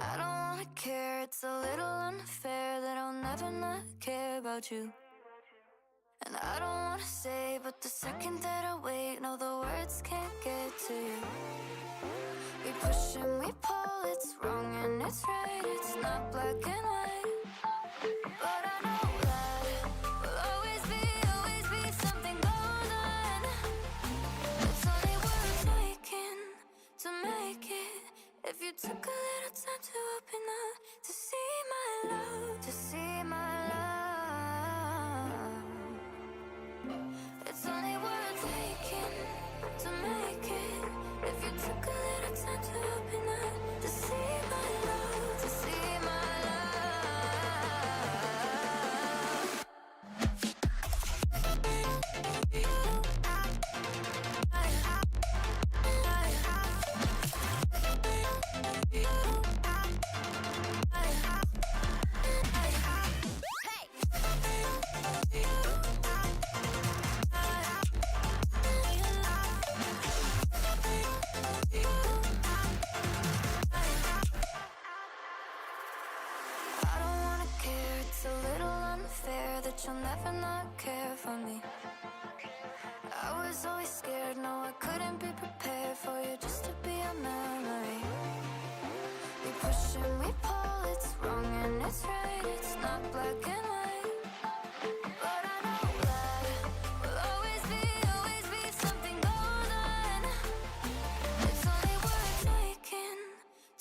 I don't wanna care, it's a little unfair that I'll never not care about you. And I don't wanna say, but the second that I wait, no, the words can't get to you. We push and we pull, it's wrong and it's right, it's not black and white. But I know that we'll always be something golden. It's only worth taking to make it. If you took a little time to open up, to see my love, to see my love. It's only worth taking to make it. If you took a little time to open up, to see my love, to see my I don't wanna care, it's a little unfair that you'll never not care for me. I was always scared, no, I couldn't be prepared for you just to be a memory. We push and we pull, it's wrong and it's right, it's not black and white. But I know that we'll always be something golden. It's only worth taking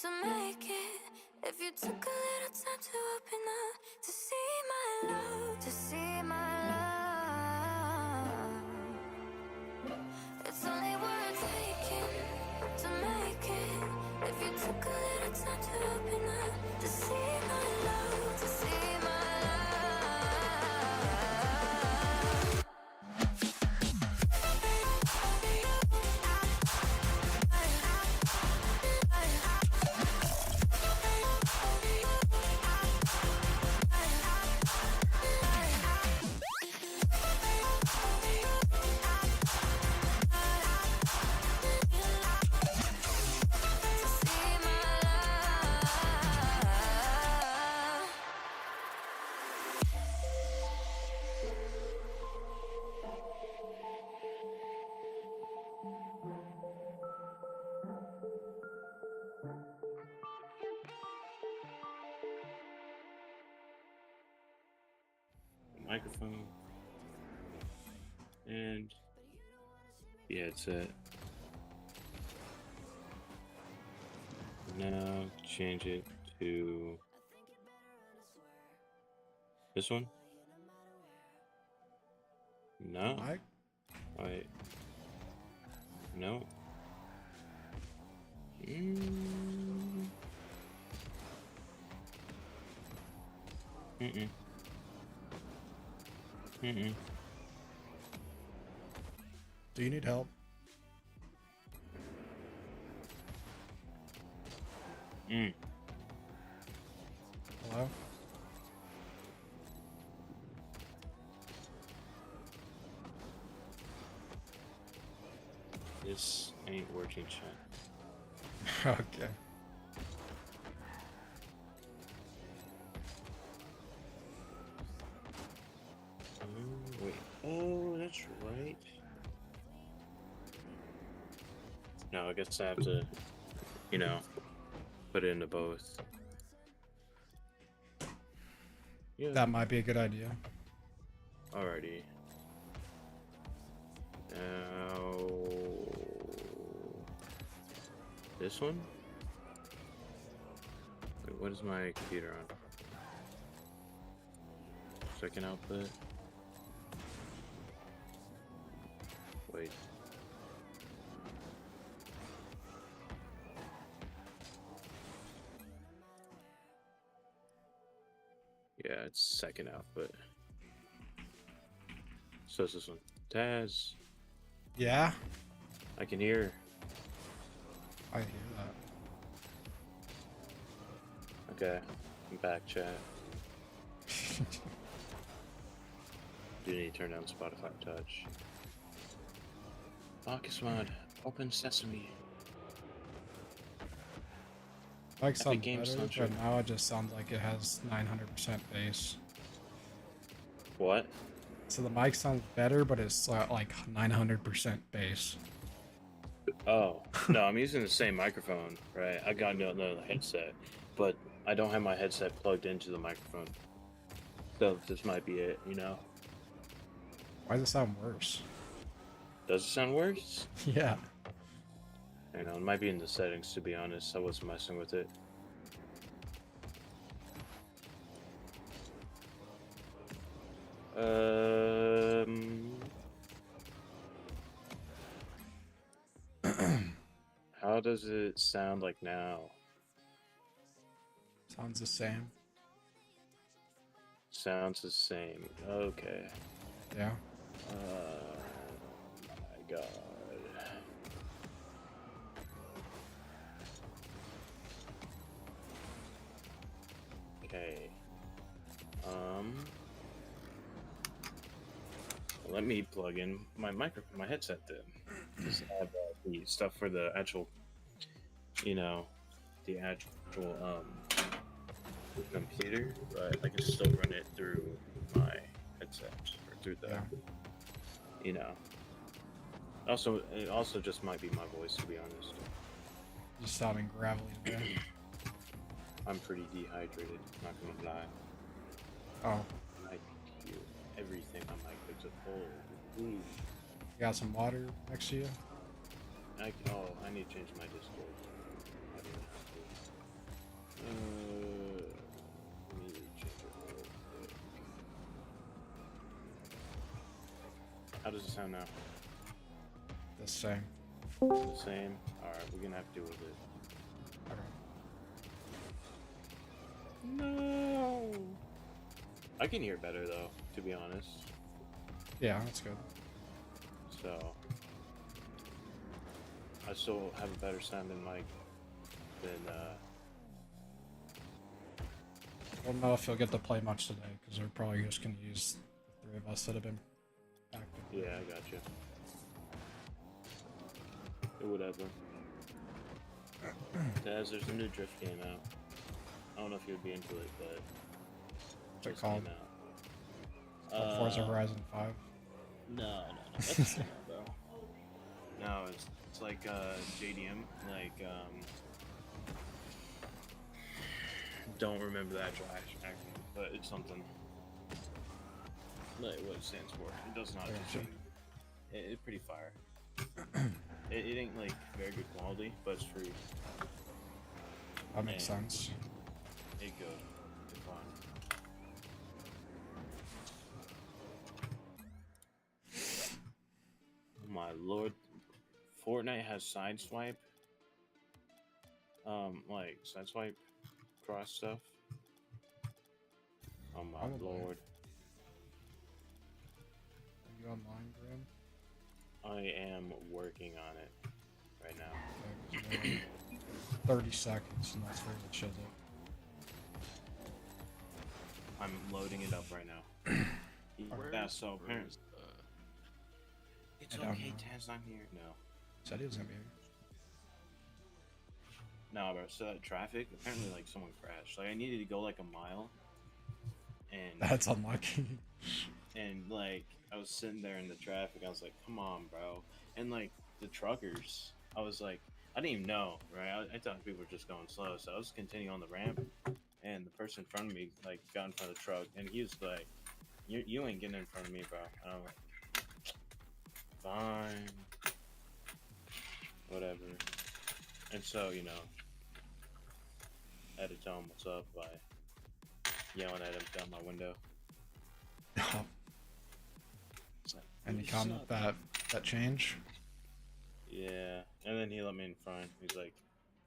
to make it. If you took a little time to open up, to see my love, to see my love. It's only worth taking to make it. If you took a little time to open up, to see my love, to see my Microphone and the headset. Now change it to this one. No. Mike? Wait. No. Mm. Mm-mm. Mm-mm. Do you need help? Mm. Hello? This ain't working, chat. Okay. Oh, wait. Oh, that's right. No, I guess I have to, put it into both. Yeah. That might be a good idea. Alrighty. Now, this one? Wait, what is my computer on? Second output. Wait. Yeah, it's second output. So it's this one. Taz, Yeah? I can hear. I hear that. Okay, I'm back, chat. Do need to turn down Spotify Touch. Focus mod, open sesame. Mic Epic sounds Games better, Launcher. but now it just sounds like it has 900% bass. What? So the mic sounds better, but it's like 900% bass. Oh, no, I'm using the same microphone, right? I got another headset, but I don't have my headset plugged into the microphone. So this might be it, you know? Why does it sound worse? Does it sound worse? Yeah. I know, it might be in the settings, to be honest. I wasn't messing with it. How does it sound like now? Sounds the same. Sounds the same. Okay. Yeah. My God. Okay. Let me plug in my microphone, my headset then. Just have the stuff for the actual, you know, the actual computer, but I can still run it through my headset or through the, Yeah. you know. Also, it also just might be my voice, to be honest. Just sounding gravelly today. I'm pretty dehydrated, not gonna lie. Oh, I hear everything on my kids at home. Ooh. you got some water next to you? I need to change my Discord. I don't have to. Let me change it real quick. How does it sound now? The same. The same? Alright, we're gonna have to deal with it. Okay. No! I can hear better though, to be honest. Yeah, that's good. So I still have a better sounding mic than I don't know if you'll get to play much today, because they're probably just going to use the three of us that have been active. yeah, I got you. Whatever. Taz, there's a new Drift game out. I don't know if you'd be into it, but What's it just called? came out. Called Forza Horizon 5. No, that's not, bro. No, it's like JDM, like don't remember the actual acronym, but it's something. Like what it stands for. It does not. Gotcha. It's pretty fire. It ain't like very good quality, but it's free. That makes Man. sense. It good. It's fun. Oh my lord. Fortnite has sideswipe. Like sideswipe cross stuff. Oh my Probably. lord. Are you online, Graham? I am working on it right now. Okay, 30 seconds, and that's where it shows up. I'm loading it up right now. Yeah, so apparently. It's I don't okay, know. Taz, I'm here. No. Said he was going to be here. No, bro, so that traffic, apparently, like, someone crashed. Like, I needed to go, like, a mile. And, That's unlucky. and, like, I was sitting there in the traffic. I was like, come on, bro. And, like, the truckers, I was like, I didn't even know, right? I thought people were just going slow. So I was continuing on the ramp. And the person in front of me, like, got in front of the truck. And he was like, you ain't getting in front of me, bro. And I'm like, fine. Whatever. And so, you know, I had to tell him what's up by yelling at him down my window. It's like, Any "What's comment up?" that change? Yeah, and then he let me in front. He's like,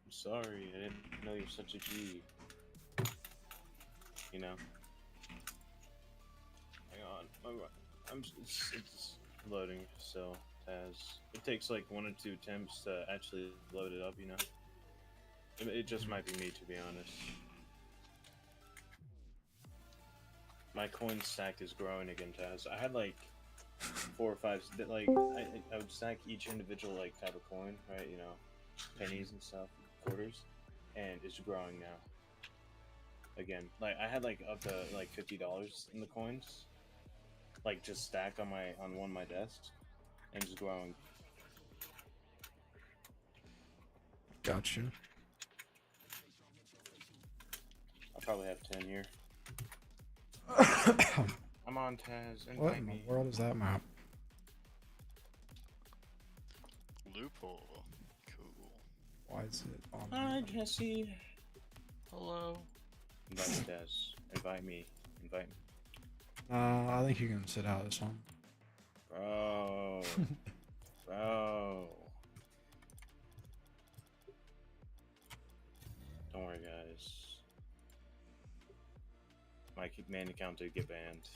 "I'm sorry, I didn't know you're such a G." You know. Hang on, it's loading. So it takes like 1 or 2 attempts to actually load it up. You know. It just might be me, to be honest. My coin stack is growing again, Taz. I had like 4 or 5. Like I would stack each individual like type of coin, right? You know, pennies and stuff, quarters. and it's growing now. Again, like I had like up to like $50 in the coins, like just stacked on one of my desks, and just growing. Gotcha. I probably have 10 here. I'm on Taz. What Invite in the me. world is that map? Loophole. Cool. Why is it on? Hi, Jesse. Hello. Invite me, Taz. Invite me. Invite me. I think you can sit out this one. Bro. Bro. Don't worry, guys. My main account did get banned.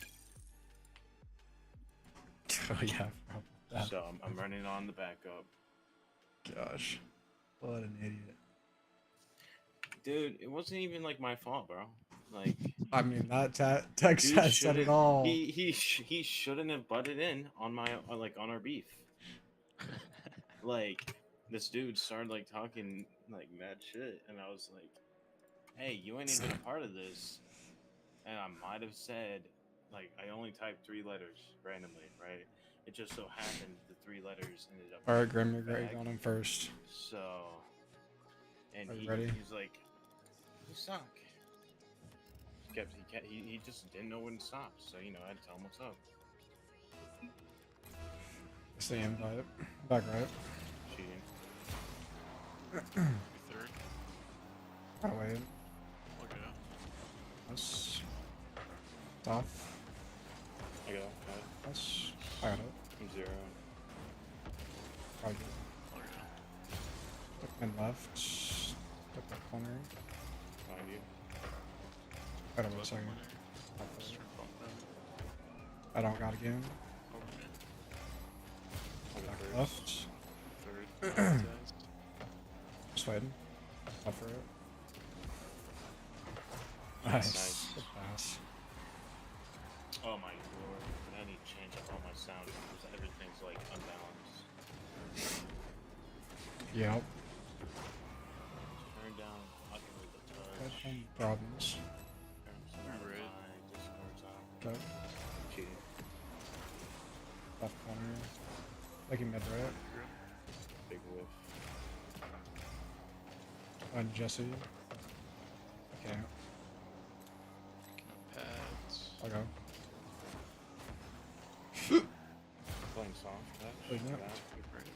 Oh yeah. That. So I'm running on the backup. Gosh. What an idiot. Dude, it wasn't even like my fault, bro. Like I mean, that text dude has said it shouldn't all. he shouldn't have butted in on my like on our beef. Like this dude started like talking like mad shit, and I was like, "Hey, you ain't even a part of this." And I might have said, like, I only typed 3 letters randomly, right? It just so happened the 3 letters ended up. Alright, Grim, you're bag. going in first. So, and Are you ready? he's like, "You suck." He just didn't know when to stop. So you know, I had to tell him what's up. Stay invite. Back right. Cheating. You third? Oh wait. Okay. That's tough. I go. That's I got it. I'm 0. Probably Okay. took mid left. Took that corner. Mind you. Wait a Left second. corner. Just turn bump them. I don't got a game. Okay. I'll go Back first. left. Third. Test. Just waiting. Left for it. Nice. Nice. Good pass. Oh my lord! I need to change up all my sound because everything's like unbalanced. Yep. Turn down occupancy the touch. Got some problems. Red. Discord's out. Okay. Cheating. Left corner. Looking mid right. Grim. Big whiff. On Jesse. Okay. Picking up pads. I'll go. Playing soft touch. Wait, no. Back. Right.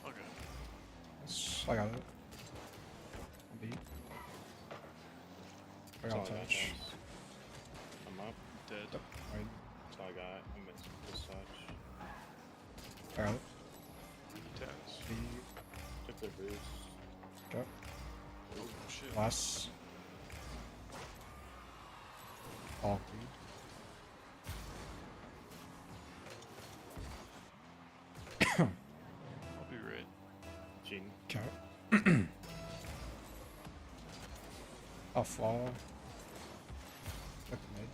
Okay. Yes, I got it. I'll beat. I That's got all I got, touch. guys. I'm up. Dead. Wait, That's all I got. I missed this touch. I got it. Test. Beat. Took their boost. Go. Oh shit. Last. All beat. I'll be right. Cheating. Okay. I'll fall. Look mid.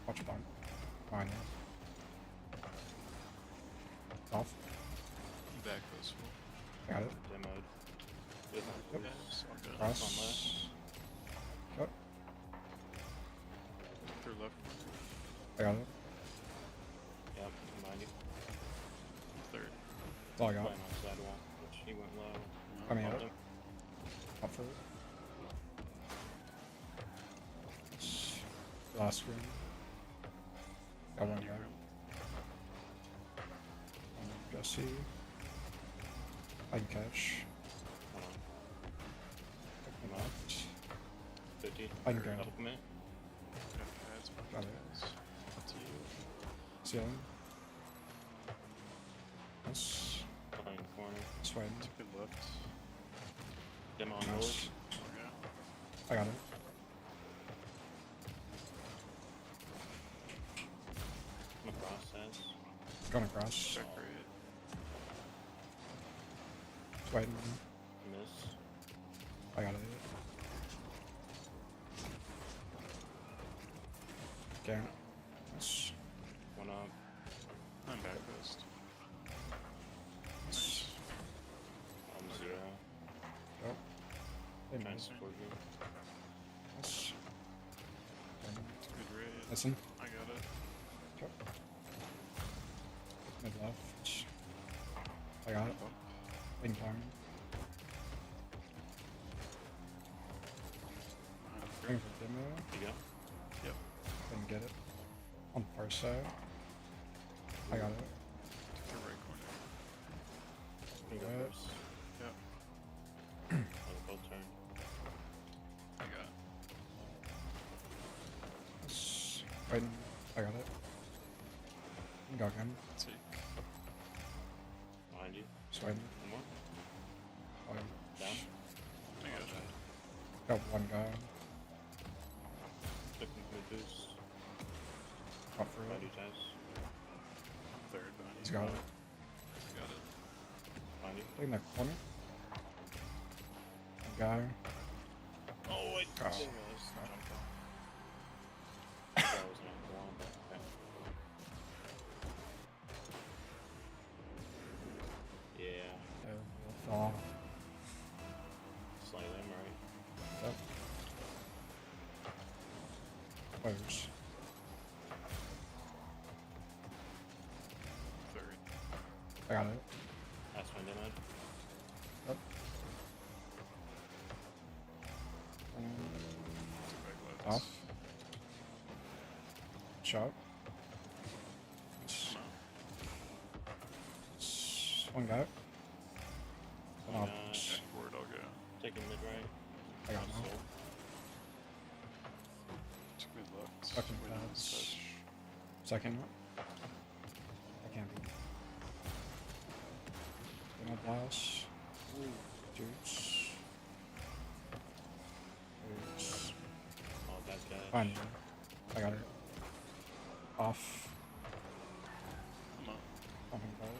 Watch bump. Fine. Off. Back close full. Got it. Demoed. Good. Yep. Yes. Okay. Cross. Cut. Third left. I got it. Yep. Mind you. Third. That's all I got. Playing on sidewall, which he went low. I mean, Bumped him. up for it. Last room. Got one guy. Jesse. I can catch. Hold on. Took him left. 50. I can grab. Double commit. Got pads. Got it. Pads. Up to you. Ceiling. Nice. Playing corner. Sweating. Took it left. Demo on gold. Nice. Okay. I got it. I'm across says. Going across. Check right. Sweating. Miss. I got it. Okay. Nice. One up. I'm back coast. Nice. I'm 0. Hey, Trying man. to support you. Nice. Good raid. Listen. I got it. Okay. Mid left. I got it. Bump. Wing time. Behind Waiting the for demo. You go. Yep. Didn't get it. On the far side. I got it. The right corner. You go Alright. first. Yep. I'll both turn. I got it. It's waiting. I got it. Got him. Take. Behind you. It's waiting. One more. Oh, Down. I got it. got one guy. Looking for a boost. Up for Behind you, it. Taz. Third behind He's you. got it. Got it. Behind you. Taking that corner. One guy. Oh, wait. Oh. I didn't realize the jump out. I thought it was not the one, but okay. Yeah. Oh, fell off. Slightly, I'm right. Yep. Close. Third. I got it. That's my demo. Yep. Two back left. Off. Shot. No. One guy. One One off. guy. Backboard, I'll go. Taking mid right. I got him. Soul. Two mid left. Fucking Wait on pads. touch. Second one. I can't be. No blast. Juice. Juice. Oh, that guy. Fine. I got it. Off. I'm up. Something about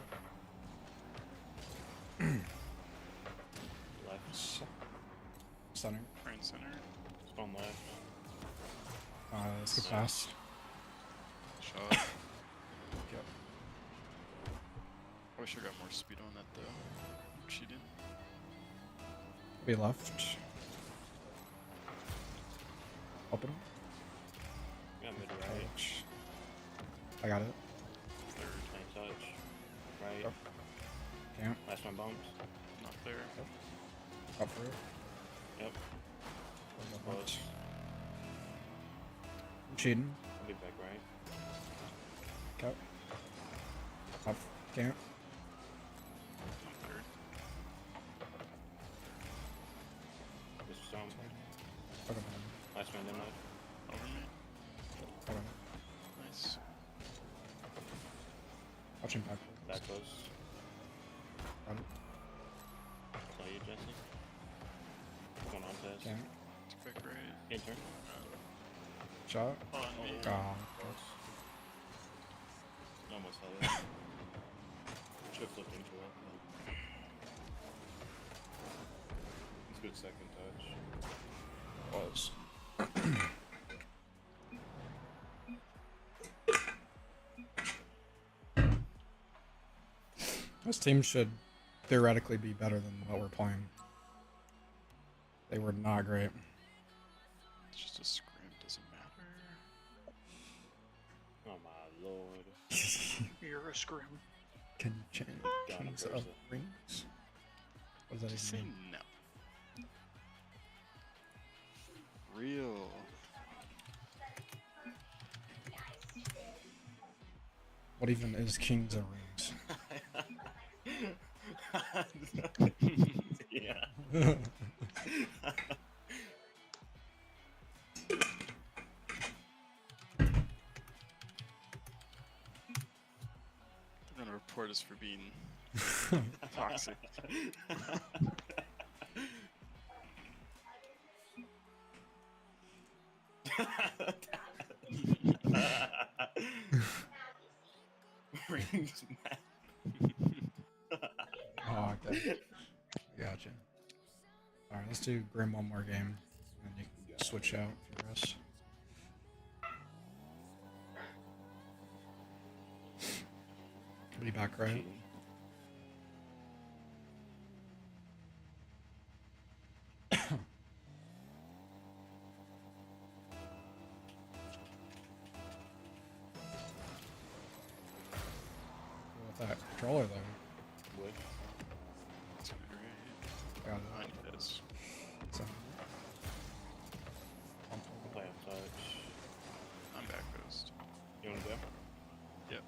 Left. it. Stunning. Right in center. Spawn left. Let's get past. Shot. Yep. I wish I got more speed on that though. I'm cheating. Be left. Open. Got mid right. Touch. I got it. Third. Nice touch. Right. Yep. Can't. Last one bumped. Not there. Up for it. Yep. Close. I'm cheating. I'll be back right. Okay. Up. Can't. I'm third. This is some. Okay. Last man demo. Over me. Okay. Nice. Watching backwards. Back close. Got it. Saw you, Jesse. Going on test. Can't. Two back right. In turn. Shot. On me. God. Close. Almost had it. Should have flipped into it. It's a good second touch. Was. This team should theoretically be better than what we're playing. They were not great. It's just a scrim, doesn't matter. Oh my lord. You're a scrim. Can you change Down Kings a of person. Rings? What does that Just even say mean? no. Real. What even is Kings of Rings? Yeah. They're gonna report us for being toxic. Rings mad. Oh, okay. Gotcha. Alright, let's do Grim one more game. And you can switch out for the rest. Be back right. roller though. Wood. Two mid right. Got it. Behind you guys. So, Play up touch. I'm back coast. You wanna go? Yep.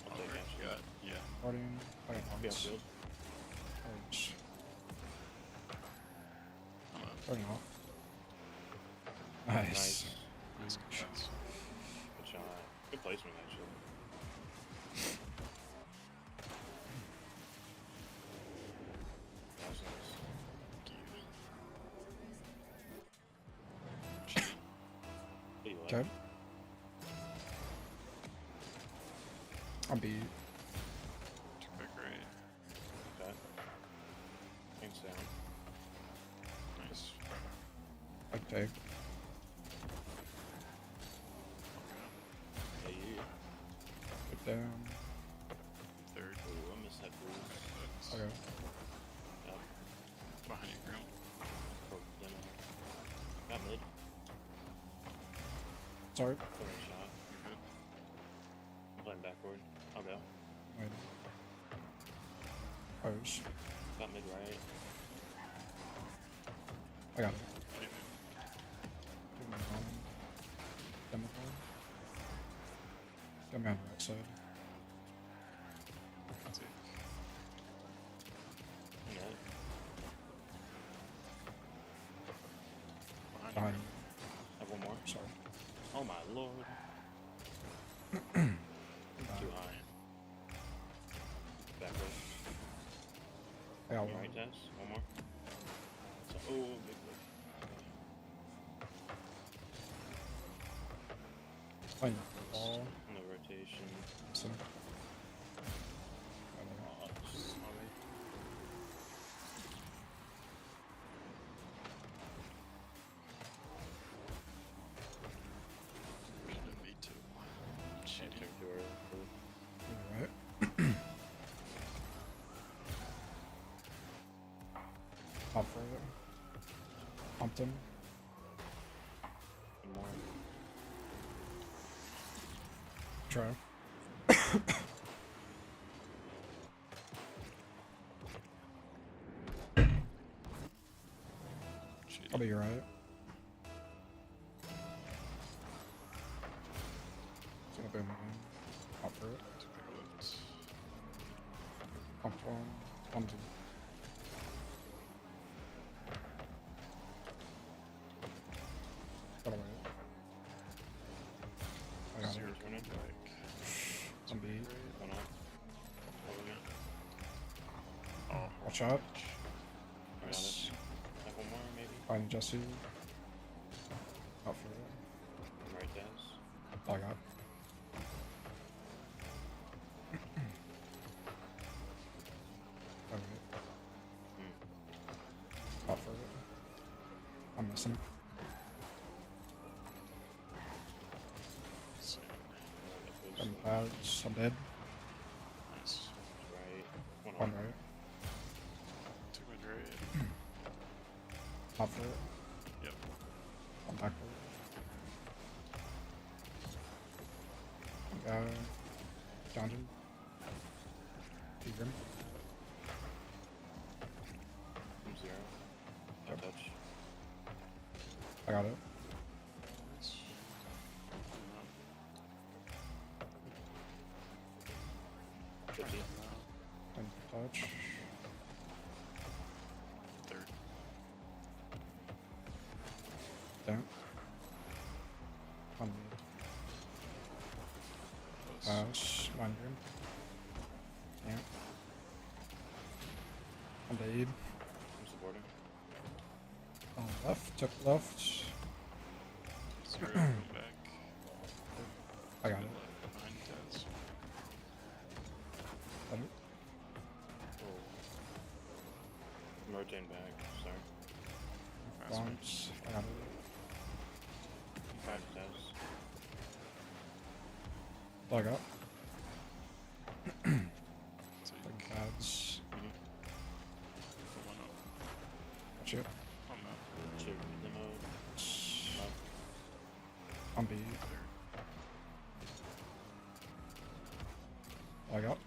I'll take Alright, action. got yeah. Guardian. I got I'll be arms. upfield. Arms. I'm up. Starting off. Nice. Nice. Nice, congrats. Good shot. Good placement, actually. That was nice. Thank you. Hey, you like? Okay. I'll be Two back right. Okay. Hands down. Nice. like take. Hey, you. Put down. Third. Ooh, I missed that boost. Okay. Yep. Behind you, Grim. Or demo. Got mid. Sorry. Put a shot. You're good. I'm playing backward. I'll go. Wait. Pose. Got mid right. I got it. Hey, Give me one. Demo card. Got me on the right side. man. Take. Net. Behind Behind you. you. Have one more. Sorry. Oh my lord. Bye. Too high. Backward. I got You one. right, Tess? One more. So, oh, big click. Playing ball. No rotation. So. Oh, just sorry. Me too. Cheating. Check too early. Alright. Up for it. Pumped him. One more. Try. Cheating. I'll be right. It's gonna boom again. Up for it. Two back left. Pumped one. Pumped him. Got away. I got Zero it. coming back. On beat. One up. Over me. Oh. Watch out. Right on Nice. it. Have one more, maybe? Finding Jesse. Up for it. I'm right, Tess. All I got. Alright. Up for it. I'm missing. Same. That boost. Got pads. I'm dead. Nice. Right. One One up. right. Two mid right. Up for it. Yep. I'm back for it. Dungeon. Pegram. I'm zero. No Yep. touch. I got it. Nice. Coming 50. up. And touch. Third. Down. On me. Close. Mind room. Yeah. On the aid. I'm supporting. On left. Took left. Zero coming back. I got it. Left behind Taz. Got it. Oh. I'm rotating back. Sorry. Fast one. Bounce. I got it. 5 Tess. All I got. Take. Big pads. One up. Watch it. I'm out. Two demo. Up. On B. Third. All I got.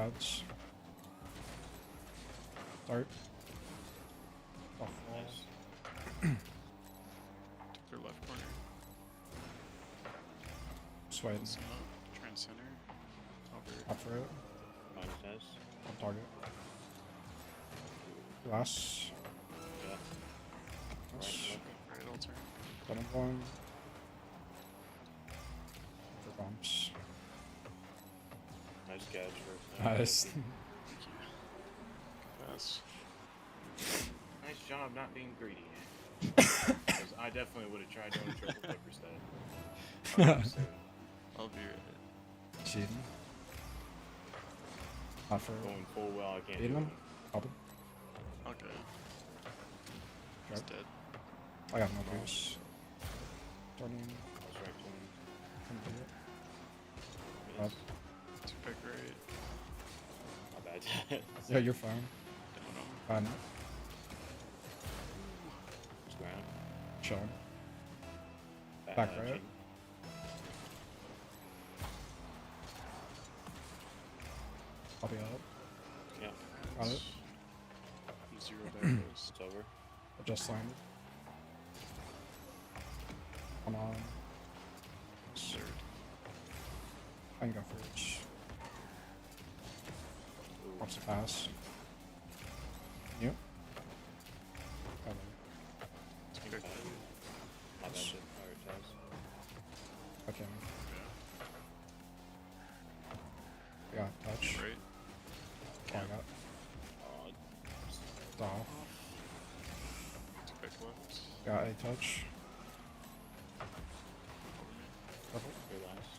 clouds. Start. Off wall. Nice. Took their left corner. Sweat. Close them up. Try and center. Over. Up for it. Minus S. On target. Glass. Yeah. Nice. Right. Right, I'll turn. Bottom one. For bumps. Nice catch for Nice. Thank you. Pass. Nice job not being greedy. 'Cause I definitely would have tried doing a triple flip instead. So, I'll be right. Cheating. Not for going full well, I can't beating do him. it. Help him. Okay. He's Right. dead. I got no boost. Turning. I was right to him. Come do it. Miss. Two back right. My bad. Yeah, you're fine. Down him. Fine. It's ground. Chilling. Bad Back hatching. right. I'll be up. Yeah, Got it. Zero back post. it's over. I just landed. Come on. Third. I can go first. Ooh. Wants to pass. Yep. Oh, Two Big back time. right. My bad, did prioritize. okay. Yeah. Yeah, touch. Right. Oh, I got Oh, it off. Two back left. Got a touch. Over me. Double. your last.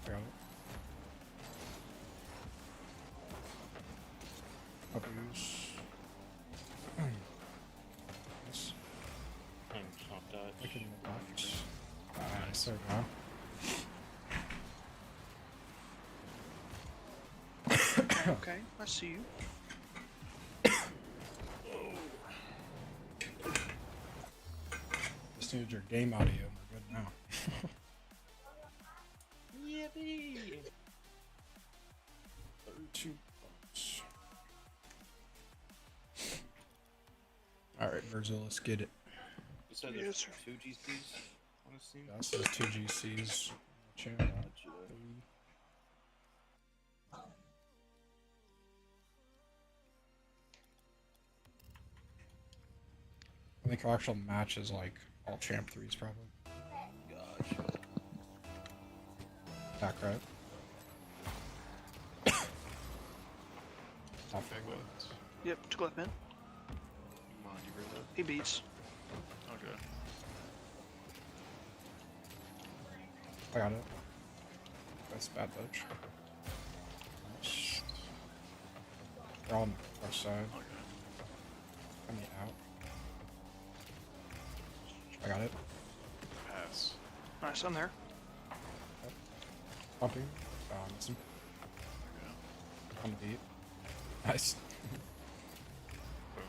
I got it. Abuse. Nice. I'm top touch. I can box. Nice, there we go. Okay, I see you. Just needed your game audio. We're good now. Yippee! 32 bucks. Alright, Virgil, let's get it. You said Yes, there's sir. 2 GCs on the scene? Yeah, this is 2 GCs. Channel. Gotcha. I think our actual match is like all champ 3s probably. Gotcha. Back right. Off Back the left. Yep, took left mid. Come on, you read that? He beats. Okay. I got it. That's bad touch. Nice. They're all on the west side. Okay. I need out. I got it. Pass. Nice, I'm there. Bumping. Missing. Okay. On the beat. Nice. Boom.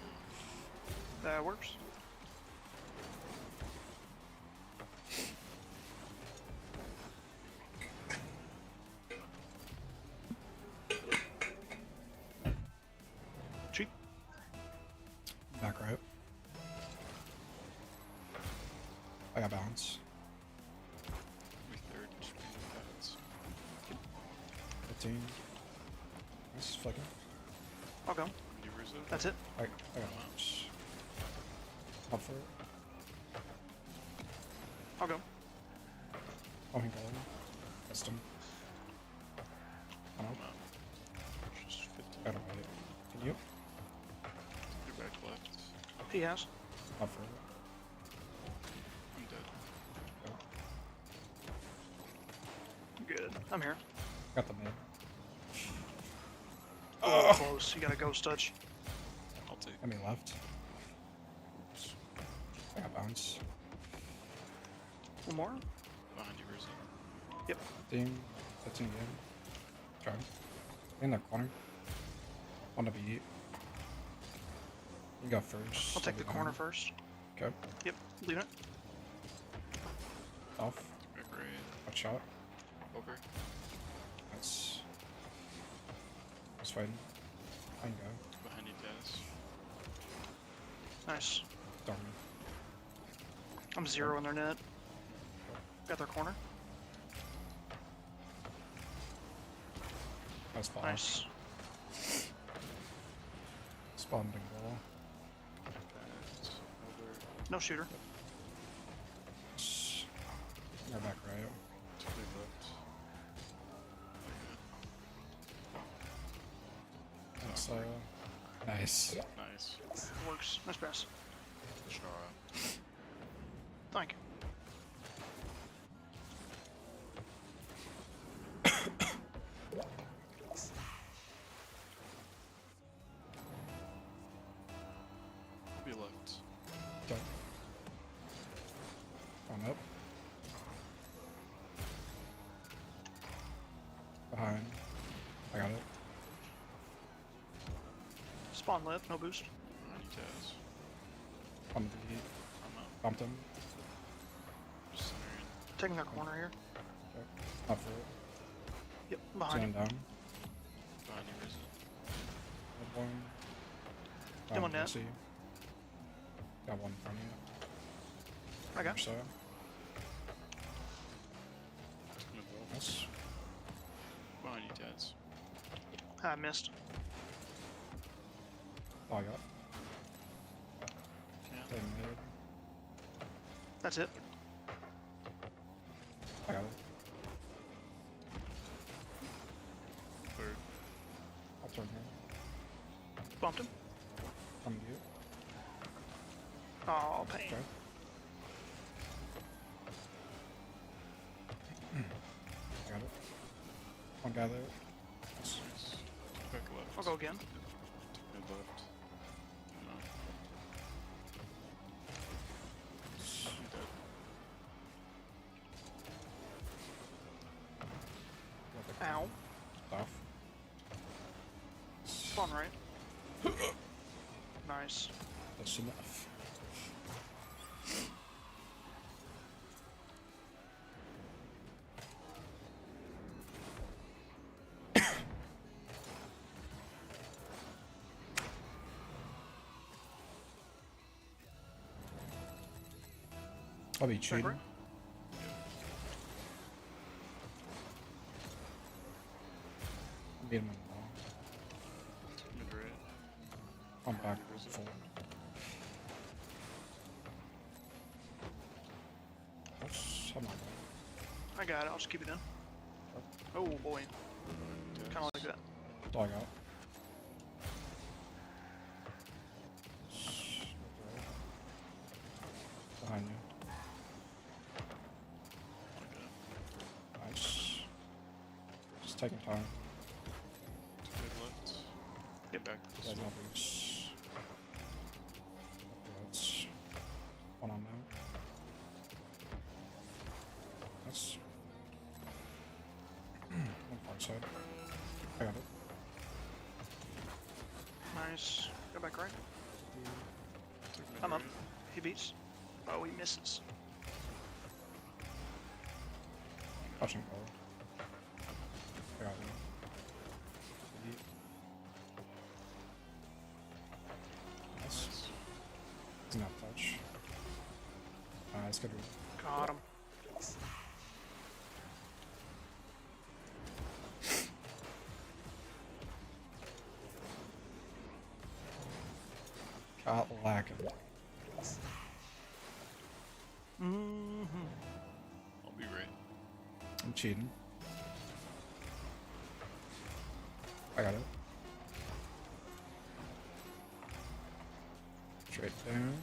That works. Cheap. Back right. I got balance. We third. Just being pads. 15. Nice flicking. I'll go. You Rizzo? That's it. I got balance. Up for it. I'll go. Oh, he got it. Custom. I don't know. Just 15. I don't get it. Can you? You're back left. He has. Up for it. I'm dead. Good. I'm here. Got the mid. Oh, close. You got a ghost touch. I'll take. I mean left. I got bounce. One more. Behind you, Rizzo. 15. 15 again. Try. In the corner. On the beat. You go first. I'll take the be corner fine. first. Okay. Yep, leave it. Off. Back right. Hot shot. Over. That's Just fighting. I can go. Behind you guys. Nice. Darn. I'm 0 in their net. Got their corner. Nice ball. Nice. Spawned big ball. Guys, over. No shooter. They're back right. Two big left. That's, nice. Nice. Works. Nice pass. Shara. Thank you. Be left. Go. On up. Behind. I got it. Spawn lit. No boost. Behind you guys. On the heat. I'm out. Bumped him. Just centering. Taking their corner here. Okay. Up for it. Yep. Behind Stand you. down. Behind you, Risen. Red one. Him on net. See. Got one in front of you. I got. So. Gonna go. Nice. Behind you guys. I missed. Oh, I got. Can't. Play mid. That's it. I got it. Third. I'll turn here. Bumped him. Come to you. Oh, pain. Okay. I got it. One guy there. Nice. Nice. Back left. I'll go again. Took mid left. No. I'm dead. Got the Ow. stuff. Spawn right. Nice. That's enough. I'll be cheating. right. Beat him on the wall. Mid right. I'm back full. Oops, I'm not bad. I got it. I'll just keep it in. Oh boy. Guys. Kind of like that. Dog out. Behind you. Okay. Nice. Just taking time. Two mid left. Get back. Yeah, no boots. That's one on now. That's one far side. I got it. Nice. Go back right. Took mid I'm up. right. He beats. Oh, he misses. Touching goal. I got it. Nice. Nice. It's not touch. It's good. Got him. Got lacking. Mm-hmm. I'll be right. I'm cheating. I got it. Straight down.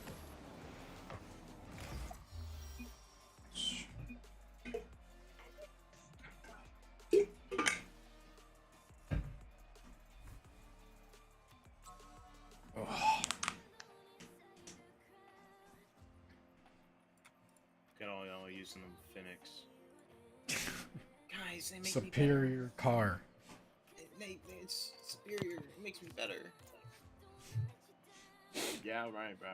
Oh, Get all y'all using them Phoenix. Guys, they make me superior car. better. It's superior. It makes me better. Yeah, right, bro.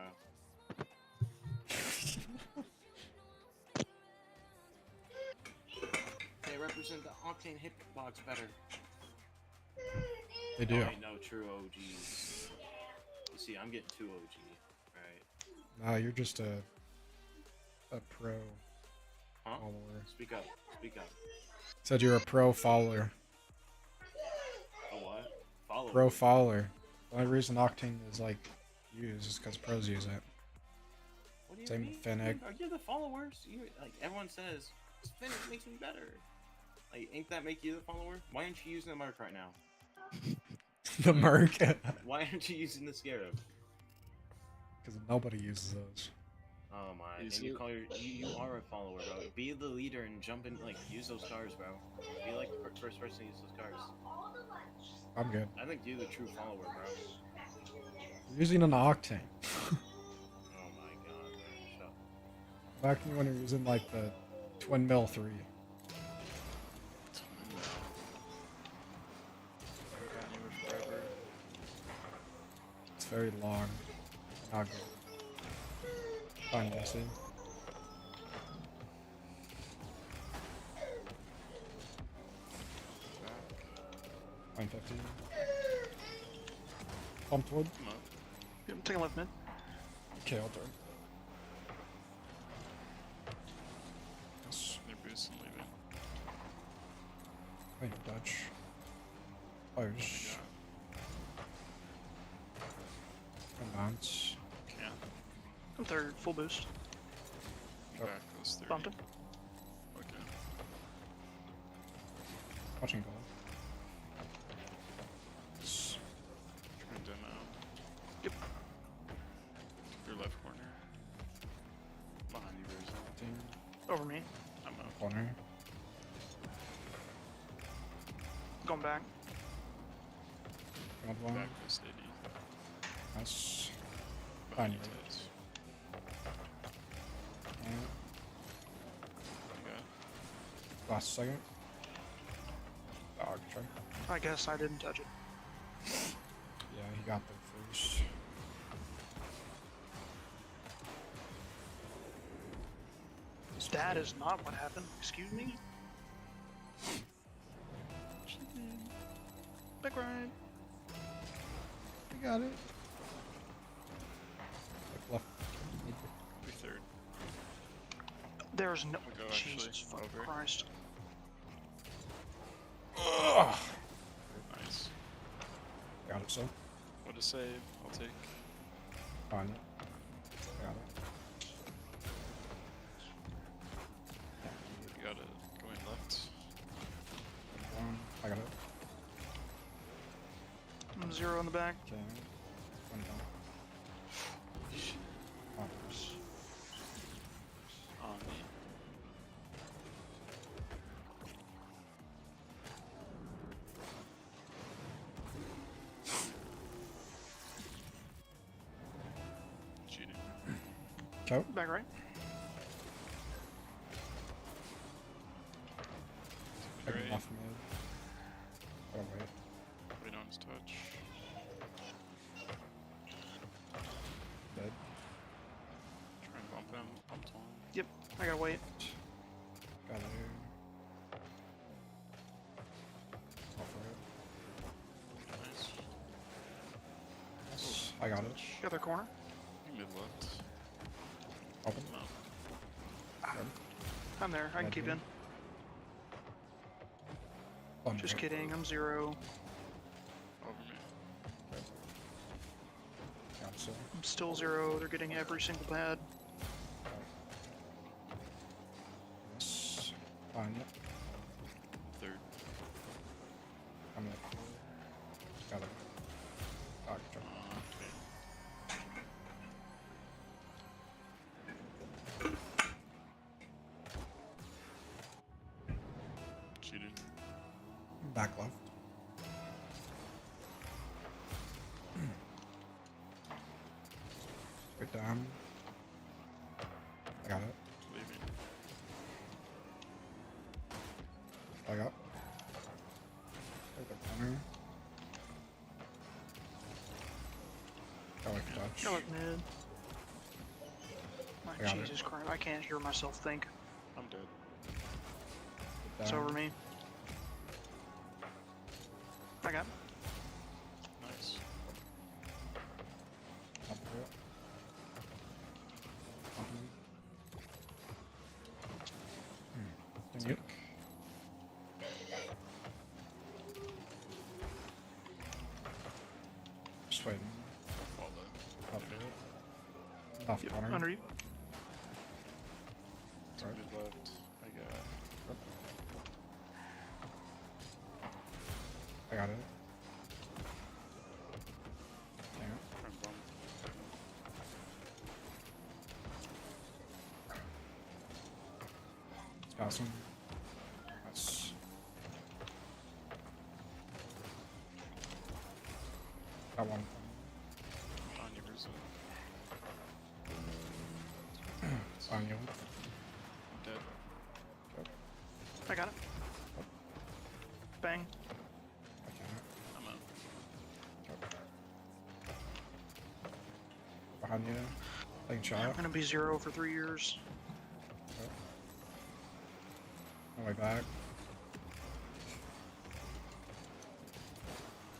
They represent the Octane hitbox better. They do. Oh, wait, no, true OGs. You see, I'm getting 2 OG, right? Nah, you're just a pro Huh? follower. Speak up. Speak up. Said you're a pro follower. A what? Follow. Pro follower. The only reason Octane is like used is because pros use it. What do you Same mean? with Fennec. Are you the followers? You like everyone says Fennec makes me better. Like, ain't that make you the follower? Why aren't you using the mark right now? The Merc. Why aren't you using the Scarab? Because nobody uses those. Oh my! Use And you it. call you are a follower, bro. Be the leader and jump in, like use those cars, bro. Be like the first person to use those cars. I'm good. I think you're the true follower, bro. You're using an Octane. Oh my god, man. Shut up. Back when you're using like the Twin Mill 3. Haven't gotten anywhere forever. It's very long. Not good. Fine, Jesse. Back. Fine, 15. Pumped wood. Come up. Yep, I'm taking left mid. Okay, I'll turn. Yes. They're boosting, leaving. I need dodge. Fires. And bounce. Can't. I'm third, full boost. Yep. Back goes 30. Bumped him. Okay. Watching goal. Yes. Try and demo. Yep. Your left corner. Behind you, Rizzo. 15. Over me. I'm up. Corner. Going back. Got one. Back goes 80. Nice. Behind Fine. you, Tez. And You got last second. Dog try. I guess I didn't touch it. Yeah, he got there first. That is not what happened. Excuse me? Back right. I got it. Like left. be third. There's no. We'll go actually Jesus fucking over. Christ. Ugh. Nice. Got it, so. What a save. I'll take. Fine. Got it. You got it. Going left. One. I got it. I'm 0 in the back. Okay. One down. Offers. On me. Cheating. Okay. Back right. Taking Great. off mid. Oh, wait. Wait on his touch. Dead. Try and bump him. Bumped on. Yep. I gotta wait. Got it. Offer it. Nice. Yes. I got it. The other corner. Mid left. Open. No. Good. I'm there. I can Red keep mid. in. Thunder. Just kidding. I'm 0. Over me. Got it, so. I'm still 0. They're getting every single pad. Yes. Fine. Yep. Third. I'm up. Got it. Dog try. Okay. Cheating. Back left. Good down. I got it. Leaving. I got. Take the corner. Got like a touch. Go with mid. My I got it. Jesus Christ. I can't hear myself think. I'm dead. Good It's down. over me. I got. Yep. Just waiting. All the I'll do it. Off Yep, corner. under you. Right. mid left. I got. I got it. Yeah. Front bump. It's awesome. That's got one. On your Brazil. On you. Dead. I got it. Bang. Okay. I'm out. Behind you. Taking I'm shot. gonna be 0 for 3 years. On my way back.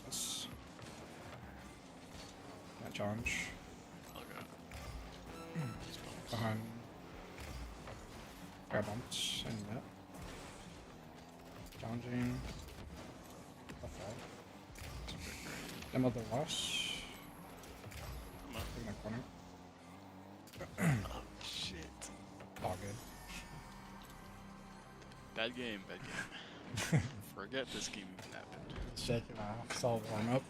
Yes. That challenge. Okay. Behind. Grab bumps and net. Challenging. A fall. Demo the loss. I'm out. In my corner. Oh shit. All good. Bad game. Bad game. Forget this game even happened. Shake it off. It's all warm up.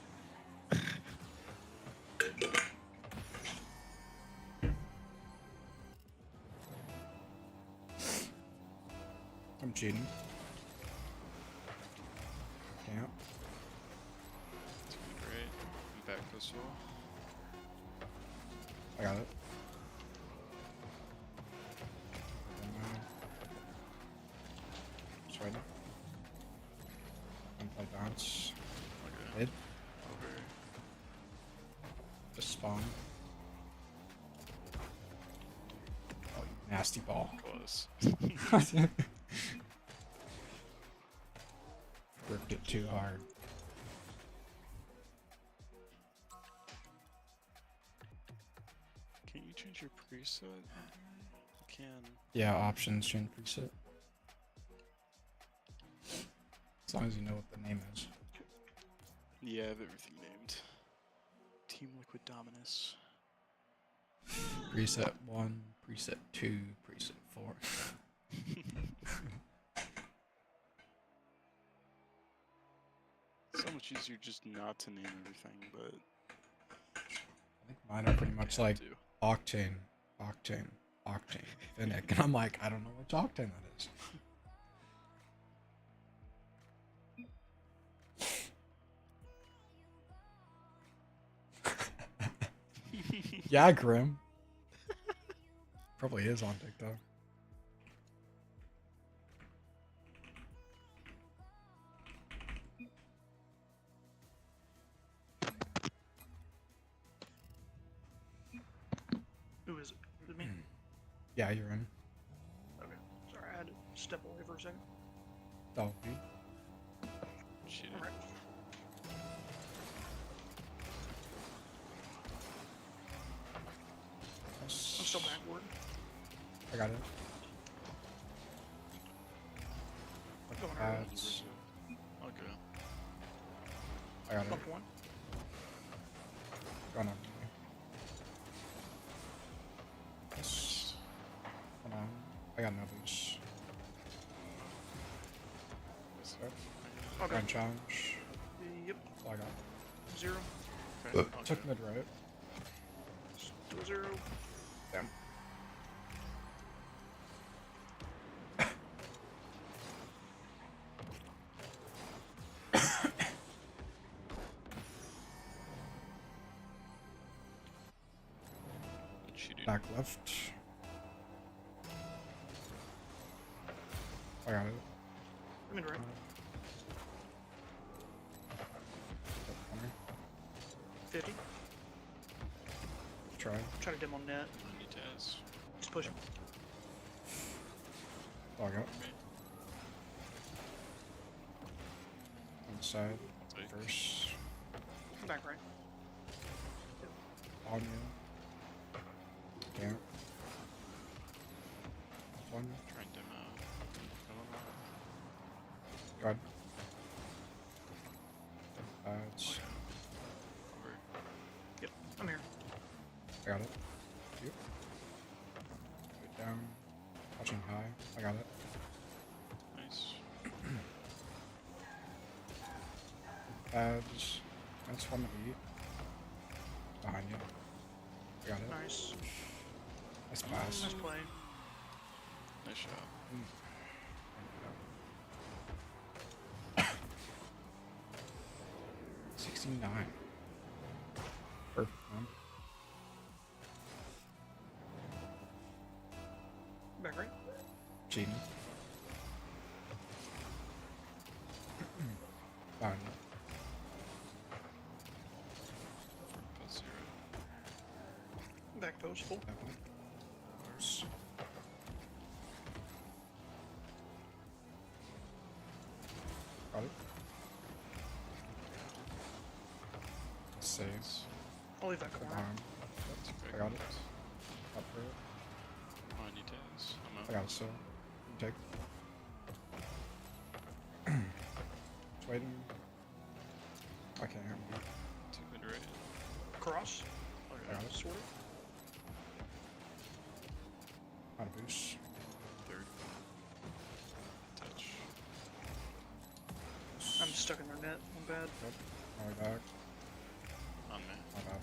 I'm cheating. Can't. It's been great. I'm back this wall. I got it. Just right now. I'm play bounce. Okay. Mid. Over. Just spawn. Oh, you nasty ball. Close. Ripped it too hard. Can you change your preset? You can. Yeah, options change preset. As long as you know what the name is. Yeah, I have everything named. Team Liquid Dominus. Preset 1, preset 2, preset 4. So much easier just not to name everything, but I think mine are pretty much like to. Octane, Octane, Octane, Finnick. And I'm like, I don't know which Octane that is. Yeah, Grim. Probably is on TikTok. Who is it? Is it me? Yeah, you're in. Okay. Sorry, I had to step away for a second. Dolphy. Cheated. Alright. I'm still backward. I got it. Going Uh, around. it's- Okay. I got it. Bump one. Going on. Yes. Hold on. I got no boost. Okay. Grand challenge. Yep. That's all I got. 0. Okay. Took mid right. Still 0. Damn. Cheated. Back left. I got it. I'm in right. Top corner. 50. Try. Try to dim on net. Need Taz. Just push him. All I got. Me. On the side. Take. First. Come back right. On you. Yeah. One. Try and dim out. Go ahead. It's, Over. Yep, I'm here. I got it. You. Get down. Watching high. I got it. Nice. Pads. That's fun to eat. Behind you. I got it. Nice. Nice pass. Nice play. Nice shot. 69. Perfect, man. Back right. Cheating. Behind you. Post 0. Back post full. Definitely. Close. Got it. Saves. I'll leave that corner. Behind. That's I got it. Up for it. On you, Taz. I'm out. I got it still. You take. Just waiting. I can't hear me. 2 mid right. Cross. I got it. Sort of. Out of boost. 3rd. Touch. I'm stuck in their net. I'm bad. Yep. All the way back. On me. My bad.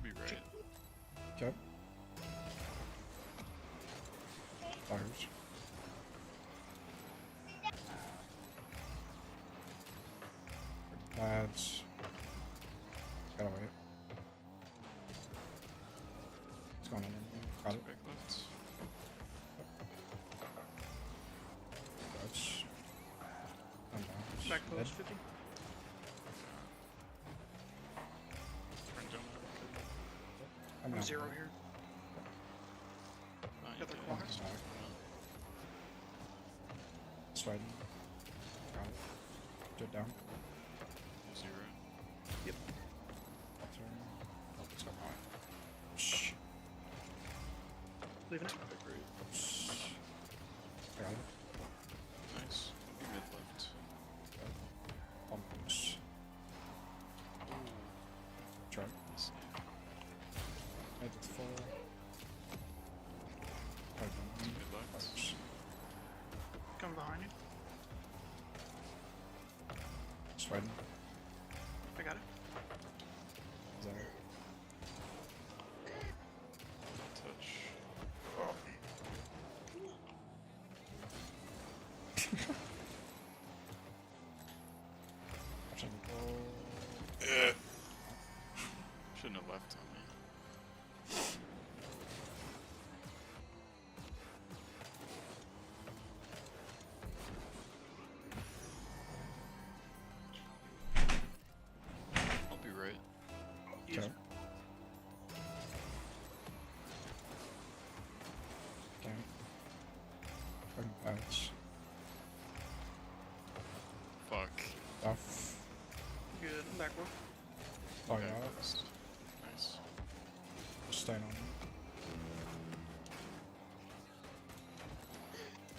Be right. Okay. Fires. Pads. Gotta wait. What's going on? Got it. Back left. That's. I'm down. Back Dead. post 50. Turn down. I'm I'm down. 0 here. Not Got you, the Taz. clock. Sliding. Got it. Get down. 0. Yep. Turn. Oh, it's got mine. Shh. Leaving it. Back right. Shh. I got it. Nice. Be mid left. Almost. Try. Let's see. Made it full. Two mid left. Coming behind you. Sliding. I got it. Is that it? Touch. Watching the ball. Shouldn't have left on me. I'll be right. Easy. Okay. Okay. Fucking pads. Fuck. Off. Good. Backward. Oh Back yeah. left. Nice. Staying on me.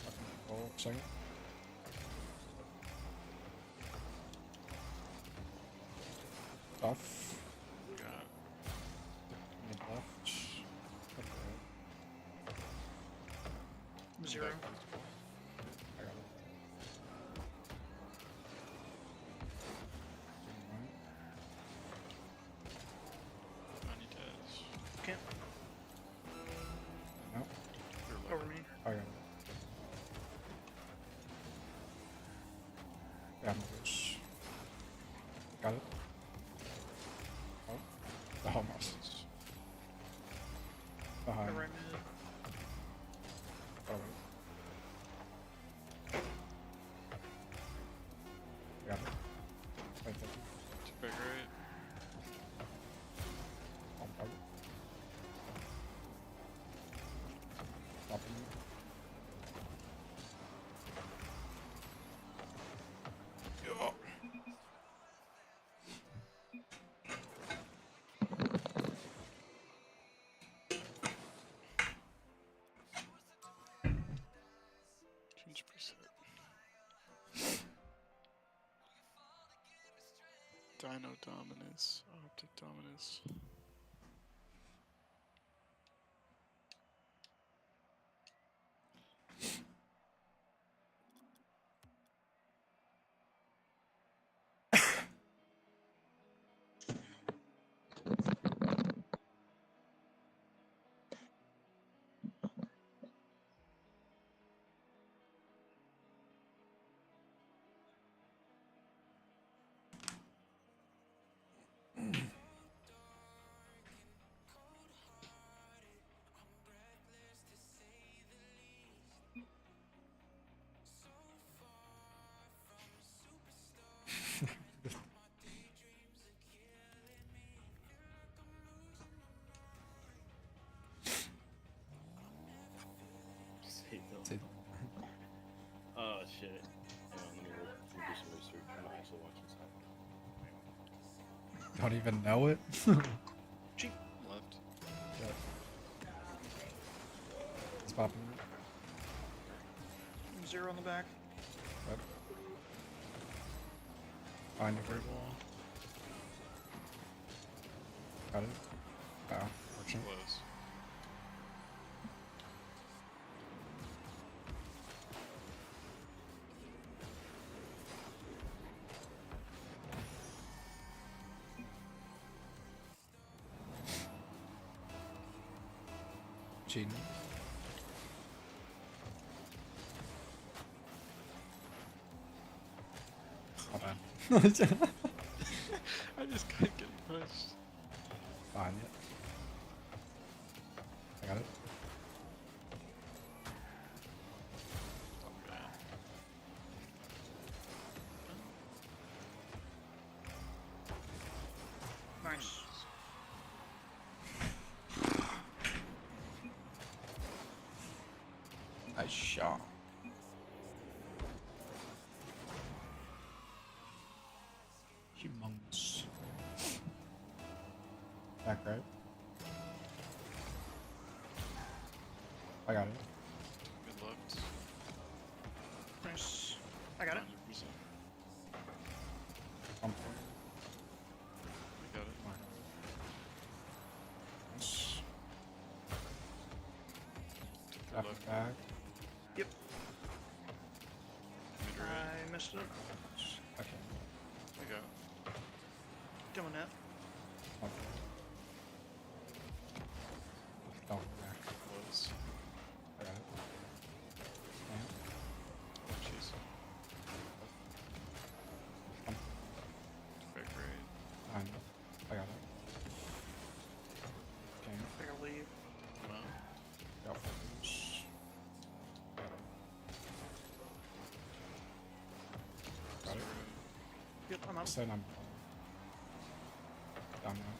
Fucking ball. Second. Off. Got Mid left. Up right. I'm 0. back left. I got it. Doing right. On you, Taz. Can't. No. Your left. Over me. I got it. Yeah, moves. Got it. Oh. Almost. The Behind. right mid. Oh, wait. Got it. Right there. Two back right. On target. Stopping. 100%. Dino Dominus, Optic Dominus. Just hate them. See, Oh shit. Hang on, let me do some research. I'm actually watching something. don't even know it. Left. Yep. It's popping. I'm 0 on the back. Yep. Find a great wall. Got it. Wow. Fortunate. Close. Cheating. Hold on. I just kept getting pushed. Fine it. I got it. Okay. Nice. Nice shot. Humongous. Back right. I got it. Good left. Nice. I got it. 100%. Pump. I got it. Nice. Took the Back left. back. Yep. Mid right. I missed it. Okay. I got it. Doing that. Pump. Oh, yeah. Close. I got it. Yeah. Oh, jeez. Pump. Back right. Behind it. I got it. Okay. I gotta leave. Come out. Go focus. Got it. Got it. Zero. Yep, I'm up. Say I'm down now.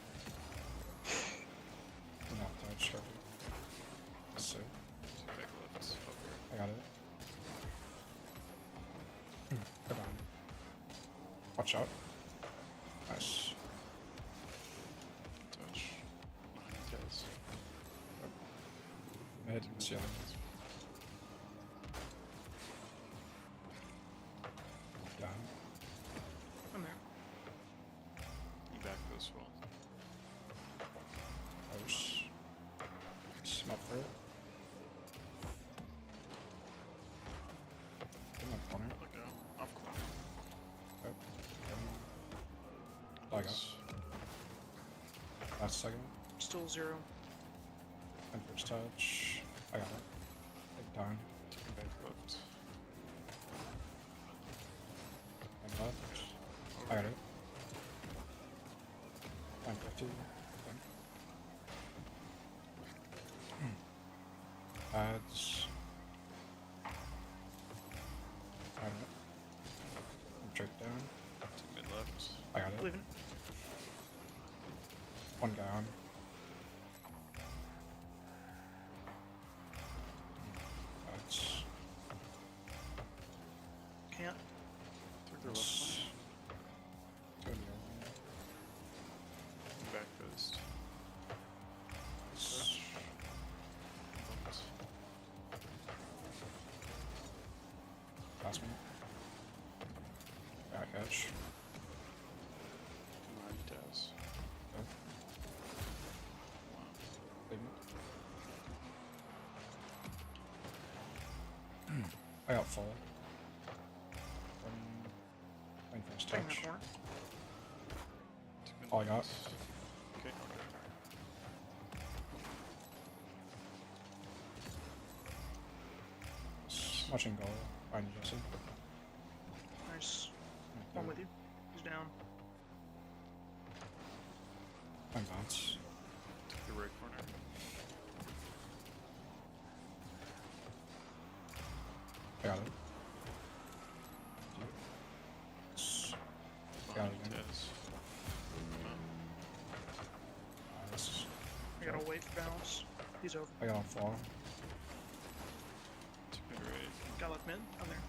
Do not touch. Perfect. So Back left. Over. I got it. Go down. Watch out. Nice. Touch. Behind guys. Mid. Yeah. Down. I'm there. You back this wall. Close. Smell for it. In the corner. Look out. Off corner. Yep. Oh, I got it. Close. Last second. Still 0. And first touch. I got it. Big time. Taking back left. And left. I got it. 950. Ads. I got it. Drake down. To mid left. I got it. Leaving. One guy on. Ads. Can't. Took the left one. Two in the other Back post. one. Bumped. Pass me. Back edge. Come on, Taz. Go. Wow. Leave me. I got full. Playing first Taking the touch. corner. All I got. Okay. Watching goal. Finding Jesse. Nice. I'm with you. He's down. Fine bounce. Took the right corner. I got it. Got it again. Taz. Nice. I gotta wait for bounce. He's over. I got on fall. Took mid right. Got left mid. I'm there.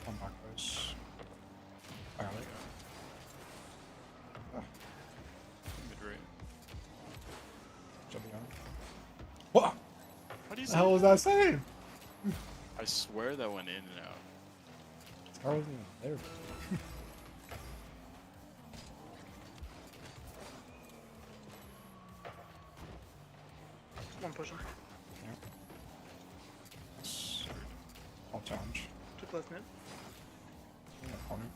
One back close. I got it. Ah, Mid right. jumping on. What How do you the say hell was that saying? I swear that went in and out. Scar wasn't even there. One pushing. Yeah. I'll challenge. Took left mid. In the corner.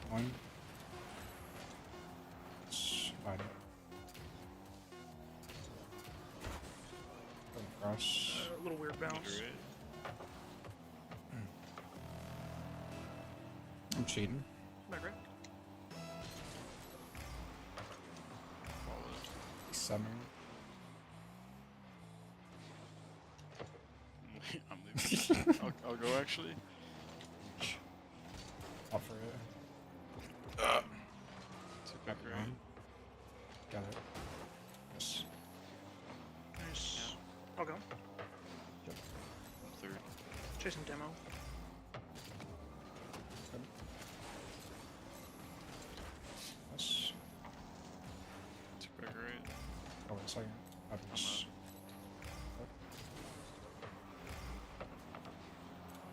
One. Slide it. Go across. A little weird Mid bounce. right. I'm cheating. Back right. Follow it. He's summing. I'm leaving. I'll go actually. Offer it. Took back right. Got it. Yes. Nice. I'll go. I'm third. Chasing demo. Good. Yes. Took back right. Oh, wait a second. I was.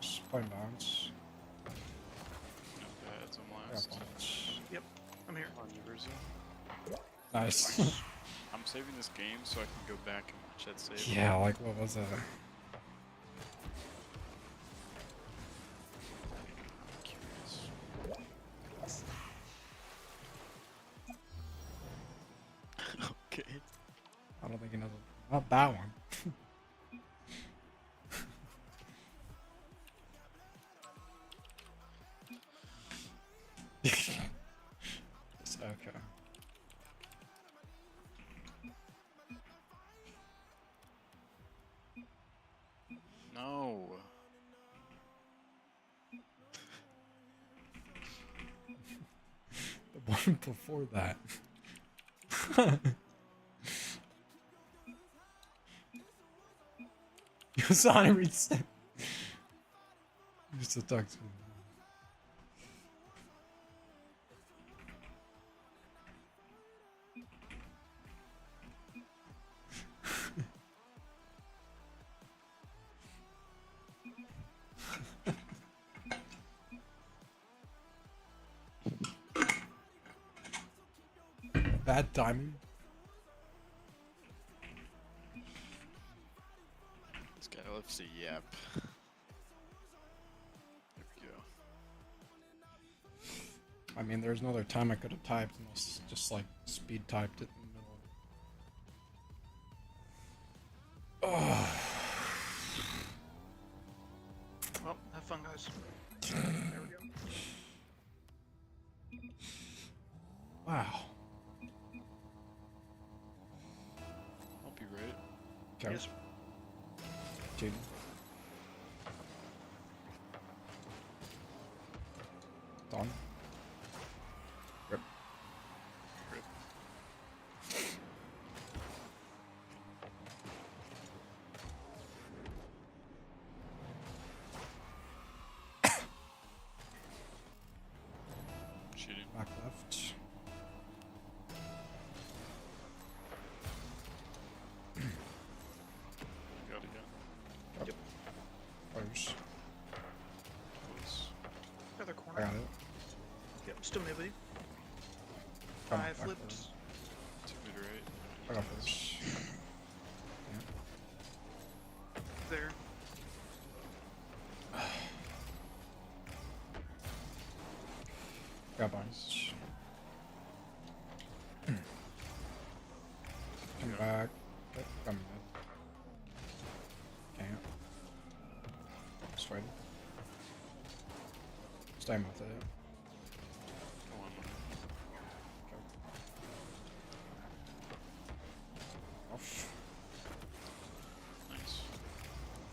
Just playing bounce. Not bad. It's on I got last. bounce. I'm here. On Universal. Nice. I'm saving this game so I can go back and watch that save. Yeah, like what was that? Curious. Okay. I don't think he knows. Not that one. It's okay. No. The one before that. You saw him reset. Used to talk to him. Bad timing. This guy loves to yap. There we go. I mean, there's no other time I could have typed unless just like speed typed it in the middle. Oh. Well, have fun, guys. There we go. Wow. I'll be right. Okay. Yes. Jaden. Done. Rip. Rip. Shooting. Back left. Still mid with you. Come I back flipped. forward. 2 mid right. I got first. There. Got bites. Come back. Oh, come back. Can't. Just wait. Stay with it. Come on. Oh, Nice.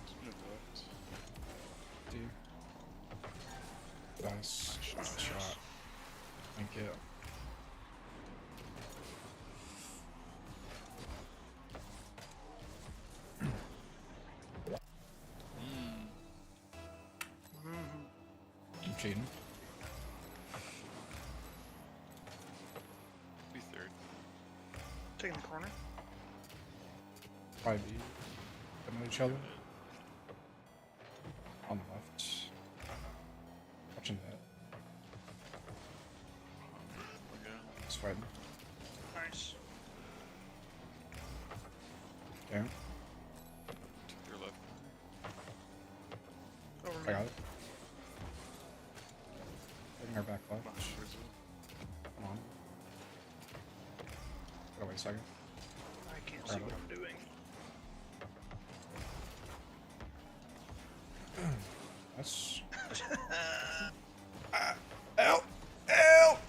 2 mid left. dude. Nice. Nice shot. Thank you. I'm cheating. Be third. Taking the corner. Probably be know each other. On the left. Watching that. Okay. It's fighting. Nice. Okay. Took their left. Over I me. got it. Taking our back left. Behind Brazil. Come on. Gotta wait a second. I can't see what I'm doing. That's. Help! Help!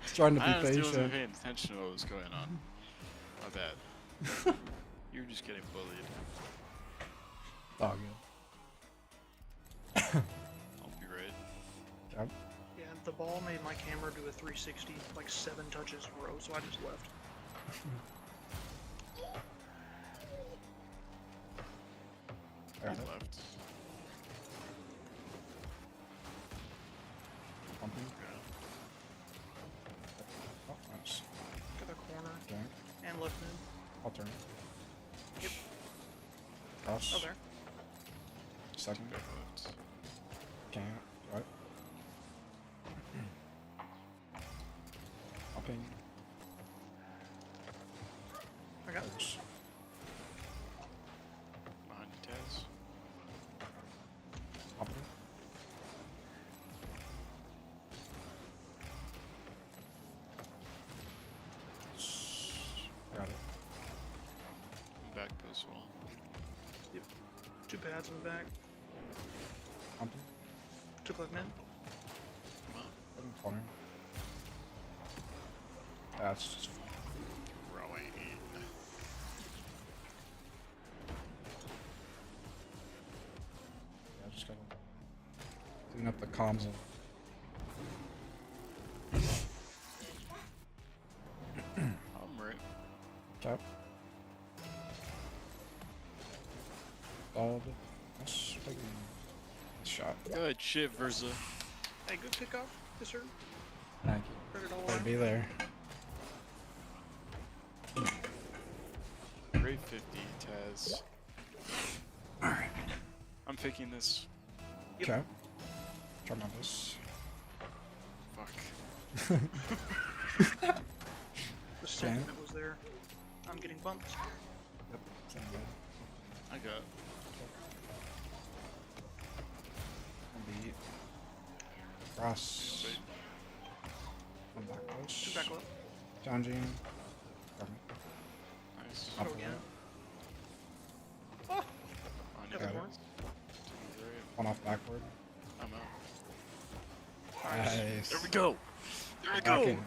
He's trying to I be honestly wasn't patient. paying attention to what was going on. My bad. You were just getting bullied. Oh, good. I'll be right. Yep. Yeah, the ball made my camera do a 360, like 7 touches in a row, so I just left. I got He it. left. Pumping. Okay. Oh, nice. Got the corner Okay. and left mid. I'll turn. Yep. Cross. Oh, there. Second. Back left. Can't. Right. Hopping. I got Close. Behind you, Taz. Hopping. Got it. Back post wall. 2 pads in the back. Hopping. Took left mid. Come on. Open corner. That's just Rowing. yeah, just gotta clean up the comms of I'm right. cap. Balled. That's taking a shot. Good shit, Verza. Hey, good pickup. Yes, sir. Thank you. Heard it all Better around. be there. Great 50, Taz. Alright. I'm picking this. Yep. Okay. Try my best. Fuck. The sentiment was there. I'm getting bumped. Yep. Sound good. I got. Beat. Cross. Wait. One back 2 post. back left. Challenging. Cover. Nice. Up Go and again. On Got your the Got it. corner. To the right. One off backward. I'm out. Nice. There we go. There we go. Backing.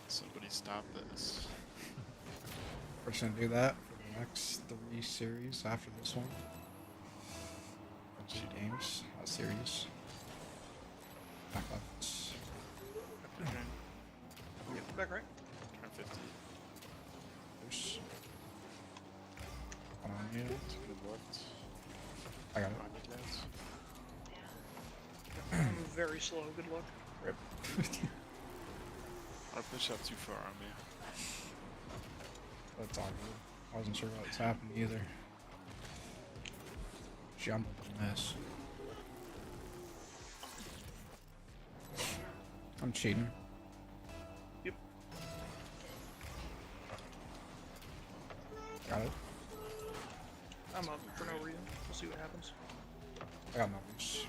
Somebody stop this. We're just gonna do that for the next 3 series after this one. 2 games, not series. Back left. Turn, Yep, back right. turn 50. There's one on you. To the left. I got it. Behind you, Taz. I'm very slow. Good luck. Rip. I pushed up too far on me. That's all good. I wasn't sure what was happening either. Jump on this. I'm cheating. Yep. Got it. I'm up for no reason. We'll see what happens. I got numbers.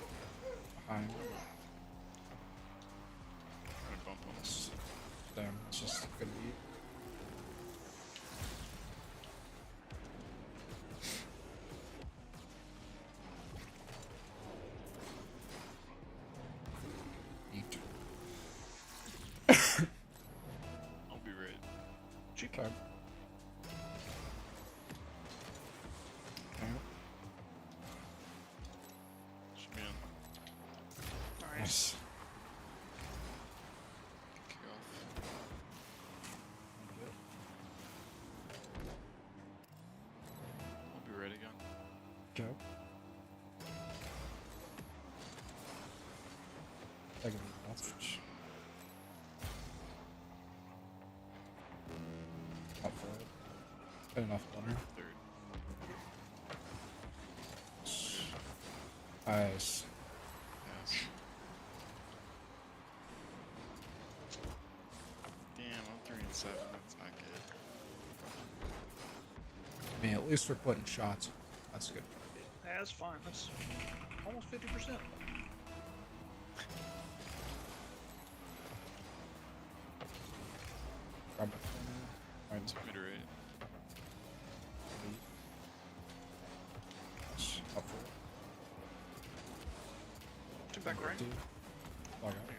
Behind. Trying to bump him. Damn, it's just a good beat. Eat. I'll be right. Cheap. Okay. Should be on Alright. Nice. kick off. I'll be right again. Go. I can do message. Up for it. Good enough water. Third. Nice. Yes. Damn, I'm 3 and 7. That's not good. I mean, at least we're putting shots. That's good. Yeah, that's fine. That's almost 50%. Grab it. Alright, It's mid right. up for it. Took back right. Dude. Oh, I got I it.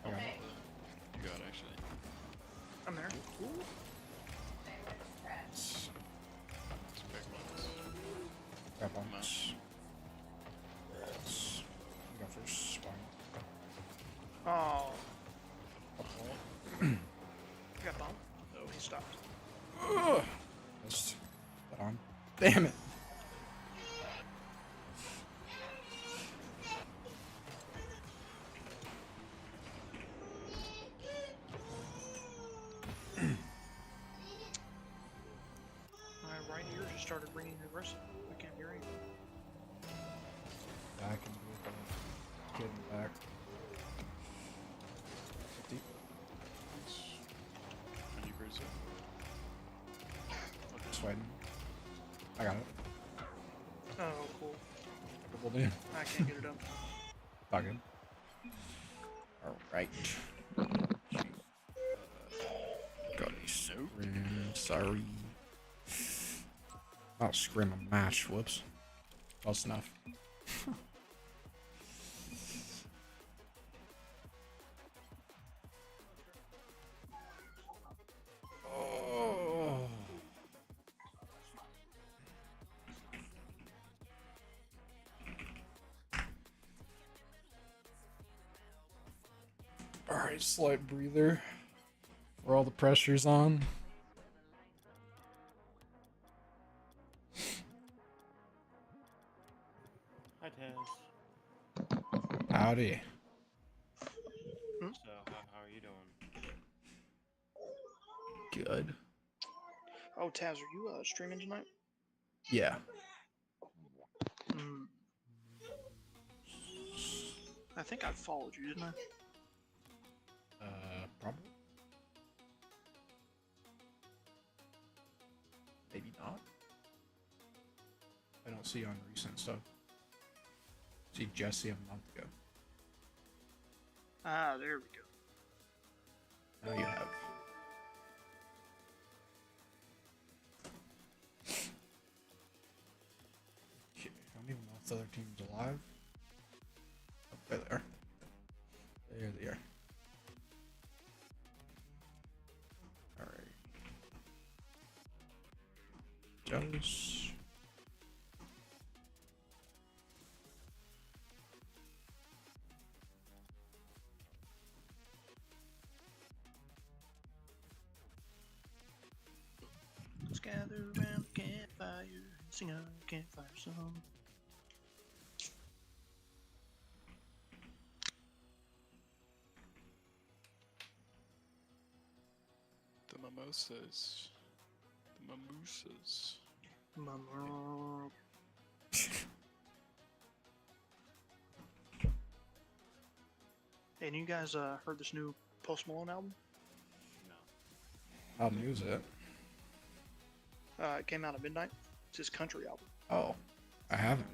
got I got it. You got it, actually. I'm there. It's back ones. Grab on. Come on. Yes. You go first. Fine. Oh, Up for it. I got bomb. Oh, he stopped. Missed. That on. Damn it. My right ear just started ringing aggressive. I can't hear anything. Back and do the kid in the back. 50. And you bruise it. Sweating. I got it. Oh, cool. Double do. I can't get it up. Not good. Alright. Got a scrim. Sorry. I'll scrim a match. Whoops. Close enough. Oh. Alright, slight breather. Where all the pressure's on. Hi, Taz. Howdy. So, how are you doing? Good. Oh, Taz, are you streaming tonight? Yeah. Hmm. I think I followed you, didn't I? Probably. Maybe not. I don't see on recent stuff. See Jesse a month ago. Ah, there we go. Now you have. Okay, I don't even know if the other team's alive. Oh, there they are. There they are. Alright. Jealous. Let's gather around the campfire and sing a campfire song. The mimosas. The Mimosas. Mama. And you guys heard this new Post Malone album? No. I'll use it. It came out at midnight. It's his country album. Oh, I haven't.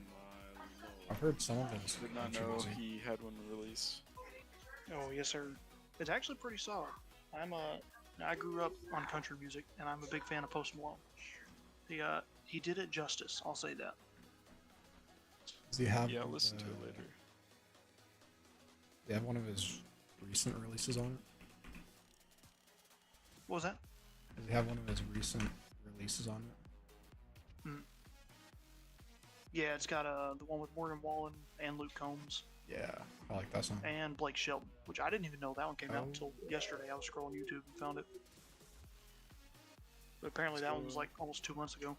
My I've lord. heard some of his Did not country know music. he had one release. Oh yes, sir. It's actually pretty solid. I grew up on country music, and I'm a big fan of Post Malone. He did it justice. I'll say that. Does he have? Yeah, I'll listen to it later. They have one of his recent releases on it. What was that? Does he have one of his recent releases on it? Yeah, it's got the one with Morgan Wallen and Luke Combs Yeah, I like that song. and Blake Shelton, which I didn't even know that one came out Oh. until yesterday. I was scrolling YouTube and found it. But apparently that one was like almost 2 months ago.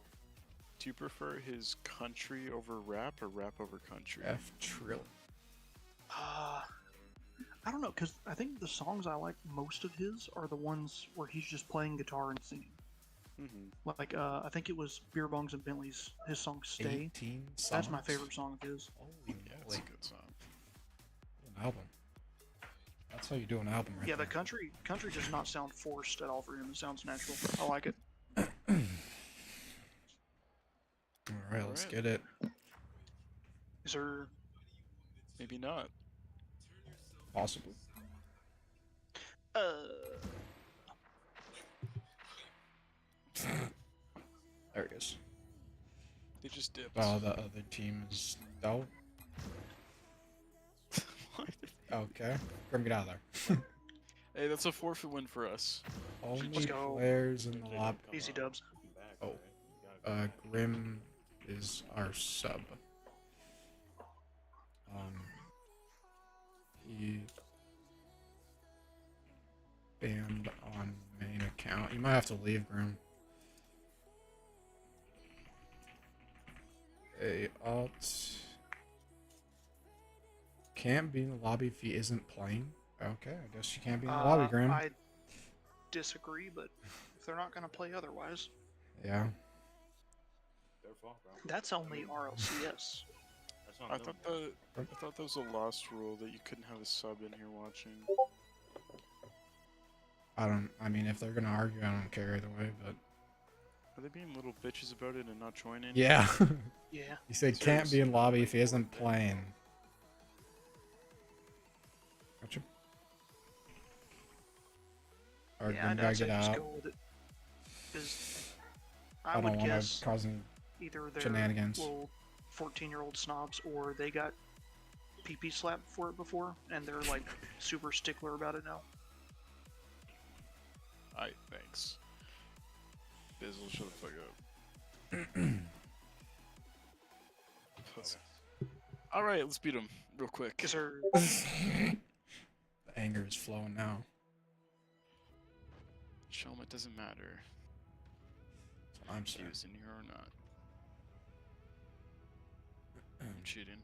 Do you prefer his country over rap or rap over country? F Trill. I don't know, because I think the songs I like most of his are the ones where he's just playing guitar and singing. Mm-hmm. Like, I think it was Beer Bongs and Bentleys, his song Stay. 18 songs. That's my favorite song of his. Holy Yeah, it's moly. a good song. An album. That's how you do an album, right Yeah, the there. country does not sound forced at all for him. It sounds natural. I like it. All right, let's Alright. get it. Is there... Maybe not. Possibly. There it is. They just dipped. Oh, the other team is out. What? Okay. Grim, get out of there. Hey, that's a forfeit win for us. Only go. players in the lobby. Easy dubs. Back, Oh. right? You gotta go back. Grim is our sub. He banned on main account. You might have to leave, Grim. A alt can't be in the lobby if he isn't playing. Okay, I guess you can't be in the lobby, Grim. I disagree, but if they're not going to play otherwise, Yeah. Their fault, bro. that's only RLCS. That's not I doing, thought that was a lost rule that you couldn't have a sub in here watching. I mean, if they're gonna argue, I don't care either way, but. Are they being little bitches about it and not joining? Yeah. Yeah. He said can't be in lobby if he isn't playing. Gotcha. Or Yeah, Grim I'd gotta say get just out. go with it. Because I I don't would want guess to cause any either they're shenanigans. little 14-year-old snobs or they got PP slapped for it before and they're like super stickler about it now. Alright, thanks. Bizzle, shut the fuck up. Alright, let's beat him real quick. Because they're The anger is flowing now. Show him it doesn't matter That's what I'm if he saying. was in here or not. I'm cheating.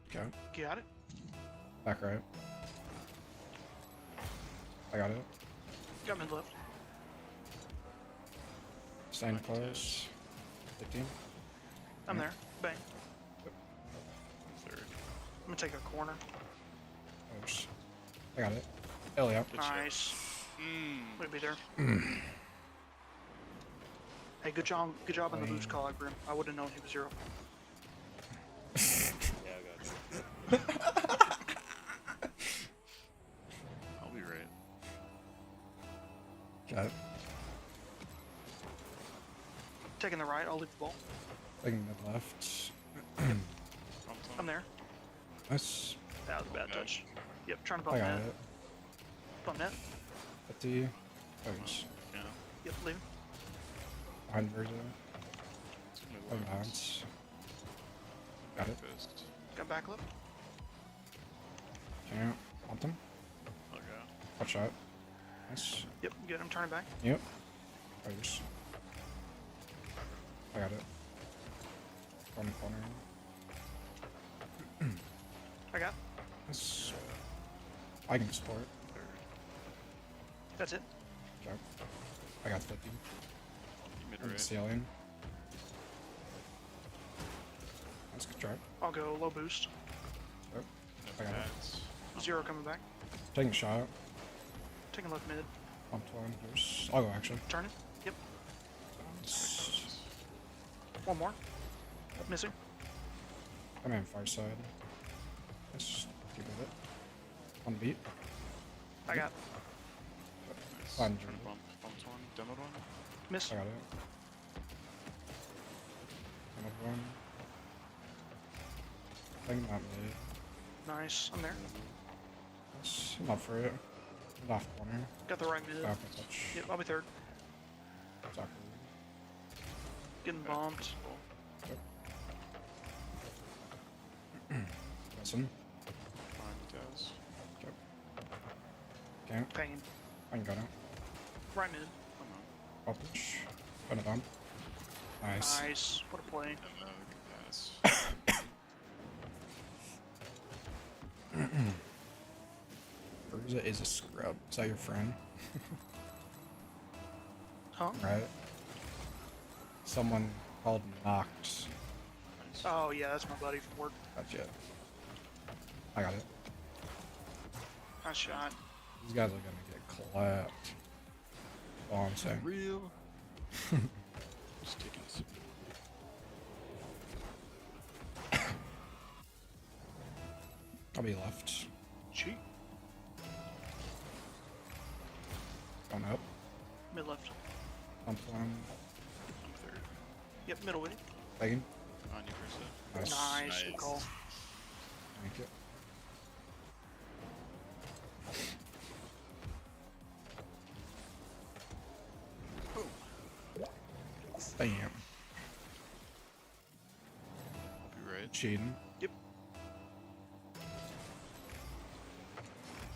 Okay, got it. back right. I got it. Got mid left. Staying Like close. 15. I'm there. Bang. Third. I'm gonna take a corner. Oh, sh- I got it. Hell yeah. Good shot. Nice. Mm. Would be there. Hey, good job on the boost call, Grim. I would have known he was 0. yeah, I got you. I'll be right. Got it. Taking the right, I'll leave the ball. Taking the left. I'm there. Nice. That was a bad Okay. touch. Yep, trying to I bump got net. it. Bump net. 50. Oh, he's Yeah. Yep, leaving. behind Virgil. It's gonna Oh, be bounce. Got it. Fist. Got back left. Can't pump him. Okay. Hot shot. Nice. Yep, good. I'm turning back. Yep. Oh, yes. I got it. One corner. I got. Nice. I can support. That's it. Okay. I got 50. You Mid On the right. ceiling. That's a good try. I'll go low boost. No I got it. pads. Zero coming back. Taking a shot. Taking left mid. On one. There's. I'll go actually. Turn it. Yep. It's- One more. Missing. I'm in far side. Let's keep with it. On the beat. I got. Nice. Fine, Trying to Jordan. bumped one. Demoed one. Miss. I got it. Another one. I think not really. Nice. I'm there. I'm up for it. Off corner. Got the right mid. Back and touch. Yep. I'll be third. Exactly. Getting bombed. Listen. Fine, Daz. Okay. Pain. I can go now. Right mid. Come on. I'll push. Put it on. Nice. Nice. What a play. And now we can pass. Urza is a scrub. Is that your friend? Huh? Right? Someone called Nox. Nice. Oh yeah, that's my buddy from work. That's it. I got it. Nice shot. These guys are gonna get clapped. All I'm saying. Real. Just taking a sip. I'll be left. Cheat. Going up. Mid left. Pump one. I'm third. Yep. Middle with it. Begging. On you for a sec. Nice. Nice. Good Nice. call. Thank you. Bam. I'll be right. Cheating. Yep.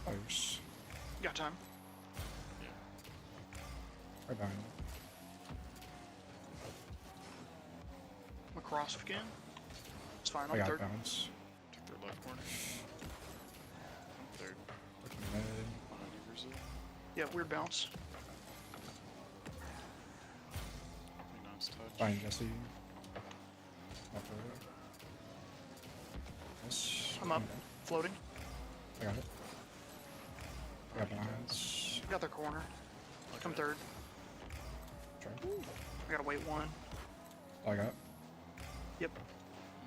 Close. Got time. Yeah. Right behind. I'm across again. It's fine. I I'm got third. balance. Took their left corner. I'm third. Looking mid. On you, Brazil. Yeah. Weird bounce. Pretty nice touch. Fine, Jesse. Up for it. Nice. I'm up. Floating. I got it. I got balance. Got their corner. Come third. Try. I gotta wait one. All I got. Yep.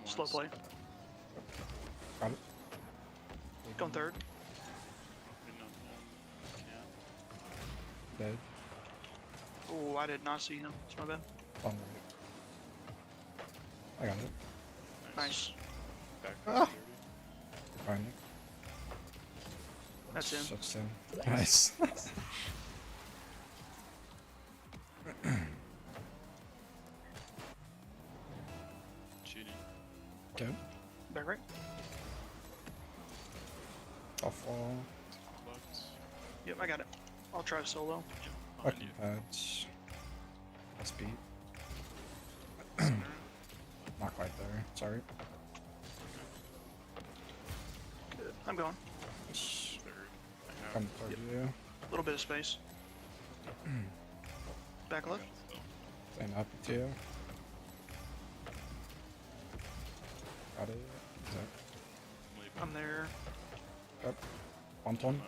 Slow play. Got it. Come third. Dead. Oh, I did not see him. It's my bad. On right. I got it. Nice. Back Ah. 30. Fine. That's in. Sucks in. Nice. Cheating. Okay. Back right. I'll fall. Left. Yep. I got it. I'll try solo. On Fucking you. pads. Let's beat. Center. Not quite there. Sorry. Good. I'm going. Just Third. I have. come toward you. A little bit of space. Back left. Stand up with you. Got it. Is that I'm there. up? Ponton.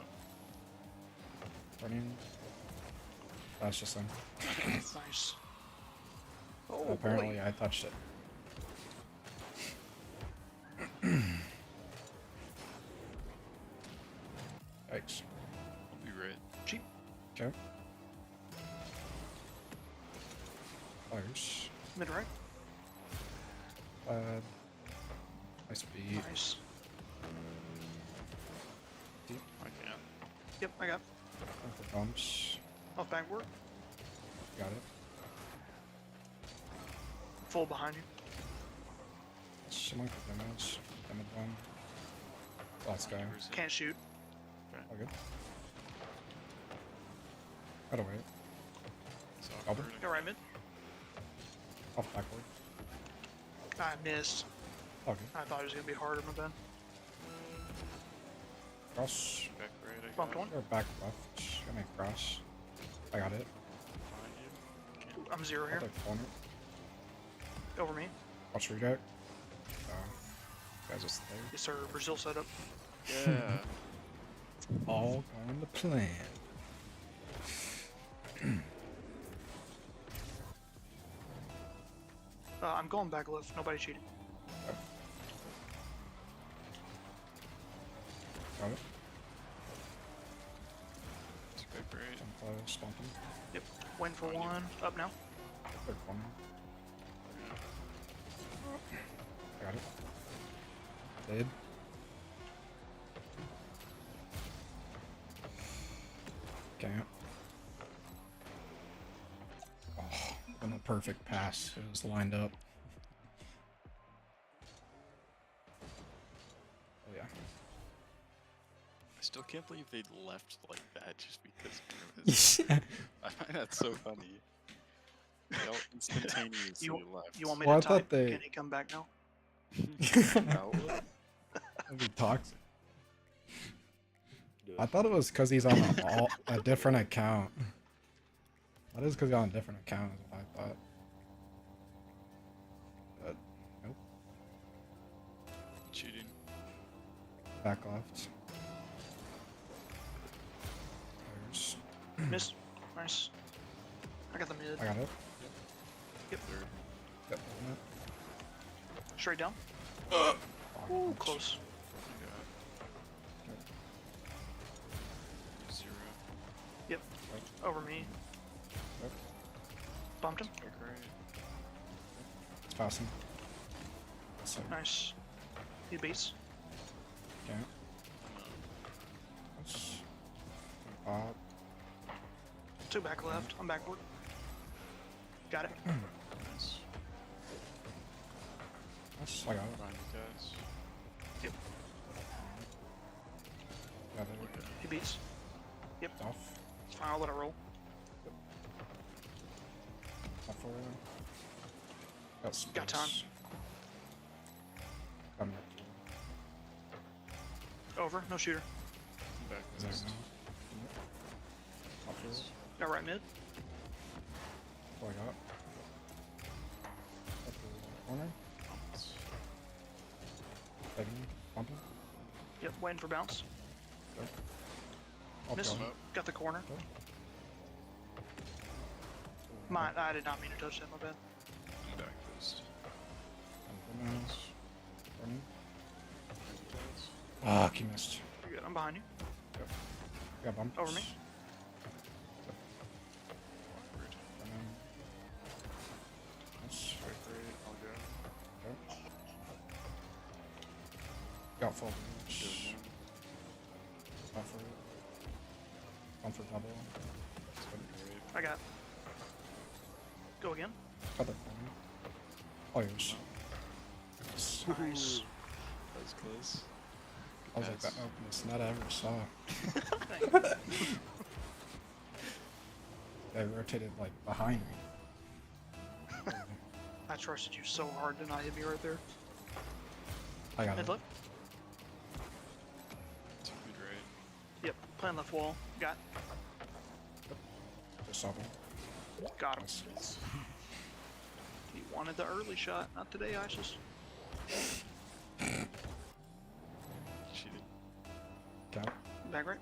Turning. That's just him. Nice. Oh, Apparently boy. I touched it. Yikes. I'll be right. Cheap. Okay. Fires. Mid right. Nice beat. Nice. I can't. Yep. I got. Going for bumps. Off backward. Got it. Full behind you. Someone could damage. Damage one. Last guy. Can't shoot. All good. Gotta wait. It's Double. awkward. Go right mid. Off backward. I missed. All good. I thought it was gonna be harder, my bad. Cross. Back right. I Bumped got one. Or back left. Got me cross. I got it. Behind you. I'm 0 here. Other corner. Over me. Watch reject. Guys, just there. Yes, sir. Brazil setup. Yeah. All going to plan. I'm going back left. Nobody cheated. Got it. Swipe right. Jump close, bumping. Yep. Win for one. Up now. Third corner. Got it. Did. Can't. Oh, been a perfect pass. It was lined up. Oh yeah. I still can't believe they left like that just because Grimace. I find that so funny. They all instantaneously left. You want me Well, I to thought type? they- Can he come back now? No. That'd be toxic. Do I it. thought it was because he's on a different account. That is because he's on a different account, is what I thought. But, nope. Cheating. Back left. There's. Miss. Nice. I got the mid. I got it. Yep. Third. Yep. Straight down. Oh, Ooh, close. Yeah. 0. Yep. Over me. Yep. Bumped him. Swipe right. It's passing. So, Nice. He beats. okay. Let's pop. 2 back left. I'm backward. Got it. Nice. That's, I got it. Behind you guys. Yep. Got it. Okay. He beats. Off. It's fine. I'll let it roll. Off for got space. Got time. Come Over. No shooter. Back here. list. Off for Got right mid. what I got. Up the corner. Begging. Bumping. Yep. Waiting for bounce. Up Miss. going. Got the corner. Okay. I did not mean to touch that. My bad. Back list. I'm going out. Running. Behind you guys. Fuck, you missed. You're good. I'm behind you. Got bumped. Over me. Awkward. Nice. Swipe right. I'll go. Okay. Got full Go damage. again. Buffer. One for double. Swipe right. I got. Go again. Got the corner. All yours. Nice. Nice. That was close. I was like, that openest net I ever saw. Thank you. They rotated like behind me. I trusted you so hard to not hit me right there. I got Mid it. left. Two good right. Yep. Playing left wall. Got. Just stopping. Got him. Nice. He wanted the early shot. Not today, Isis. Cheated. Got it. Back right.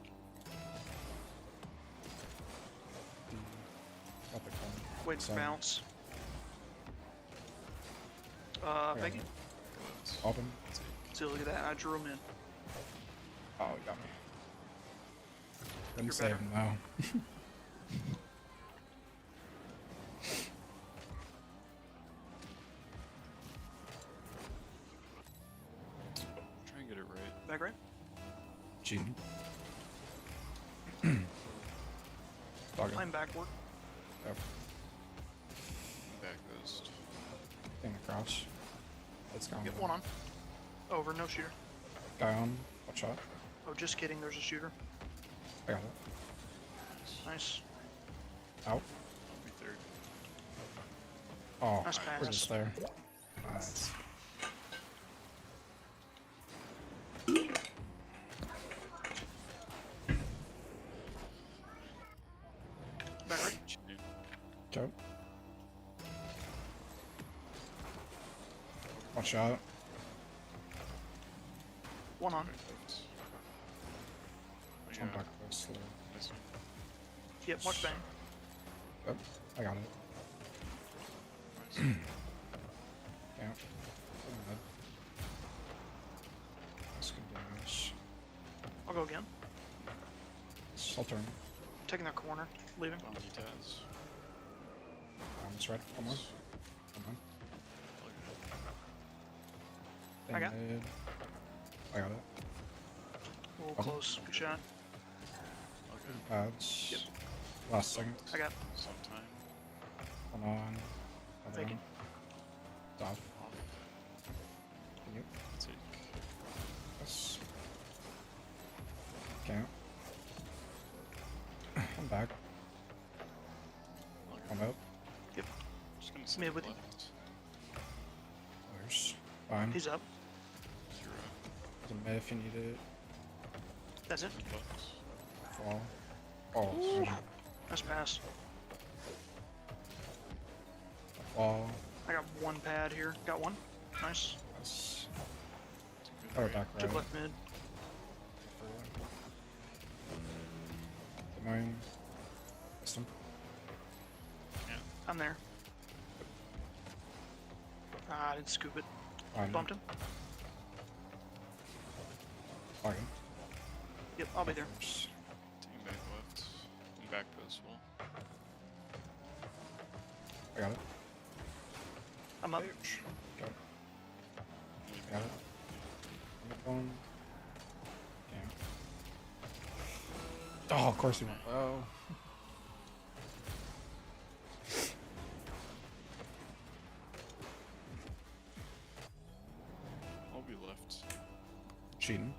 Got the corner. Wait for Sorry. bounce. Yeah. Becky. Close. Open. Take. See, look at that. I drew him in. Oh, you got me. Couldn't You're save better. him though. Try and get it right. Back right. Cheating. Doggo. Playing backward. Yep. Back list. Thing across. Let's go. Get one on. Over. No shooter. Guy on. What shot? Oh, just kidding. There's a shooter. I got it. Nice. Out. I'll be third. Oh, Nice we're pass. just there. Nice. Back right. Cheating. Okay. Watch out. One on. Back left. Jump back close. Nice one. Yep, watch bang. Yep, I got it. Nice. Yeah. That's good damage. I'll go again. I'll turn. Taking their corner. Leaving. On you, Taz. It's right. Come on. Come on. I got- Mid. I got it. A little Oh. close. Good shot. Okay. Pads. Yep. Last second. I got Sometime. One on. One Fake it. on. Stop. Off. Yep. Take. Yes. Count. I'm back. Okay. I'm out. Just gonna sit Mid with you. left. There's fine. He's up. Zero. There's a mid if you need it. That's it. Mid left. Fall. Oh, Ooh. there's Nice pass. a fall. I got one pad here. Got one. Nice. That's Good power rate. back Took right. left mid. Good mine. Missed him. I'm there. Ah, I didn't scoop it. Fine. Bumped him. Fine. Yep, I'll be there. Taking back left. And back post wall. I got it. I'm up. Got it. Maybe Got it. I'm up on. Damn. Oh, of course he went. Oh. I'll be left. Cheating.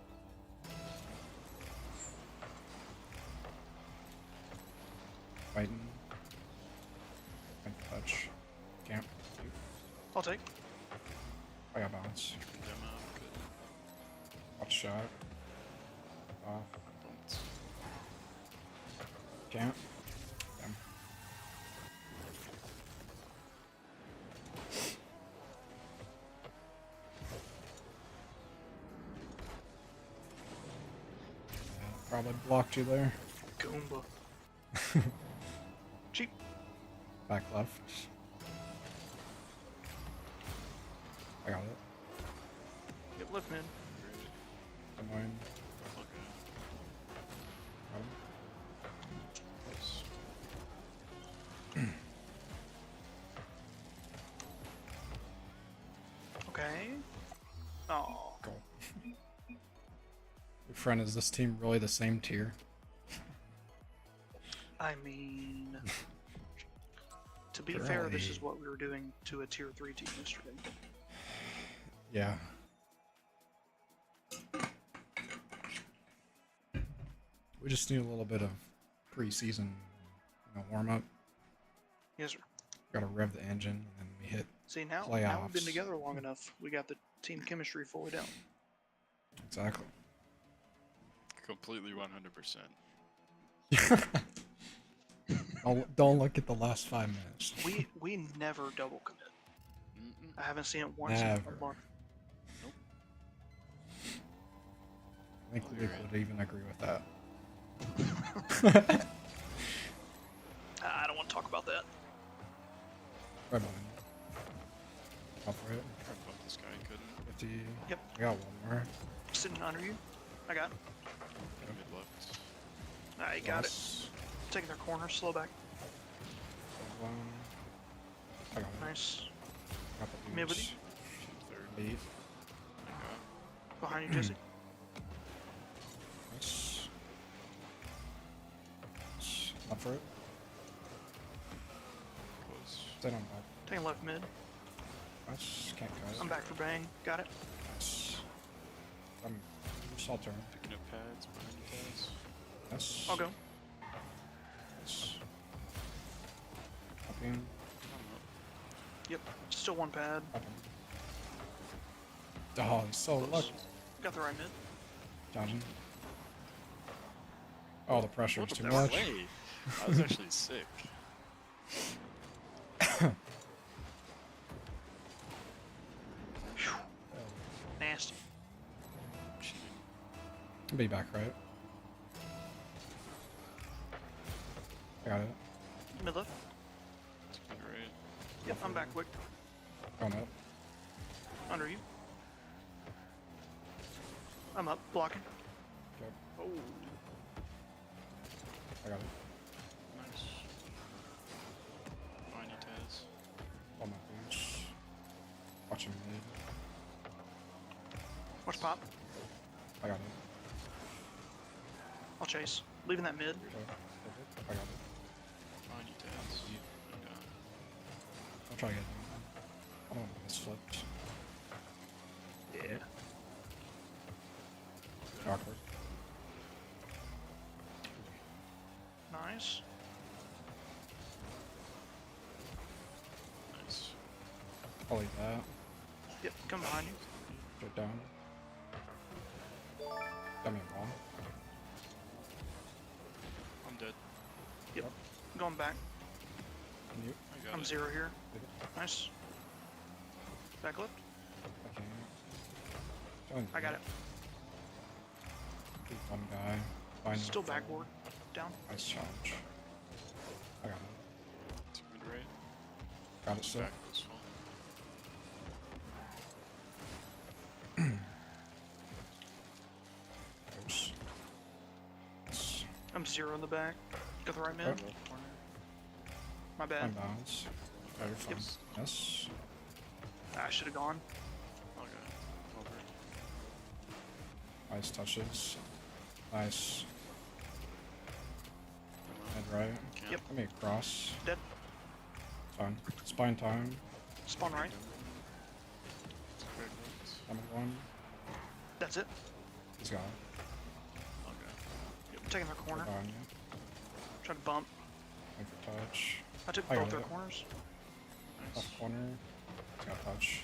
Fighting. And touch. Camp. I'll take. I got balance. Demo. Good. Watch shot. Off. Bumped. Camp. Damn. Yeah, probably blocked you there. Goomba. Cheap. Back left. I got it. Yep, left mid. Great. Come on. Okay. Got him. Nice. Okay. Oh. Go. Your friend, is this team really the same tier? I mean, to be fair, this is what we were doing to a tier 3 team yesterday. Yeah. We just need a little bit of preseason, warm up. Yes, sir. Gotta rev the engine, and then we hit. See, now we've been Playoffs. together long enough. We got the team chemistry fully down. Exactly. Completely 100%. Don't look at the last 5 minutes. We never double commit. Mm-mm. I haven't seen it once in Never. a month. I think Oh, Luke you're would even agree with that. I don't want to talk about that. Right behind you. Up for it. Tried to bump this guy, couldn't. 50. Yep. I got one more. Sitting under you. I got it. Mid left. I got it. Nice. Taking their corner. Slow back. One. I got it. Nice. Got the Mid with leads. Shoot third. Beat. Okay. Behind you, Jesse. Nice. Up for it. Close. Stay on back. Taking left mid. Nice. Can't cut. I'm back for bang. Got it. Nice. I'm salt turn. Picking up pads behind you guys. Yes. I'll go. Nice. Up in. I'm up. Yep. Still one pad. Up in. Oh, he's so Close. lucky. Got the right mid. Dodging. Oh, the pressure is What too the much. way? I was actually sick. Phew. Be back right. I got it. Mid left. Speed right. Yep, I'm back quick. Going up. Under you. I'm up, blocking. Okay. Oh, I got it. Nice. Behind you, Taz. On my boots. Watching mid. watch pop. I got it. I'll chase. Leaving that mid. Okay. I got it. Behind you, Taz. Yeah. I'll try to get it. I don't know if it's flipped. Yeah. Awkward. Nice. Nice. I'll leave that. Yep, come behind you. Straight down. Got me a ball. I'm dead. Yep. Going back. Mute. I got I'm it. 0 here. Leave it. Nice. Back left. I can't. Join I got it. Keep one guy. Find Still the- backboard. Down. Nice challenge. I got it. Speed right. Got it still. Back this one. Close. Yes. I'm 0 in the back. Got the right mid. Okay. Left corner. My bad. Fine bounce. Very fun. Yep. Yes. I should have gone. Okay. Over. Nice touches. Nice. Come Head on. right. Can't. Yep. Let me cross. Dead. Fine. Spine time. Spawn right. Squared left. I'm at one. That's it. He's got it. Okay. I'm taking their corner. Behind you. Trying to bump. Wait for touch. I took I got both their it. corners. Nice. Left corner. He's got touch.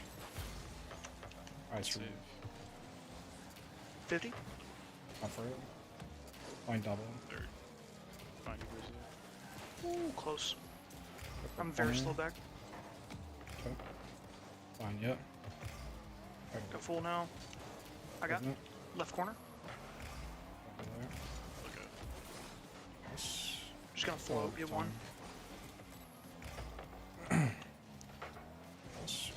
Nice Save. read. 50. Up for it. Line double. Third. Behind you, Grizzly. Ooh, close. Look for I'm very corner. slow back. Okay. Fine, yep. Okay. Got full now. I got Isn't it? left corner. Over there. Okay. Nice. Just gonna float. Get one. Yes.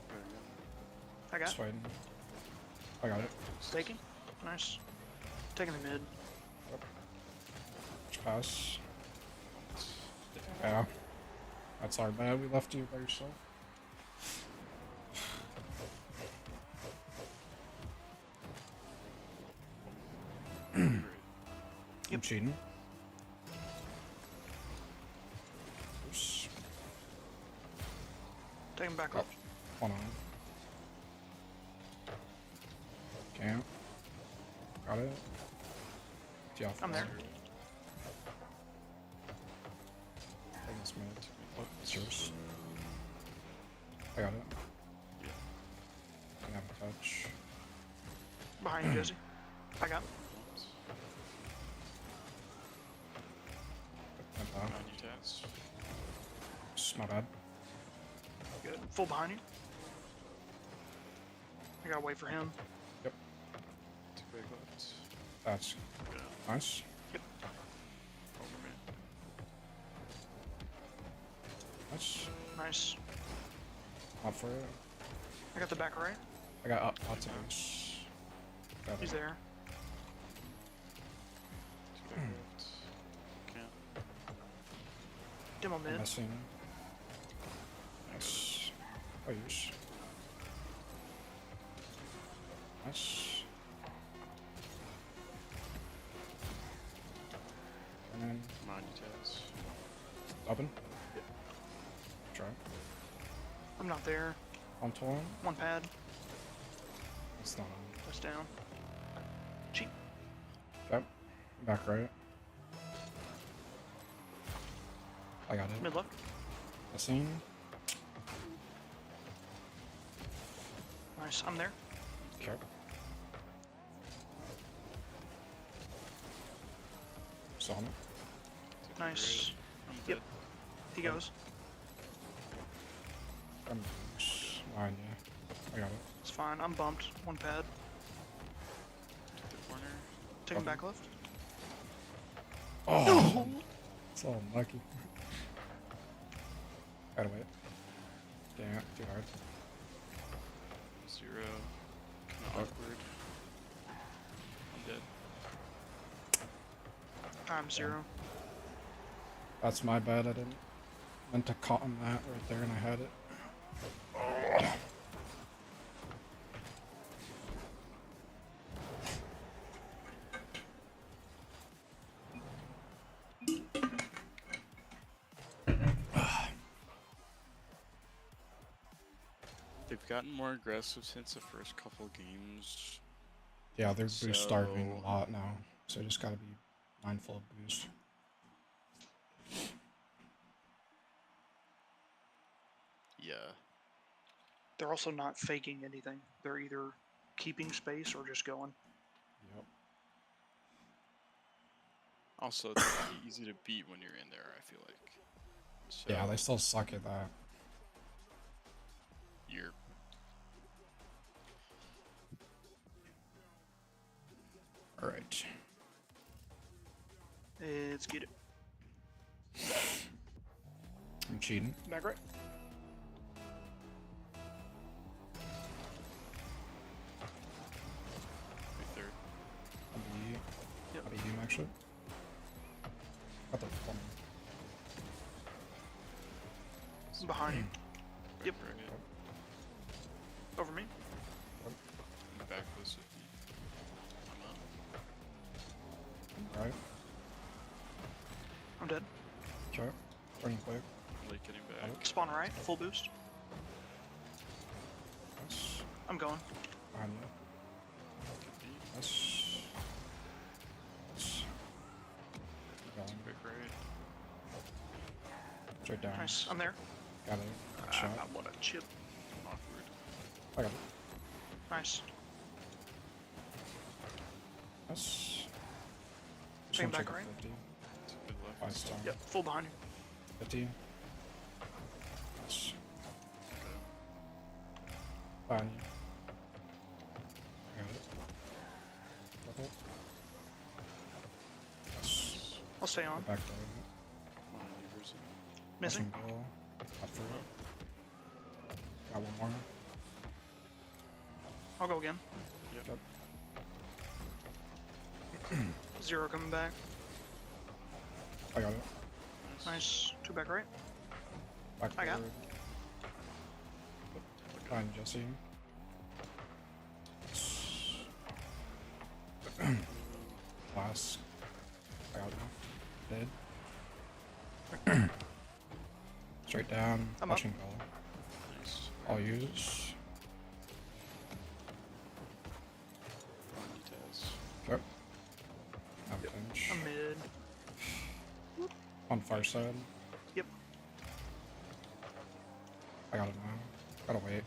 There we go. I got. Sweden. I got it. Taking. Nice. Taking the mid. Which pass. Yeah. That's our bad. We left you by yourself. Great. I'm Yep. cheating. Oops. Taking back Oh. up. Hold on. Camp. Got it. Yeah, I'm there. Take this mid. It's yours. I got it. Yeah. Can have a touch. Behind you, Jesse. I got. Oops. Put that down. Behind you, Taz. Oops, my bad. Good. Full behind you. I gotta wait for him. Two big left. That's Yeah. nice. Over me. Nice. Nice. Up for it. I got the back right. I got up lots of boost. Got He's it. there. Two big left. Can't. Demo I'm mid. missing. Nice. Oh, use. Nice. And then Behind you, Taz. open. Try. I'm not there. On torn. One pad. It's not on. That's down. Cheap. Yep. Back right. I got it. Mid left. Missing. Nice. I'm there. Okay. Saw him. Two Nice. great. I'm Yep. dead. He goes. I'm behind you. I got it. It's fine. I'm bumped. One pad. Took the corner. Taking back left. Oh, it's all lucky. Gotta wait. Damn it, too hard. 0. Kinda awkward. I'm dead. I'm 0. That's my bad. I didn't meant to cotton that right there, and I had it. They've gotten more aggressive since the first couple games. Yeah, they're boost starving So- a lot now, so just gotta be mindful of boost. Yeah. They're also not faking anything. They're either keeping space or just going. Yep. Also, it's pretty easy to beat when you're in there, I feel like. So Yeah, they still suck at that. you're All right. Let's get it. I'm cheating. Back right. right there. I'll be. Yep. I'll be him actually. Got the one. Behind you. Yep. Right. Over me. Back close with me. I'm up. Right. I'm dead. Okay. Turning quick. Late getting back. Spawn right. Full boost. Yes. I'm going. Behind you. Good beat. Yes. Yes. Going. Quick right. Straight down. Nice. I'm there. Got it. Good shot. What a chip. Awkward. I got it. Nice. Yes. Just Taking wanna back check right. at 50. It's a good left. Fine stone. Yep. Full behind you. 50. Yes. Behind you. I got it. Got it. Yes. I'll stay on. Go back there. Come on, University. Missing. Watching goal. Up through it. Got one more. I'll go again. Yep. 0 coming back. I got it. Nice. 2 back right. Back I got it. forward. Behind Jesse. Last. I got it. Dead. Straight down. I'm up. Watching goal. Nice. I'll use. Taz. Okay. Have a pinch. I'm mid. On far side. Yep. I got it now. Gotta wait.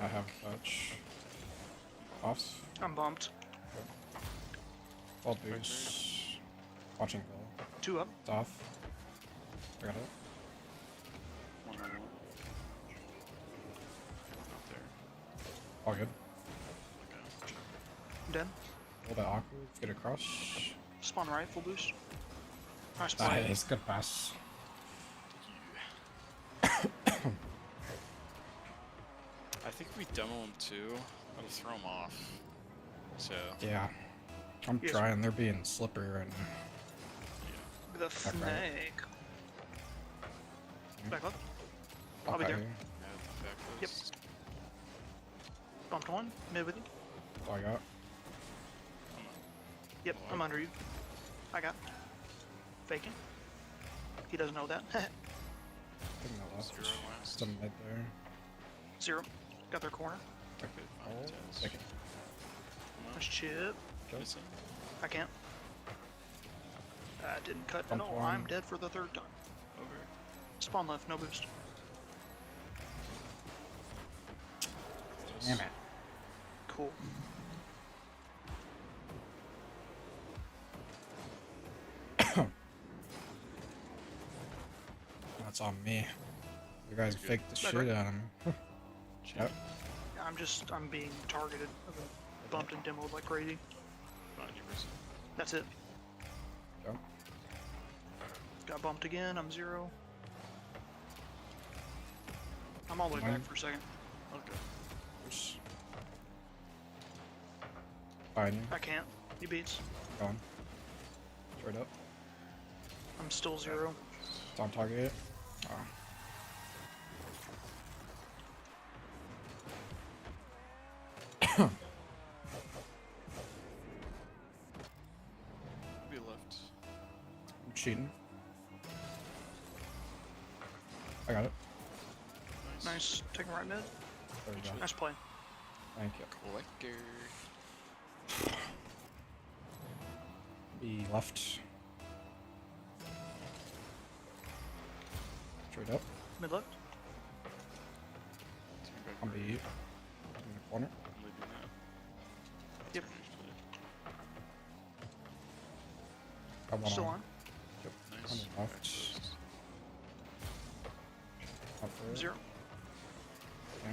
I have touch. Off. I'm bumped. Full boost. Watching goal. 2 up. It's off. I got it. 1 on 1. Out there. All good. Okay. I'm dead. A little bit awkward. Get across. Spawn right. Full boost. Nice spawn. Nice. Good pass. I think if we demo them too, that'll throw them off. So, Yeah. I'm Yes. trying. They're being slippery right now. yeah. The right. snake. Back left. I'll be Okay. there. Yeah, back Yep. close. Bumped 1. Mid with you. That's all I got. Yep. I'm under you. I got. Faking. He doesn't know that. I think that left. 0 last. Just a mid there. 0. Got their corner. Good. Oh, Fine, Taz. take it. Come on. Nice chip. Go. Missing. I can't. That didn't cut at Bump all. one. I'm dead for the 3rd time. Over. Spawn left. No boost. Damn it. Cool. That's on me. You guys faked the Back shit right. out of me. Check. Yep. I'm being targeted. bumped and demoed like crazy. Not yours. That's it. Go. Got bumped again. I'm 0. I'm all the way back for a second. Okay. Oops. Behind you. I can't. He beats. Gone. Straight up. I'm still 0. It's on target. Oh. Be left. I'm cheating. I got it. Nice. Taking right mid. There we go. Nice play. Thank you. Collector. Be left. Straight up. Mid left. Turn back I'm right. be in the corner. I'm leaving now. Yep. Turn actually. Got one Still on. on. Yep. Nice. On the left. Backwards. Up for it. 0. Yeah.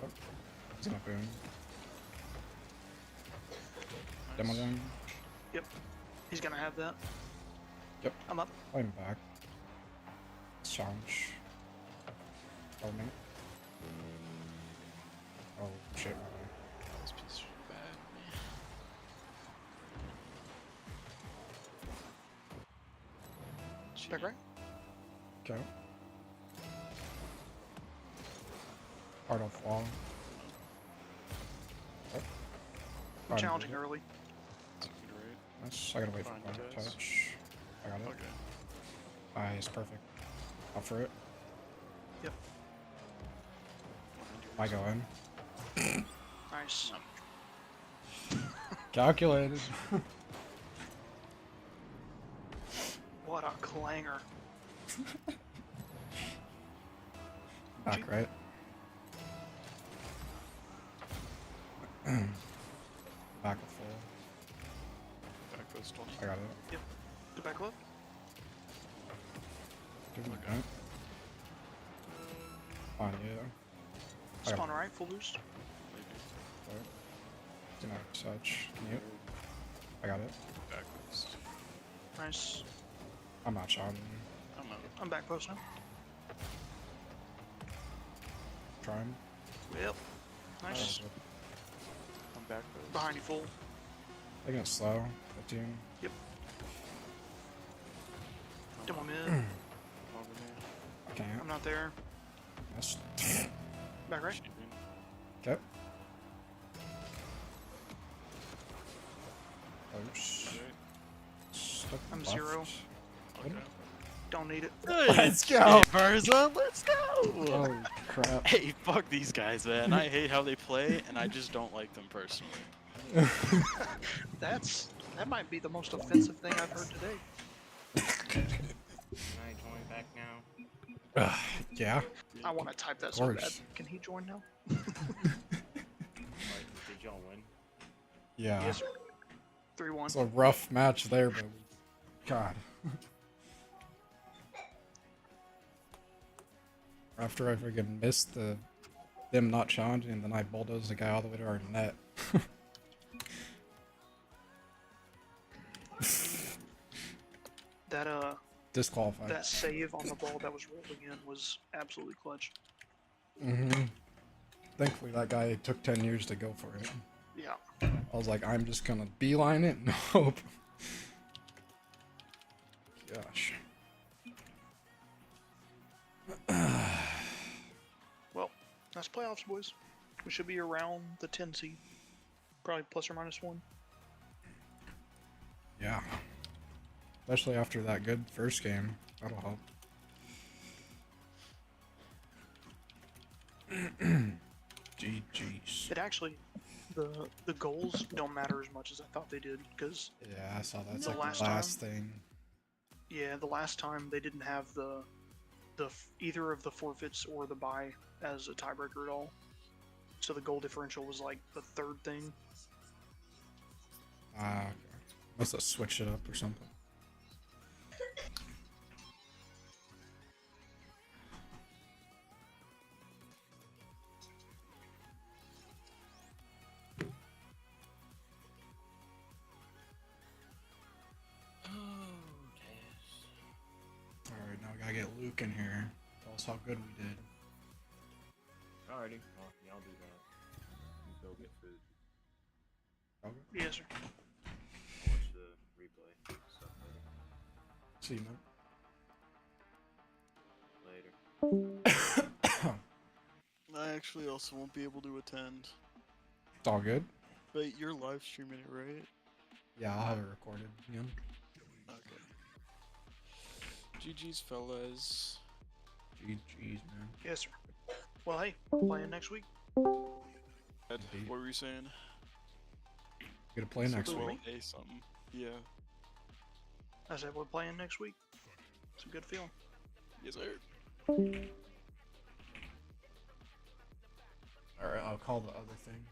Oh. He's gonna boom. Demo down. Yep. He's gonna have that. Yep. I'm up. I'm back. Challenge. Oh man. Oh shit. This piece is bad. Back right. Okay. Hard off wall. Oh. I'm Fine, challenging good. early. Second right. Nice. I gotta wait for Fine, one guys. touch. I got it. Okay. Nice, perfect. Up for it. Yep. Behind I yours. go in. Nice. Calculated. What a clanger. Back right. Back with full. Back goes 20. I got it. Go back left. Give me that. On you. I got Spawn right. Full boost. Maybe. it. Do not touch. Can you? I got it. Backwards. Nice. I'm not shot. I'm out. I'm back post now. Trying. Yep. Nice. I'm back goes. Behind you full. They're gonna slow. 15. Demo mid. Over me. I can't. I'm not there. Yes. Back right. Shooting. Okay. Close. Right. Stuck I'm left. 0. Okay. Don't need it. Let's go. Hey, Barza, let's go! Oh crap. Hey, fuck these guys, man. I hate how they play, and I just don't like them personally. That might be the most offensive thing I've heard today. Can I join back now? Yeah. I want to type that Of so bad. course. Can he join now? Like, did y'all win? Yeah. Yes, sir. 3-1. It's a rough match there, but God. After I freaking missed them not challenging, and then I bulldozed the guy all the way to our net. That Disqualified. that save on the ball that was rolling in was absolutely clutch. Mm-hmm. Thankfully, that guy took 10 years to go for it. Yeah. I was like, I'm just gonna beeline it and hope. Gosh. Well, nice playoffs, boys. We should be around the 10 seed. Probably plus or minus 1. Yeah. Especially after that good first game. That'll help. GG's. It actually, the goals don't matter as much as I thought they did, because Yeah, I saw that's The like last the last thing. yeah, the last time they didn't have either of the forfeits or the bye as a tiebreaker at all. So the goal differential was like the third thing. Ah, okay. Must have switched it up or something. Luke in here. Tell us how good we did. Alrighty. Well, y'all do that. You go get food. Okay. Yes, sir. I'll watch the replay stuff later. See you, man. Later. I actually also won't be able to attend. It's all good. But you're live streaming it, right? Yeah, I'll have it recorded again. Okay. GG's, fellas. GG's, man. Yes, sir. Well, hey, playing next week. Ed, Indeed. what were you saying? Gonna play next Super week. Bowl. A something. Yeah. I said we're playing next week. It's a good feeling. Yes, sir. Alright, I'll call the other thing.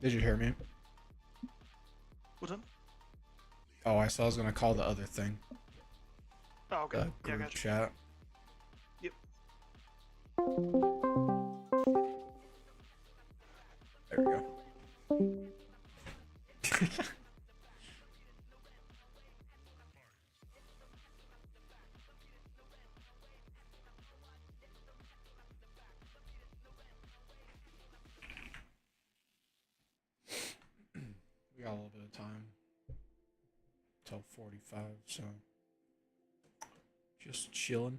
Did you hear me? What's up? Oh, I said I was gonna call the other thing. Oh, okay. The Yeah, I group got you. chat. Yep. There we go. We got a little bit of time till 45, so just chilling.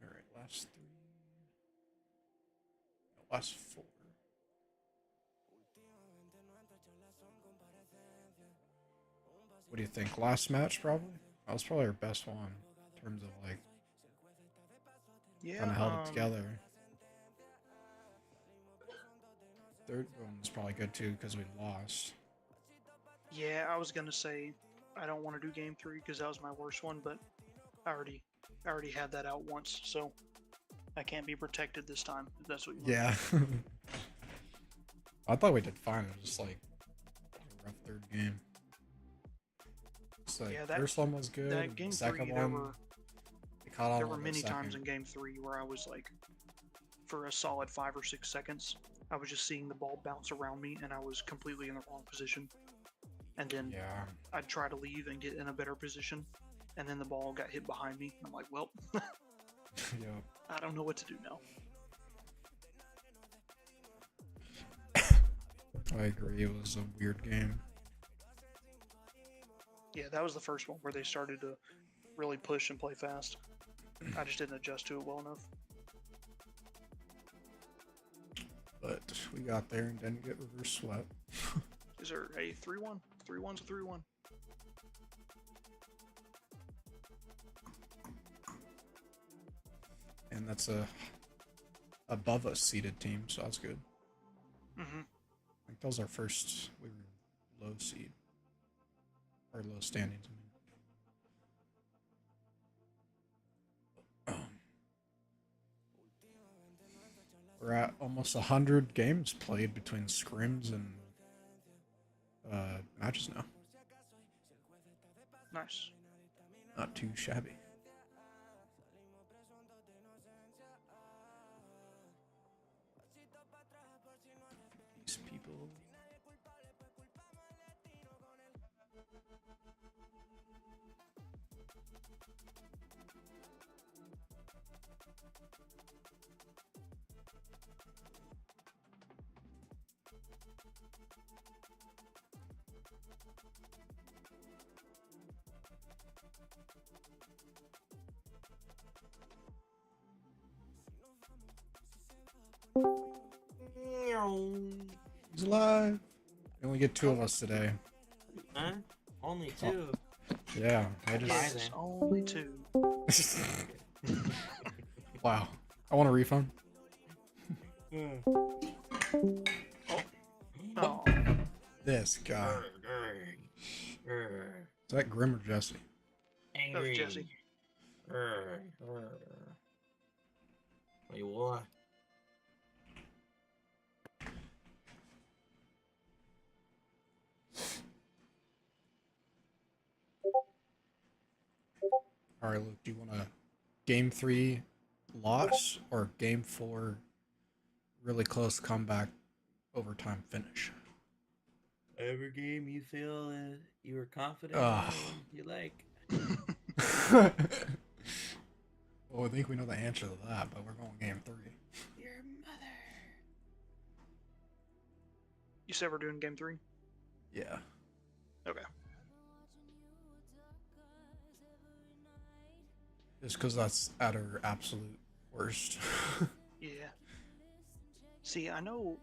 All right, last three, no, last four. What do you think? Last match, probably. That was probably our best one in terms of like Yeah. kind of held it together. Third one was probably good too because we lost. Yeah, I was gonna say I don't want to do game 3 because that was my worst one, but I already had that out once, so I can't be protected this time. If that's what you want. Yeah. I thought we did fine. It was just like a rough third game. It's like Yeah, that- first one was good. That and game the 3, second there one, were they caught on there a were little many bit times in second. game 3 where I was like, for a solid 5 or 6 seconds, I was just seeing the ball bounce around me, and I was completely in the wrong position. And then Yeah. I'd try to leave and get in a better position, and then the ball got hit behind me. I'm like, well, Yep. I don't know what to do now. I agree. It was a weird game. Yeah, that was the first one where they started to really push and play fast. I just didn't adjust to it well enough. But we got there and didn't get reverse swept. Is there a 3-1? 3-1's a 3-1. And that's a above us seeded team, so that's good. Mm-hmm. I think that was our first. We were low seed or low standings. I mean. We're at almost 100 games played between scrims and matches now. Nice. Not too shabby. These people. He's alive. We only get 2 of us today. Huh? Only 2. Yeah, I Yes, just. only 2. Wow. I want a refund. Oh, This guy. Is that Grim or Jesse? that was Jesse. Wait, what? All right, Luke. Do you want a game 3 loss or game 4 really close comeback overtime finish? Every game you feel you were confident Ugh. in, you like. Well, I think we know the answer to that, but we're going game 3. Your mother. You said we're doing game 3? Yeah. Okay. Just because that's at our absolute worst. Yeah. See, I know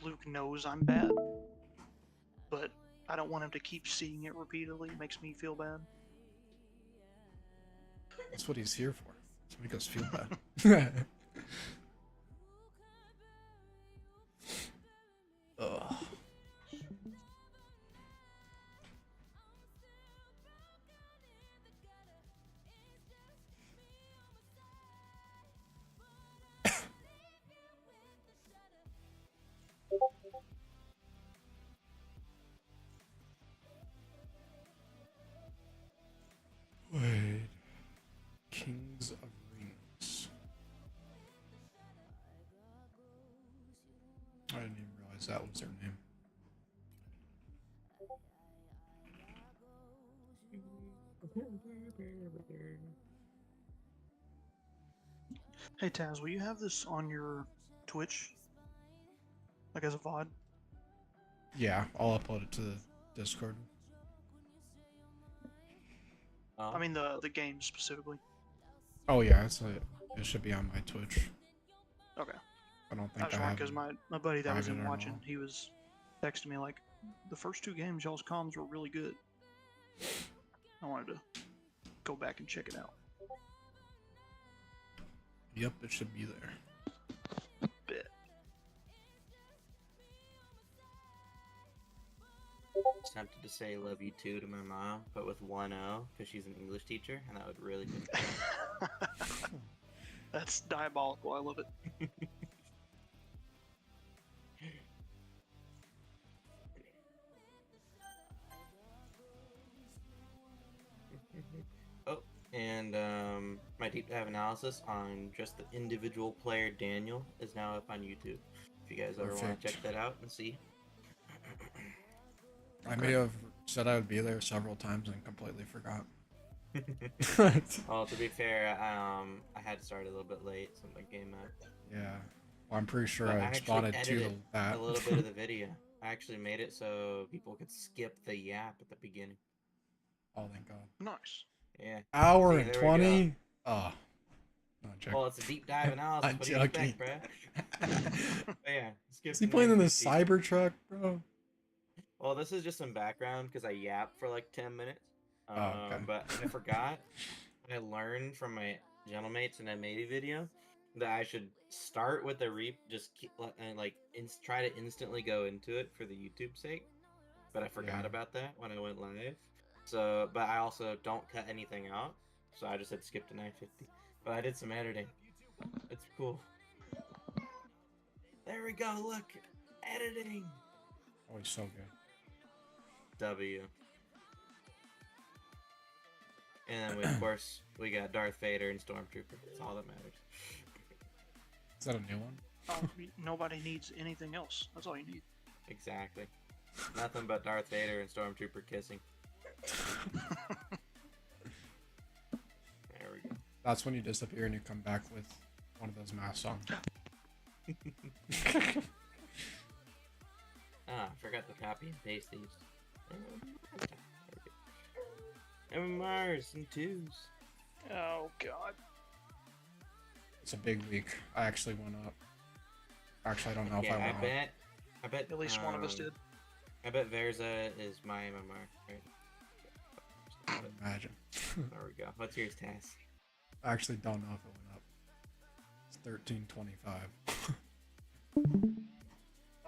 Luke knows I'm bad, but I don't want him to keep seeing it repeatedly. It makes me feel bad. That's what he's here for. To make us feel bad. Ugh. Wait. Kings of Rings. I didn't even realize that was their name. Hey Taz, will you have this on your Twitch? Like as a VOD? Yeah, I'll upload it to the Discord. I mean the game specifically. Oh yeah, it should be on my Twitch. Okay. I don't I think was I wrong have. because my buddy that was private in or watching, not. he was texting me like, the first 2 games y'all's comms were really good. I wanted to go back and check it out. Yep, it should be there. Bit. Tempted to say love you too to my mom, but with 1 O because she's an English teacher, and that would really be That's diabolical. I love it. Oh, and my deep dive analysis on just the individual player Daniel is now up on YouTube. If you guys ever want Perfect. to check that out and see. I may have said I would be there several times and completely forgot. Well, to be fair, I had started a little bit late, so my game up. Yeah. Well, I'm pretty sure But I actually responded to edited that. a little bit of the video. I actually made it so people could skip the yap at the beginning. Oh, thank God. Nice. Yeah. Hour See, and there we go. 20? Oh. No, I'm joking. Well, it's a deep dive analysis. I'm What do you joking. expect, bruh? But yeah. skip Is he the playing in the 950. Cybertruck, bro? Well, this is just some background because I yapped for like 10 minutes. Okay. But I forgot. I learned from my Gentlemates and M80 video that I should start with the just keep, and like try to instantly go into it for the YouTube sake. But I forgot Yeah. about that when I went live. So, but I also don't cut anything out. So I just had skip to 950. But I did some editing. It's cool. There we go. Look, editing. Oh, he's so good. W. And then, of course, we got Darth Vader and Stormtrooper. That's all that matters. Is that a new one? Nobody needs anything else. That's all you need. Exactly. Nothing but Darth Vader and Stormtrooper kissing. There we go. That's when you disappear and you come back with one of those mass songs. Ah, I forgot to copy and paste these. MMRs and 2s. Oh God. It's a big week. I actually went up. Actually, I don't know if I Yeah, went up. I bet. At least one of us did. I bet Verza is my MMR, right? I would imagine. There we go. What's yours, Tass? I actually don't know if it went up. It's 1325.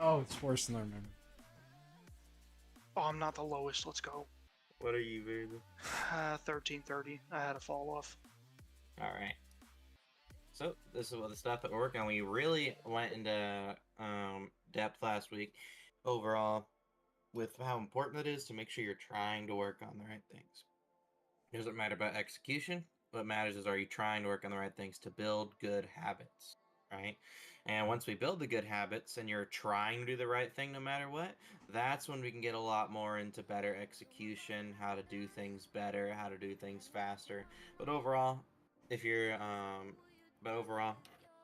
Oh, it's worse than I remember. Oh, I'm not the lowest. Let's go. What are you, Verza? 1330. I had a fall off. All right. So this is what the stuff that we're working on. We really went into depth last week overall with how important it is to make sure you're trying to work on the right things. It doesn't matter about execution. What matters is, are you trying to work on the right things to build good habits, right? And once we build the good habits and you're trying to do the right thing no matter what, that's when we can get a lot more into better execution, how to do things better, how to do things faster. But overall, if you're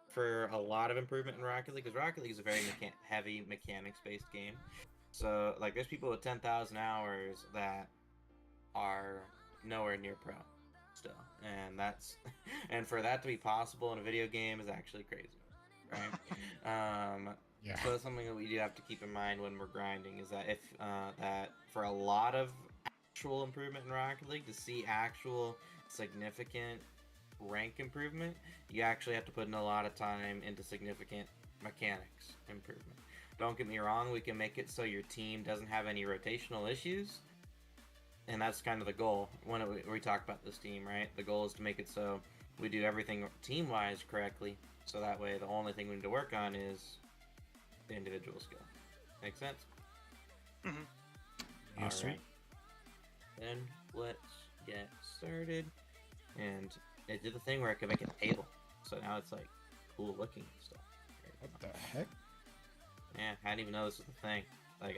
for a lot of improvement in Rocket League, because Rocket League is a very heavy mechanics-based game. So, like, there's people with 10,000 hours that are nowhere near pro still, and that's and for that to be possible in a video game is actually crazy, right? Yeah. So that's something that we do have to keep in mind when we're grinding, is that if that for a lot of actual improvement in Rocket League, to see actual significant rank improvement, you actually have to put in a lot of time into significant mechanics improvement. Don't get me wrong, we can make it so your team doesn't have any rotational issues, and that's kind of the goal when we talk about this team, right? The goal is to make it so we do everything team-wise correctly, so that way the only thing we need to work on is the individual skill. Make sense? Mm-hmm. Yes, sir. Alright. Then let's get started. And it did the thing where I could make a table, so now it's like cool looking and stuff. What the heck? Yeah, I didn't even know this was a thing. Like,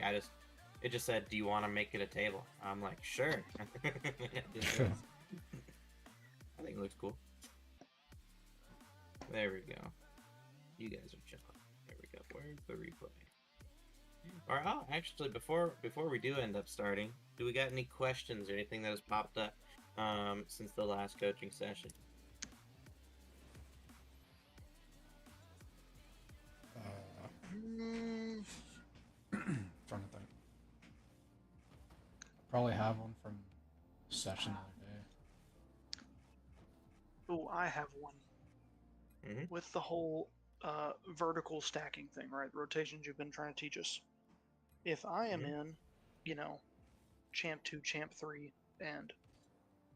it just said, do you want to make it a table? I'm like, sure. It just does. I think it looks cool. There we go. You guys are chilling. There we go. Where's the replay? Or, oh, actually, before we do end up starting, do we got any questions or anything that has popped up since the last coaching session? Trying to think. Probably have one from session the other day. Oh, I have one. Mhm. With the whole vertical stacking thing, right? Rotations you've been trying to teach us. If I am in, Champ 2, Champ 3, and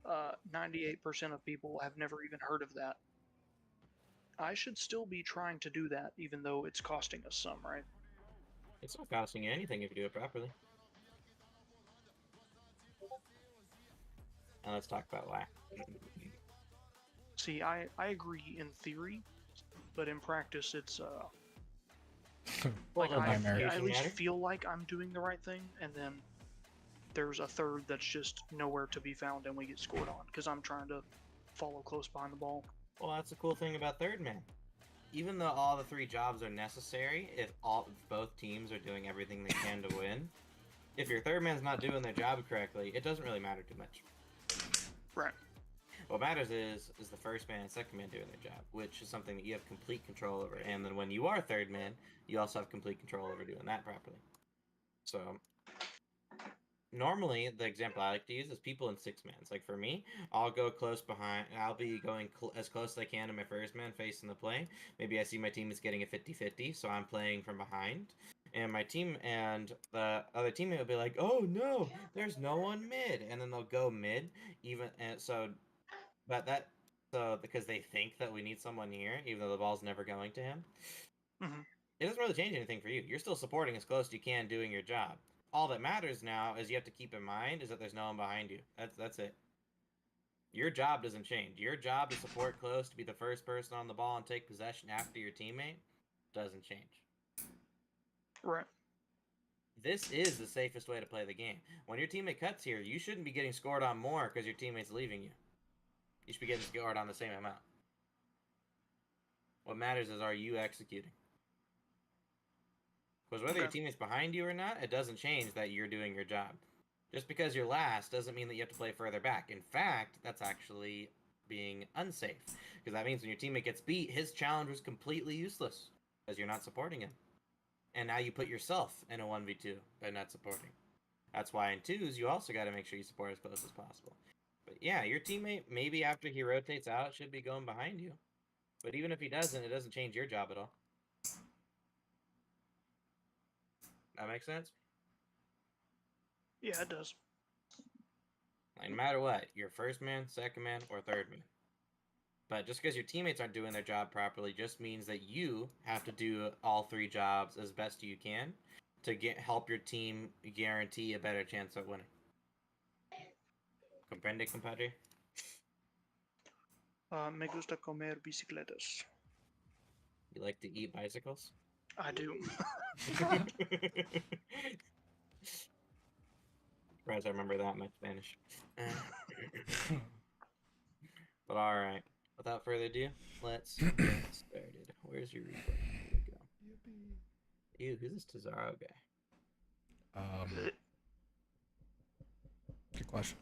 98% of people have never even heard of that, I should still be trying to do that, even though it's costing us some, right? It's not costing you anything if you do it properly. And let's talk about why. See, I agree in theory, but in practice, it's like Well, I nightmare. at least Matter? feel like I'm doing the right thing, and then there's a third that's just nowhere to be found, and we get scored on because I'm trying to follow close behind the ball. Well, that's the cool thing about Third Man. Even though all the three jobs are necessary, if both teams are doing everything they can to win, if your third man's not doing their job correctly, it doesn't really matter too much. Right. What matters is the first man and second man doing their job, which is something that you have complete control over. And then when you are third man, you also have complete control over doing that properly. So normally, the example I like to use is people in six mans. Like for me, I'll go close behind. I'll be going as close as I can to my first man facing the play. Maybe I see my team is getting a 50-50, so I'm playing from behind. And my team and the other teammate will be like, "Oh no, there's no one mid," and then they'll go mid. Because they think that we need someone here, even though the ball's never going to him. Mhm. It doesn't really change anything for you. You're still supporting as close as you can, doing your job. All that matters now is you have to keep in mind is that there's no one behind you. That's it. Your job doesn't change. Your job to support close, to be the first person on the ball and take possession after your teammate, doesn't change. Right. This is the safest way to play the game. When your teammate cuts here, you shouldn't be getting scored on more because your teammate's leaving you. You should be getting scored on the same amount. What matters is, are you executing? Because whether your teammate's behind you or not, it doesn't change that you're doing your job. Just because you're last doesn't mean that you have to play further back. In fact, that's actually being unsafe. Because that means when your teammate gets beat, his challenge was completely useless. Because you're not supporting him. and now you put yourself in a 1v2 by not supporting. That's why in 2s, you also got to make sure you support as close as possible. But yeah, your teammate, maybe after he rotates out, should be going behind you. But even if he doesn't, it doesn't change your job at all. That makes sense? Yeah, it does. Like, no matter what, you're first man, second man, or third man. But just because your teammates aren't doing their job properly just means that you have to do all 3 jobs as best you can to help your team guarantee a better chance at winning. Comprende, compadre? Me gusta comer bicicletas. You like to eat bicycles? I do. Surprised I remember that much Spanish. But alright. Without further ado, let's get started. Where's your replay? Here we go. Ew, who's this Tazaro guy? Good question.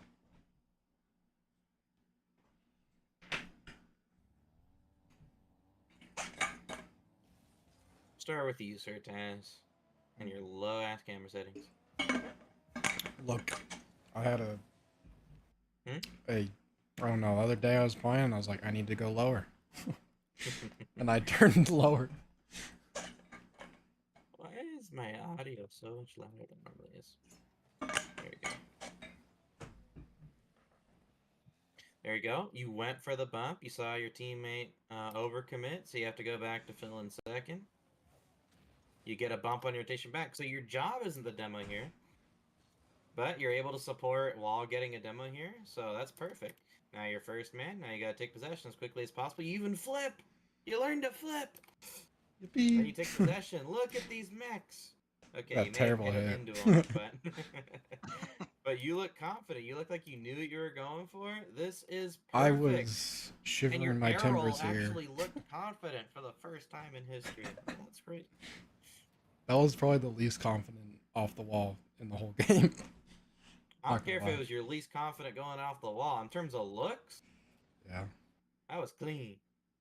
Start with you, Sir Taz, and your low ass camera settings. Look, I had Hmm? I don't know, the other day I was playing and I was like, I need to go lower. And I turned lower. Why is my audio so much louder than it normally is? There we go. There you go. You went for the bump. You saw your teammate overcommit, so you have to go back to fill in second. You get a bump on your rotation back. So your job isn't the demo here, but you're able to support while getting a demo here, so that's perfect. Now you're first man. Now you gotta take possession as quickly as possible. You even flip. You learned to flip. Yippee. Then you take possession. Look at these mechs. Okay, That you may terrible have hit hit. into them, but but you look confident. You look like you knew what you were going for. This is perfect. I was and your shivering my barrel timbers here. actually looked confident for the first time in history. That's great. That was probably the least confident off the wall in the whole game. I Not don't care if gonna it lie. was your least confident going off the wall. In terms of looks, Yeah. that was clean.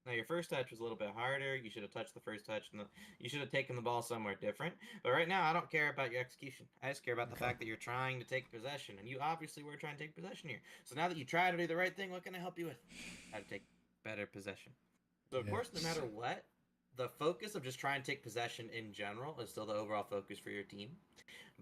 Now your first touch was a little bit harder. You should have touched the first touch, and you should have taken the ball somewhere different. But right now, I don't care about your execution. I just care about the Okay. fact that you're trying to take possession, and you obviously were trying to take possession here. So now that you try to do the right thing, what can I help you with? How to take better possession. So of course, no Yes. matter what, the focus of just trying to take possession in general is still the overall focus for your team.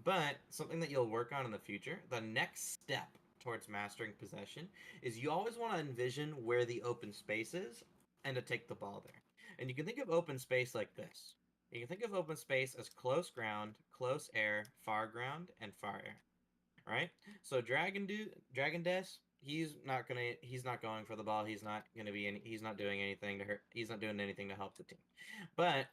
But something that you'll work on in the future, the next step towards mastering possession, is you always want to envision where the open space is and to take the ball there. And you can think of open space like this. You can think of open space as close ground, close air, far ground, and far air. Right? So Dragon Des, he's not going for the ball. He's not doing anything to hurt. He's not doing anything to help the team. But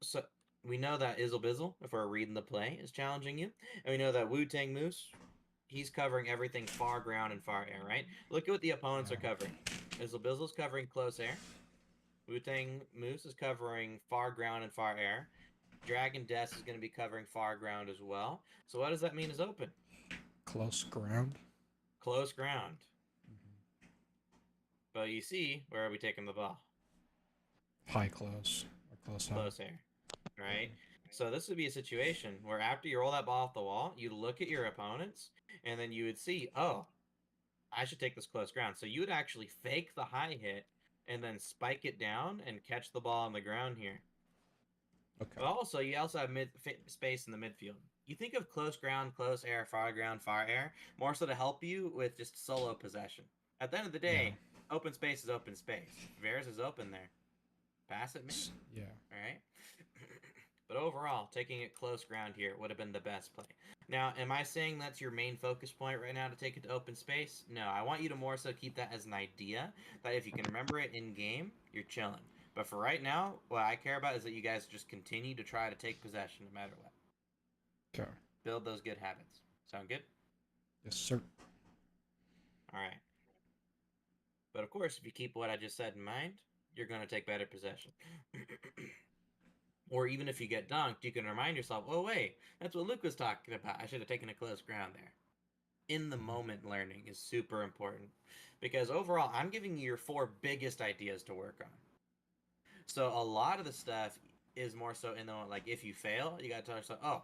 so we know that Izzle Bizzle, if we're reading the play, is challenging you. And we know that Wu Tang Moose, he's covering everything far ground and far air, right? Look at what the opponents are covering. Izzle Bizzle's covering close air. Wu Tang Moose is covering far ground and far air. Dragon Des is going to be covering far ground as well. So what does that mean is open? Close ground. Close ground. But you see, where are we taking the ball? High close. Or close high. Close air, right? So this would be a situation where after you roll that ball off the wall, you look at your opponents, and then you would see, oh, I should take this close ground. So you would actually fake the high hit and then spike it down and catch the ball on the ground here. Okay. But also, you also have space in the midfield. You think of close ground, close air, far ground, far air, more so to help you with just solo possession. At the end of the day, open space is open space. Theirs is open there. Pass it, man. Yeah. All right. But overall, taking it close ground here would have been the best play. Now, am I saying that's your main focus point right now to take it to open space? No, I want you to more so keep that as an idea, that if you can remember it in game, you're chilling. But for right now, what I care about is that you guys just continue to try to take possession no matter what. Okay. Build those good habits. Sound good? Yes, sir. All right. But of course, if you keep what I just said in mind, you're going to take better possession. Or even if you get dunked, you can remind yourself, oh, wait, that's what Luke was talking about. I should have taken a close ground there. In the moment learning is super important. Because overall, I'm giving you your 4 biggest ideas to work on. So a lot of the stuff is more so in the moment. Like if you fail, you gotta tell yourself, oh,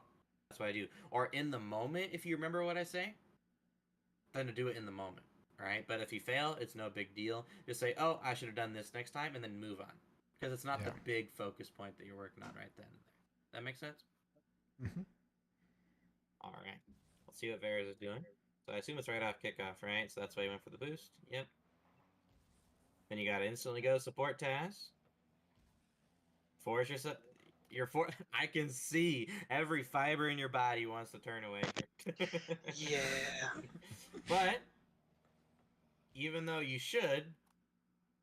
that's what I do. Or in the moment, if you remember what I say, then to do it in the moment. Right? But if you fail, it's no big deal. Just say, oh, I should have done this next time, and then move on. Because it's not the Yeah. big focus point that you're working on right then and there. That makes sense? Mm-hmm. All right. Let's see what Varys is doing. So I assume it's right off kickoff, right? So that's why he went for the boost. Yep. Then you gotta instantly go support Taz. Force yourself. I can see every fiber in your body wants to turn away. Yeah. But even though you should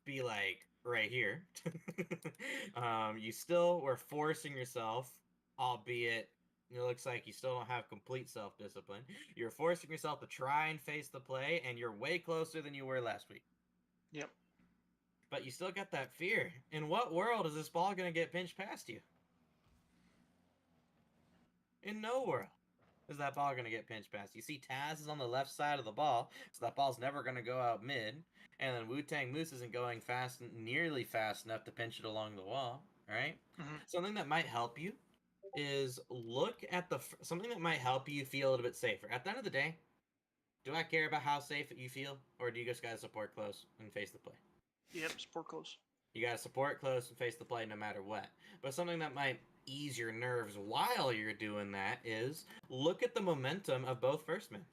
be like right here, you still were forcing yourself, albeit it looks like you still don't have complete self-discipline. You're forcing yourself to try and face the play, and you're way closer than you were last week. Yep. But you still got that fear. In what world is this ball going to get pinched past you? In no world is that ball going to get pinched past you. See, Taz is on the left side of the ball, so that ball's never going to go out mid. And then Wu-Tang Moose isn't going nearly fast enough to pinch it along the wall, right? Mhm. Something that might help you is look at something that might help you feel a little bit safer. At the end of the day, do I care about how safe you feel, or do you just gotta support close and face the play? Yep. Support close. You gotta support close and face the play no matter what. But something that might ease your nerves while you're doing that is look at the momentum of both firstmen.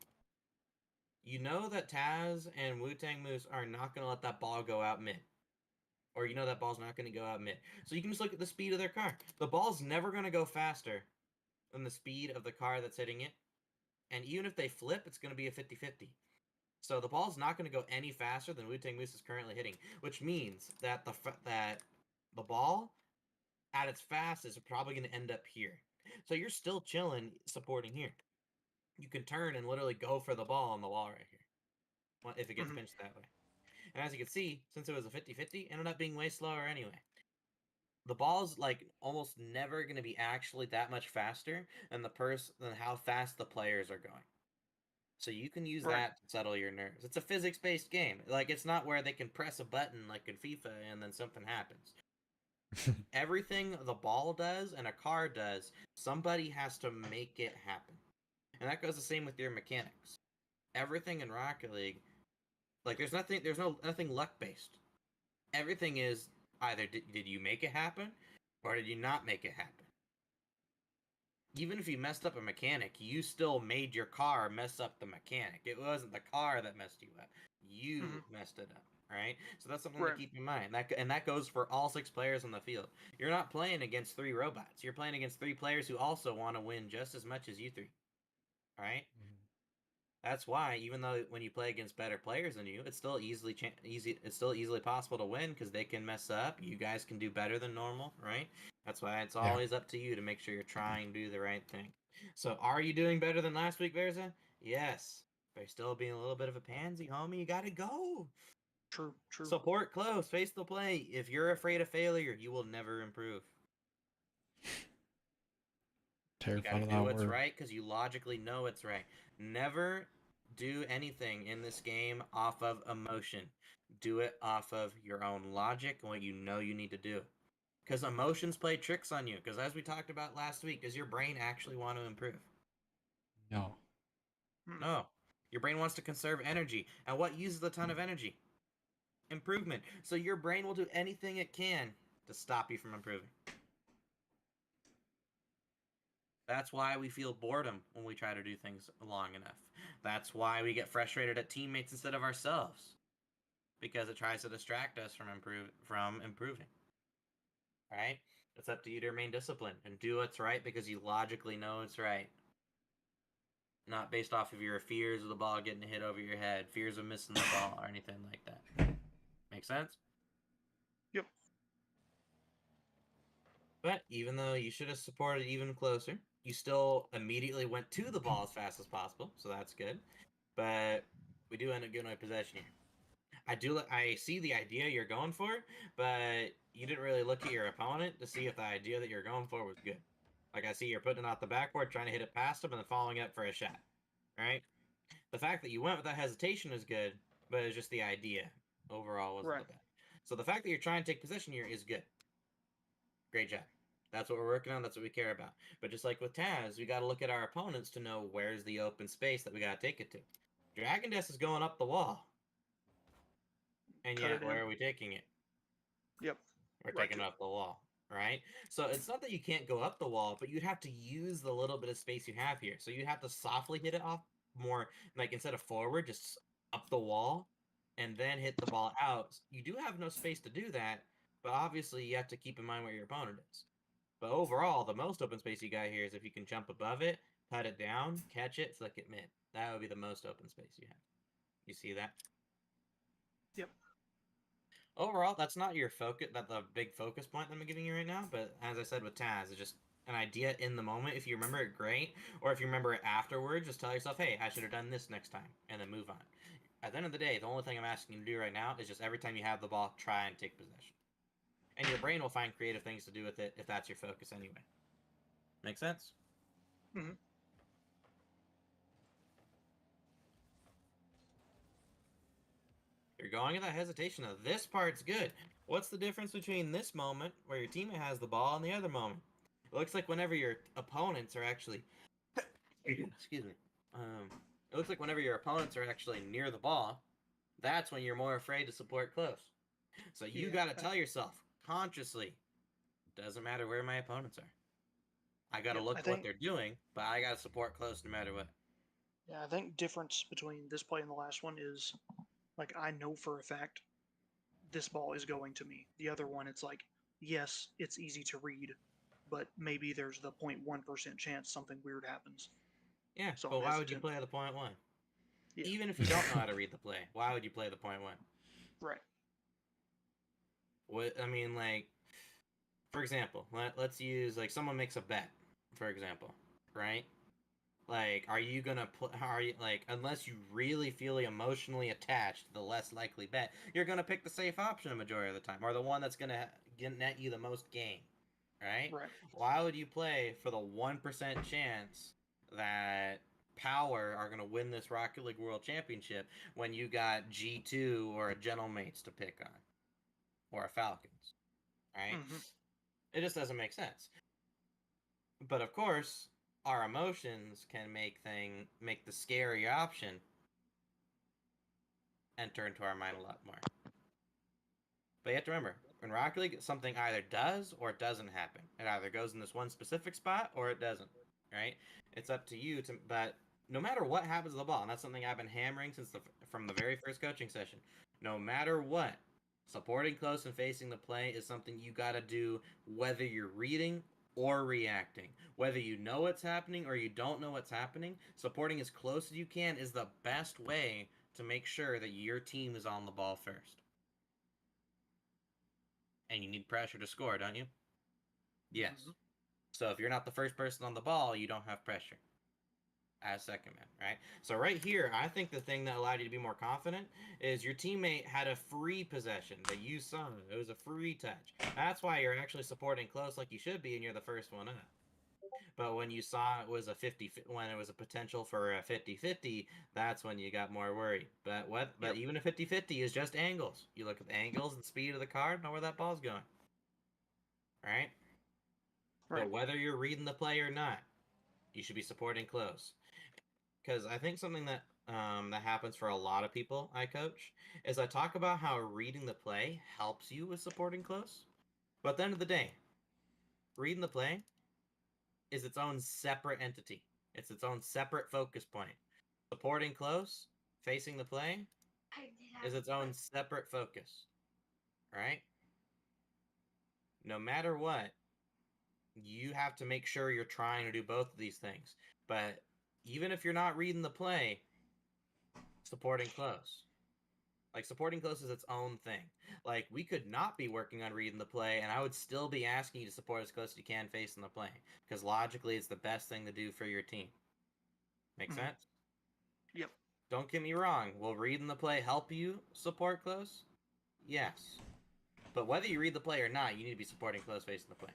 You know that Taz and Wu-Tang Moose are not gonna let that ball go out mid. Or you know that ball's not going to go out mid. So you can just look at the speed of their car. The ball's never going to go faster than the speed of the car that's hitting it. And even if they flip, it's going to be a 50-50. So the ball's not going to go any faster than Wu-Tang Moose is currently hitting, which means that the ball at its fastest is probably going to end up here. So you're still chilling, supporting here. You can turn and literally go for the ball on the wall right here, if it gets pinched that way. And as you can see, since it was a 50-50, it ended up being way slower anyway. The ball's like almost never going to be actually that much faster than than how fast the players are going. So you can use that to settle your nerves. It's a physics-based game. Like, it's not where they can press a button like in FIFA and then something happens. Everything the ball does and a car does, somebody has to make it happen. And that goes the same with your mechanics. Everything in Rocket League, like there's nothing luck-based. Everything is either did you make it happen or did you not make it happen. Even if you messed up a mechanic, you still made your car mess up the mechanic. It wasn't the car that messed you up. You messed it up, right? So that's something to keep in mind. That goes for all 6 players on the field. You're not playing against 3 robots. You're playing against 3 players who also want to win just as much as you 3. All right? That's why, even though when you play against better players than you, it's still easily possible to win because they can mess up. You guys can do better than normal, right? That's why it's always up to you to make sure you're trying to do the right thing. So, are you doing better than last week, Verza? Yes. But you're still being a little bit of a pansy, homie. You gotta go. True. Support close. Face the play. If you're afraid of failure, you will never improve. Terrified You of gotta do that what's word. right because you logically know it's right. Never do anything in this game off of emotion. Do it off of your own logic and what you know you need to do. Because emotions play tricks on you. Because as we talked about last week, does your brain actually want to improve? No. No. Your brain wants to conserve energy. And what uses a ton of energy? Improvement. So your brain will do anything it can to stop you from improving. That's why we feel boredom when we try to do things long enough. That's why we get frustrated at teammates instead of ourselves. Because it tries to distract us from improving. Right? It's up to you to remain disciplined and do what's right because you logically know it's right. Not based off of your fears of the ball getting hit over your head, fears of missing the ball, or anything like that. Make sense? Yep. But even though you should have supported even closer, you still immediately went to the ball as fast as possible, so that's good. But we do end up giving away possession here. I see the idea you're going for, but you didn't really look at your opponent to see if the idea that you're going for was good. Like, I see you're putting it off the backboard, trying to hit it past him, and then following up for a shot. Right? The fact that you went without hesitation is good, but it's just the idea overall wasn't the best. So the fact that you're trying to take possession here is good. Great job. That's what we're working on. That's what we care about. But just like with Taz, we got to look at our opponents to know where's the open space that we got to take it to. Dragon Death is going up the wall. And Cut yet, it where in. are we taking it? Yep. We're Right taking to it it. up the wall, right? So it's not that you can't go up the wall, but you'd have to use the little bit of space you have here. So you'd have to softly hit it off more, like instead of forward, just up the wall, and then hit the ball out. You do have no space to do that, but obviously you have to keep in mind where your opponent is. But overall, the most open space you got here is if you can jump above it, cut it down, catch it, flick it mid. That would be the most open space you have. You see that? Yep. Overall, that's not your focus. That's the big focus point that I'm giving you right now. But as I said with Taz, it's just an idea in the moment. If you remember it, great. Or if you remember it afterwards, just tell yourself, "Hey, I should have done this next time," and then move on. At the end of the day, the only thing I'm asking you to do right now is just every time you have the ball, try and take possession. And your brain will find creative things to do with it if that's your focus anyway. Make sense? Mhm. You're going in that hesitation of this part's good. What's the difference between this moment where your teammate has the ball and the other moment? It looks like whenever your opponents are actually excuse me. It looks like whenever your opponents are actually near the ball, that's when you're more afraid to support close. So you Yeah, gotta tell yourself consciously, doesn't matter where my opponents are. I gotta Yep. look I at what think. they're doing, but I gotta support close no matter what. Yeah, I think difference between this play and the last one is, like, I know for a fact this ball is going to me. The other one, it's like, yes, it's easy to read, but maybe there's the 0.1% chance something weird happens. Yeah, So but I'm why would you hesitant. play the point one? Yeah. Even if you don't know how to read the play, why would you play the point one? Right. What I mean, like, for example, let's use like someone makes a bet, for example, right? Like, are you gonna put? Are you like, unless you really feel emotionally attached to the less likely bet, you're gonna pick the safe option a majority of the time, or the one that's gonna net you the most gain, right? Right. Why would you play for the 1% chance that Power are gonna win this Rocket League World Championship when you got G2 or a Gentlemates to pick on, or a Falcons, right? Hmm. It just doesn't make sense. But of course, our emotions can make the scary option enter into our mind a lot more. But you have to remember, in Rocket League, something either does or doesn't happen. It either goes in this one specific spot or it doesn't. Right? It's up to you to. But no matter what happens to the ball, and that's something I've been hammering from the very first coaching session. No matter what, supporting close and facing the play is something you got to do, whether you're reading or reacting. Whether you know what's happening or you don't know what's happening, supporting as close as you can is the best way to make sure that your team is on the ball first. And you need pressure to score, don't you? Yes. Mhm. So if you're not the first person on the ball, you don't have pressure as second man, right? So right here, I think the thing that allowed you to be more confident is your teammate had a free possession that you saw. It was a free touch. That's why you're actually supporting close like you should be, and you're the first one up. But when you saw it was a 50, when it was a potential for a 50-50, that's when you got more worried. But Yep. even a 50-50 is just angles. You look at the angles and speed of the card, know where that ball's going. Right? Right. But whether you're reading the play or not, you should be supporting close. Because I think something that that happens for a lot of people I coach is I talk about how reading the play helps you with supporting close. But at the end of the day, reading the play is its own separate entity. It's its own separate focus point. Supporting close, facing the play, is its own separate focus. Right? No matter what, you have to make sure you're trying to do both of these things. But even if you're not reading the play, supporting close. Like, supporting close is its own thing. Like, we could not be working on reading the play, and I would still be asking you to support as close as you can facing the play. Because logically, it's the best thing to do for your team. Make Mhm. sense? Yep. Don't get me wrong. Will reading the play help you support close? Yes. But whether you read the play or not, you need to be supporting close facing the play.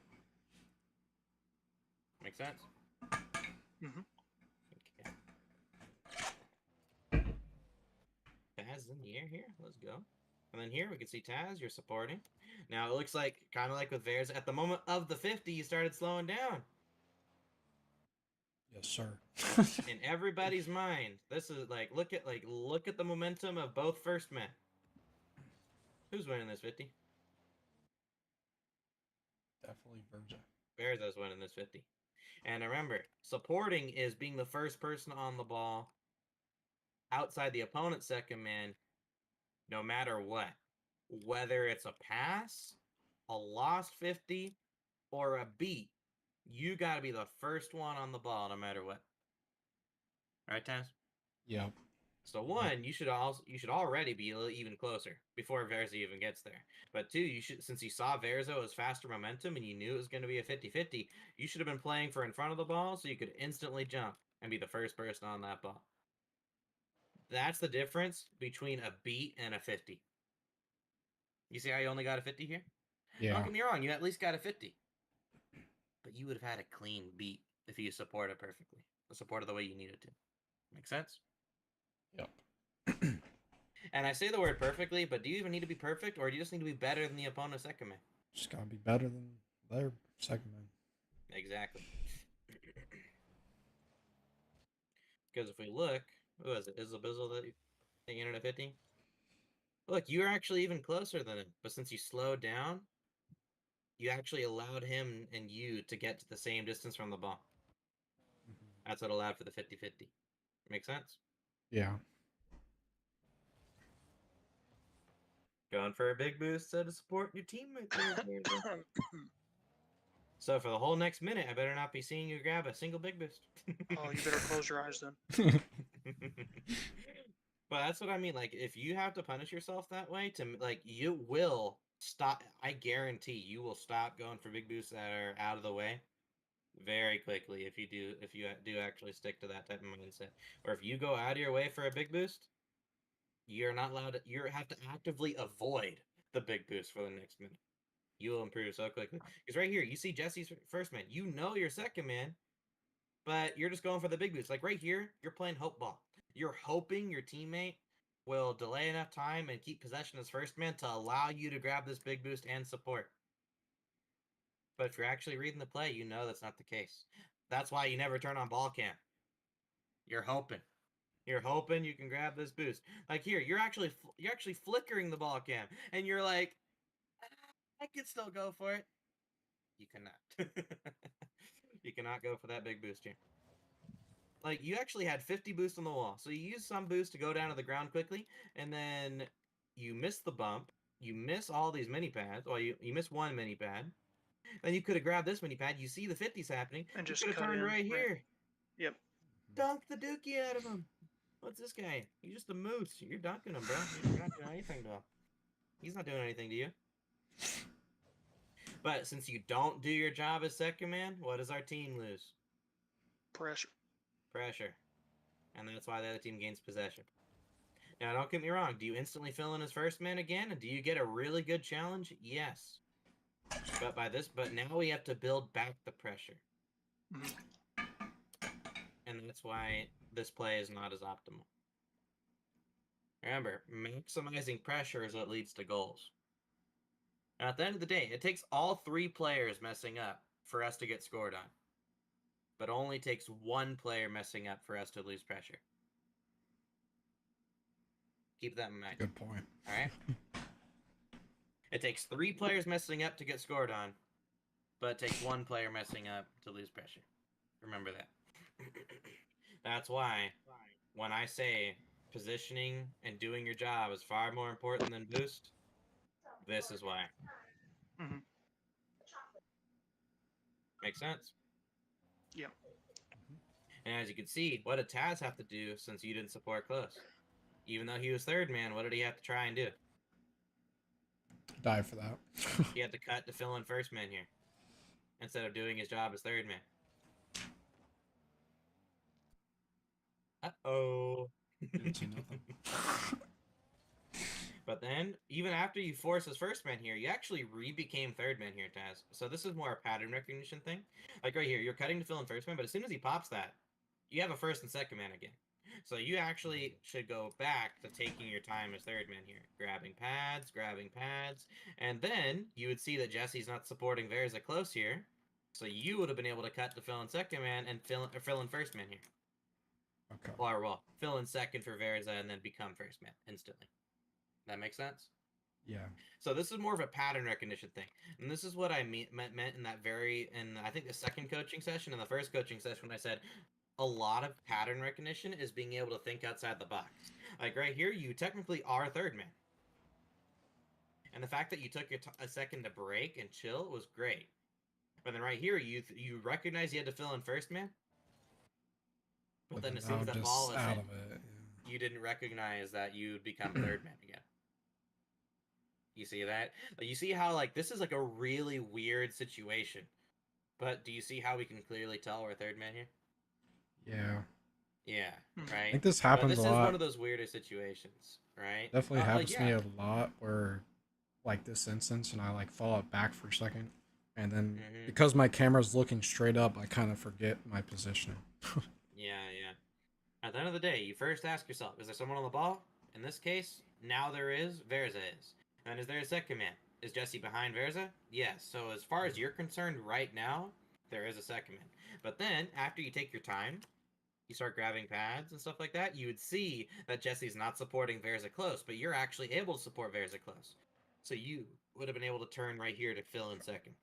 Make sense? Hmm. Okay. Baz in the air here. Let's go. And then here we can see Taz, you're supporting. Now it looks like, kind of like with Vares, at the moment of the 50, you started slowing down. Yes, sir. In everybody's mind, this is look at the momentum of both first men. Who's winning this 50? Definitely Virgin. Verzo's winning this 50. And remember, supporting is being the first person on the ball outside the opponent's second man, no matter what. Whether it's a pass, a lost 50, or a beat, you got to be the first one on the ball no matter what. Right, Taz? Yep. So one, you should already be even closer before Verzo even gets there. But two, since you saw Verzo as faster momentum and you knew it was going to be a 50-50, you should have been playing for in front of the ball so you could instantly jump and be the first person on that ball. That's the difference between a beat and a 50. You see how you only got a 50 here? Yeah. Don't get me wrong, you at least got a 50. But you would have had a clean beat if you supported perfectly. Supported the way you needed to. Make sense? Yep. And I say the word perfectly, but do you even need to be perfect, or do you just need to be better than the opponent's second man? Just gotta be better than their second man. Exactly. Because if we look, who is it? Izzle Bizzle that taking it at 50? Look, you were actually even closer than him, but since you slowed down, you actually allowed him and you to get to the same distance from the ball. That's what allowed for the 50-50. Make sense? Yeah. Going for a big boost to support your teammate. So for the whole next minute, I better not be seeing you grab a single big boost. Oh, you better close your eyes then. But that's what I mean. Like, if you have to punish yourself that way, you will stop. I guarantee you will stop going for big boosts that are out of the way very quickly if you do actually stick to that type of mindset. Or if you go out of your way for a big boost, you're not allowed to. You have to actively avoid the big boost for the next minute. You will improve so quickly. Because right here, you see Jesse's first man. You know your second man, but you're just going for the big boost. Like right here, you're playing hope ball. You're hoping your teammate will delay enough time and keep possession as first man to allow you to grab this big boost and support. But if you're actually reading the play, you know that's not the case. That's why you never turn on ball cam. You're hoping. You're hoping you can grab this boost. Like here, you're actually flickering the ball cam, and you're like, I can still go for it. You cannot. You cannot go for that big boost here. Like, you actually had 50 boost on the wall. So you use some boost to go down to the ground quickly, and then you miss the bump. You miss all these mini pads. Well, you miss one mini pad. Then you could have grabbed this mini pad. You see the 50s happening. And just could have cut turned in, right here. Yep. Dunk the dookie out of him. What's this guy? He's just a moose. You're dunking him, bro. You're not doing anything to him. He's not doing anything to you. But since you don't do your job as second man, what does our team lose? Pressure. Pressure. And that's why the other team gains possession. Now, don't get me wrong. Do you instantly fill in as first man again? And do you get a really good challenge? Yes. But now we have to build back the pressure. Mm-hmm. And that's why this play is not as optimal. Remember, maximizing pressure is what leads to goals. And at the end of the day, it takes all three players messing up for us to get scored on. But only takes one player messing up for us to lose pressure. Keep that in mind. Good point. All right? It takes 3 players messing up to get scored on, but it takes 1 player messing up to lose pressure. Remember that. That's why when I say positioning and doing your job is far more important than boost, this is why. Mm-hmm. Makes sense? Yep. And as you can see, what did Taz have to do since you didn't support close? Even though he was third man, what did he have to try and do? Die for that. He had to cut to fill in first man here, instead of doing his job as third man. Uh-oh. Didn't see nothing. But then, even after you force his first man here, you actually became third man here, Taz. So this is more a pattern recognition thing. Like right here, you're cutting to fill in first man, but as soon as he pops that, you have a first and second man again. So you actually should go back to taking your time as third man here, grabbing pads, and then you would see that Jesse's not supporting Verza close here, so you would have been able to cut to fill in second man and fill in first man here. Okay. Or well, fill in second for Verza and then become first man instantly. That makes sense? Yeah. So this is more of a pattern recognition thing, and this is what I meant in that I think the second coaching session and the first coaching session when I said a lot of pattern recognition is being able to think outside the box. Like right here, you technically are third man, and the fact that you took a second to break and chill was great. But then right here, you recognize you had to fill in first man, but then as soon as that ball was out hit, of it, you didn't recognize that you'd become third man again. You see that? Like, you see how like this is like a really weird situation, but do you see how we can clearly tell we're third man here? yeah. Yeah, Mhm. right. I think this But happens this a is lot. one of those weirder situations, right? Definitely Like, happens to me yeah. a lot where, like this instance, and I like fall it back for a second, and then Mhm. because my camera's looking straight up, I kind of forget my positioning. Yeah. At the end of the day, you first ask yourself: is there someone on the ball? In this case, now there is. Verza is. And is there a second man? Is Jesse behind Verza? Yes. So as far as you're concerned, right now, there is a second man. But then after you take your time, you start grabbing pads and stuff like that, you would see that Jesse's not supporting Verza close, but you're actually able to support Verza close. So you would have been able to turn right here to fill in second.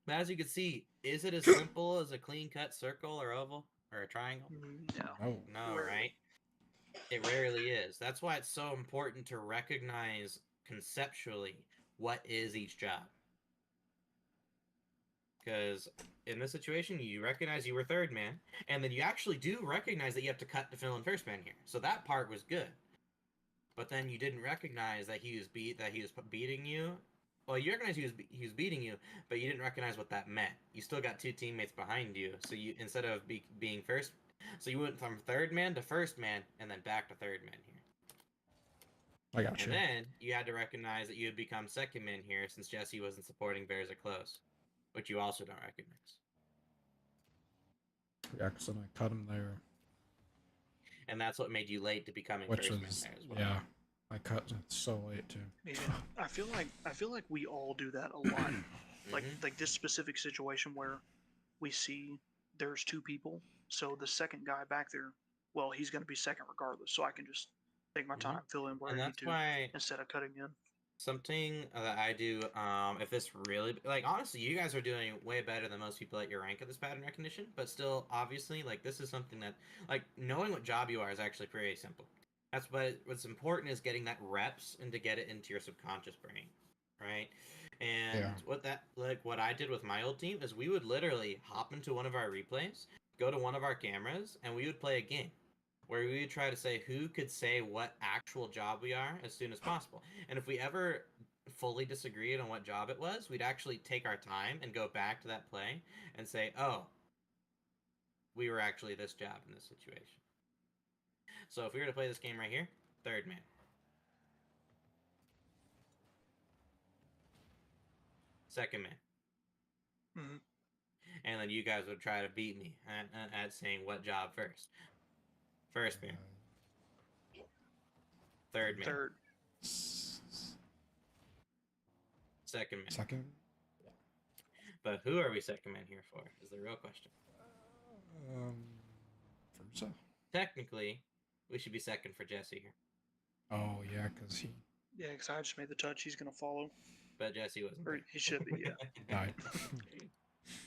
But as you can see, is it as simple as a clean cut circle or oval or a triangle? No. Oh, No, Rarely. right? It rarely is. That's why it's so important to recognize conceptually what is each job. Because in this situation, you recognize you were third man, and then you actually do recognize that you have to cut to fill in first man here. So that part was good. But then you didn't recognize that he was beating you. Well, you recognize he was beating you, but you didn't recognize what that meant. You still got two teammates behind you, so you instead of being first, so you went from third man to first man, and then back to third man here. I got And you. then you had to recognize that you had become second man here since Jesse wasn't supporting Verza close, which you also don't recognize. Yeah, because then I cut him there, And that's what made you late to becoming which first man was there as well. yeah. I cut it so late too. Yeah, I feel like we all do that a lot. Like this specific situation where we see there's two people, so the second guy back there, well, he's going to be second regardless. So I can just take my time, fill in where And I need that's to why instead of cutting in. something that I do, if this really, like, honestly, you guys are doing way better than most people at your rank at this pattern recognition, but still, obviously, like, this is something that, like, knowing what job you are is actually pretty simple. That's what's important is getting that reps and to get it into your subconscious brain, right? And Yeah. what I did with my old team is we would literally hop into one of our replays, go to one of our cameras, and we would play a game where we would try to say who could say what actual job we are as soon as possible. And if we ever fully disagreed on what job it was, we'd actually take our time and go back to that play and say, oh, we were actually this job in this situation. So if we were to play this game right here, third man. Second man. Mm-hmm. And then you guys would try to beat me at saying what job first. First man. Third man. Third. Second man. Second. But who are we second man here for is the real question. Verza. Technically, we should be second for Jesse here. Oh yeah, because he Yeah, because I just made the touch. He's going to follow. But Jesse wasn't Or there. he should be, yeah. died.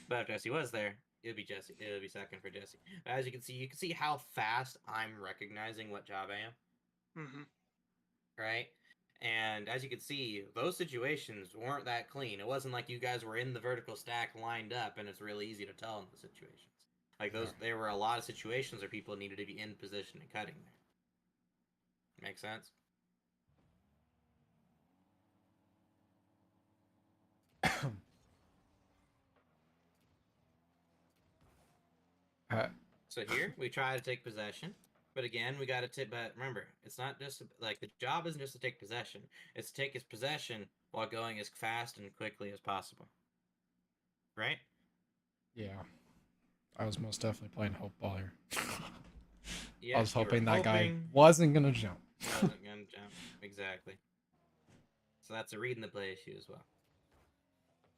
But if Jesse was there, it'd be Jesse. It would be second for Jesse. But as you can see how fast I'm recognizing what job I am. Mm-hmm. Right? And as you can see, those situations weren't that clean. It wasn't like you guys were in the vertical stack lined up and it's really easy to tell in the situations. Like there were a lot of situations where people needed to be in position and cutting there. Make sense? So here we try to take possession, but again we got to tip. But remember, it's not just like the job isn't just to take possession; it's to take his possession while going as fast and quickly as possible. Right? Yeah, I was most definitely playing hope ball here. Yeah, I was you were hoping that guy hoping wasn't gonna jump. wasn't gonna jump. Exactly. So that's a reading the play issue as well.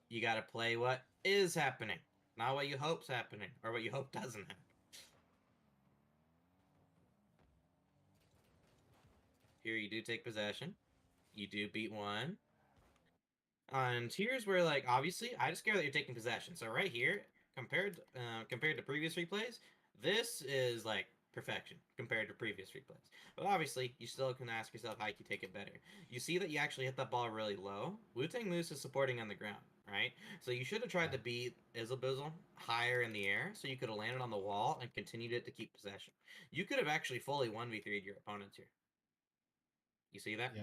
You gotta play what is happening, not what you hope's happening or what you hope doesn't happen. Here you do take possession. You do beat one. And here's where, like, obviously, I just care that you're taking possession. So right here, compared to previous replays, this is like perfection compared to previous replays. But obviously, you still can ask yourself how you can take it better. You see that you actually hit that ball really low. Wu-Tang Moose is supporting on the ground, right? So you should have tried to beat Izzlebizzle higher in the air, so you could have landed on the wall and continued it to keep possession. You could have actually fully 1v3'd your opponents here. You see that? Yeah,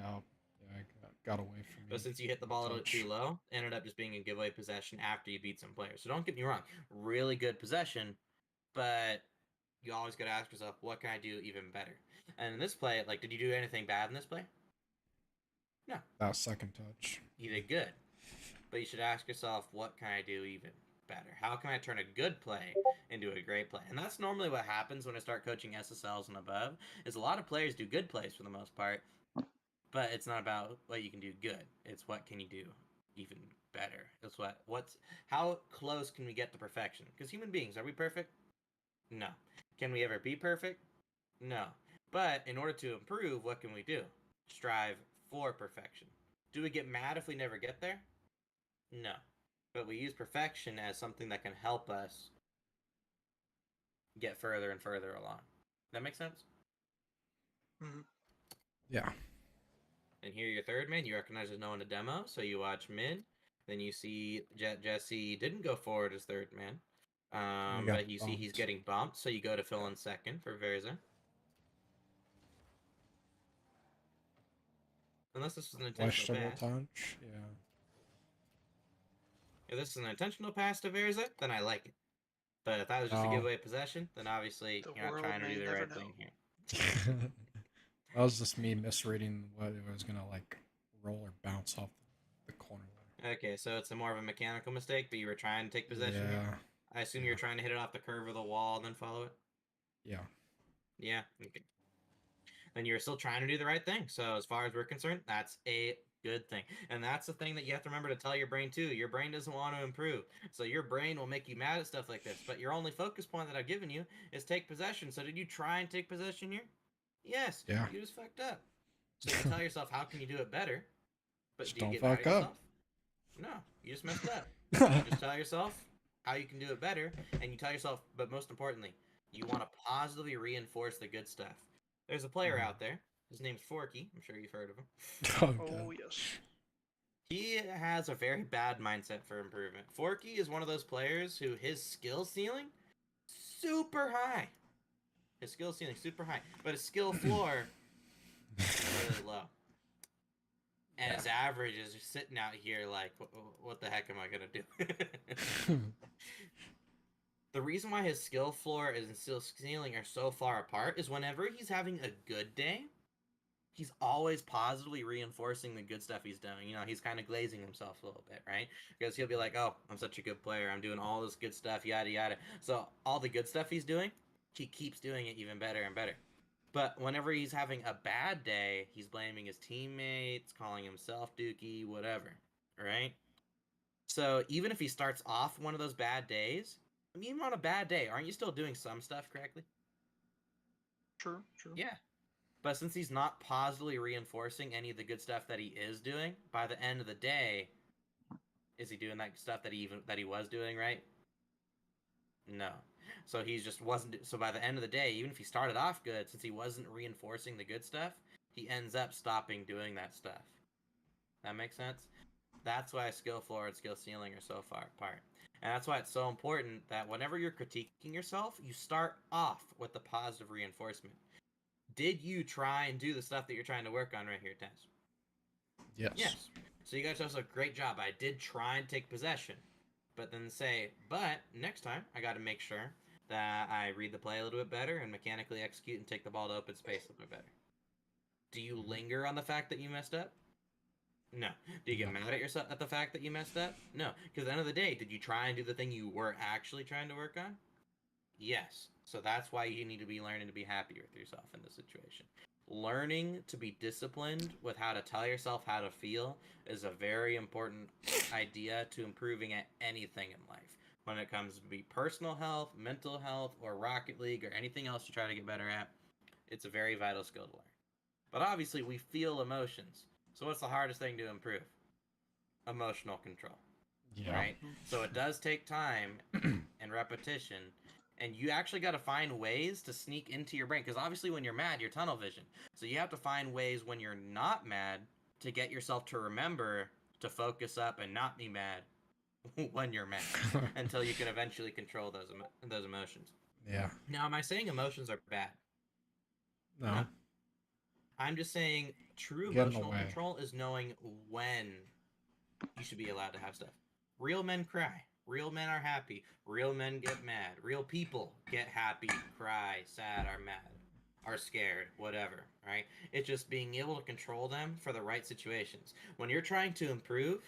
I got away from me. But since you hit the ball a little too low, ended up just being a giveaway possession after you beat some players. So don't get me wrong, really good possession, but you always got to ask yourself, what can I do even better? And in this play, like, did you do anything bad in this play? No. That second touch. You did good. But you should ask yourself, what can I do even better? How can I turn a good play into a great play? And that's normally what happens when I start coaching SSLs and above, is a lot of players do good plays for the most part, but it's not about what you can do good. It's what can you do even better. It's how close can we get to perfection? Because human beings, are we perfect? No. Can we ever be perfect? No. But in order to improve, what can we do? Strive for perfection. Do we get mad if we never get there? No. But we use perfection as something that can help us get further and further along. That make sense? Mm-hmm. Yeah. And here your third man, you recognize there's no one to demo, so you watch mid. Then you see Jesse didn't go forward as third man. But you see he's getting bumped, so you go to fill in second for Verza. Unless this was an intentional pass. Touch, yeah. If this is an intentional pass to Verza, then I like it. But if that was just a giveaway possession, then obviously you're not trying to do the right thing here. That was just me misreading what it was gonna like roll or bounce off the corner there. Okay, so it's more of a mechanical mistake, but you were trying to take possession. Yeah. I assume you were trying to hit it off the curve of the wall and then follow it. Yeah. Yeah. Okay. Then you're still trying to do the right thing. So as far as we're concerned, that's a good thing. And that's the thing that you have to remember to tell your brain too. Your brain doesn't want to improve. So your brain will make you mad at stuff like this. But your only focus point that I've given you is take possession. So did you try and take possession here? Yes. Yeah. You just fucked up. So you tell yourself, how can you do it better? But Just do you don't get mad at fuck up. yourself? No. You just messed up. You just tell yourself how you can do it better. And you tell yourself, but most importantly, you want to positively reinforce the good stuff. There's a player out there. His name's Forky. I'm sure you've heard of him. Oh, yes. He has a very bad mindset for improvement. Forky is one of those players who his skill ceiling super high. His skill ceiling super high, but his skill floor really low. And his average is just sitting out here like, what the heck am I gonna do? The reason why his skill floor and his skill ceiling are so far apart is whenever he's having a good day, he's always positively reinforcing the good stuff he's doing. You know, he's kind of glazing himself a little bit, right? Because he'll be like, oh, I'm such a good player. I'm doing all this good stuff, yada, yada. So all the good stuff he's doing, he keeps doing it even better and better. But whenever he's having a bad day, he's blaming his teammates, calling himself Dookie, whatever, right? So even if he starts off one of those bad days, I mean, even on a bad day, aren't you still doing some stuff correctly? True. Yeah. But since he's not positively reinforcing any of the good stuff that he is doing, by the end of the day, is he doing that stuff that he was doing, right? No. So he just wasn't. So by the end of the day, even if he started off good, since he wasn't reinforcing the good stuff, he ends up stopping doing that stuff. That makes sense? That's why skill floor and skill ceiling are so far apart. And that's why it's so important that whenever you're critiquing yourself, you start off with the positive reinforcement. Did you try and do the stuff that you're trying to work on right here, Tess? Yes. So you guys do a great job. I did try and take possession. But then say, but next time, I got to make sure that I read the play a little bit better and mechanically execute and take the ball to open space a little bit better. Do you linger on the fact that you messed up? No. Do you get mad at yourself at the fact that you messed up? No. Because at the end of the day, did you try and do the thing you were actually trying to work on? Yes. So that's why you need to be learning to be happy with yourself in this situation. Learning to be disciplined with how to tell yourself how to feel is a very important idea to improving at anything in life. When it comes to be personal health, mental health, or Rocket League, or anything else you try to get better at, it's a very vital skill to learn. But obviously, we feel emotions. So what's the hardest thing to improve? Emotional control. Yeah. Right? So it does take time and repetition, and you actually got to find ways to sneak into your brain, because obviously when you're mad, you're tunnel vision. So you have to find ways when you're not mad to get yourself to remember to focus up and not be mad when you're mad until you can eventually control those emotions. Yeah. Now, am I saying emotions are bad? No. No. I'm just saying true Get in the emotional way. control is knowing when you should be allowed to have stuff. Real men cry. Real men are happy. Real men get mad. Real people get happy, cry, sad, are mad, are scared, whatever, right? It's just being able to control them for the right situations. When you're trying to improve,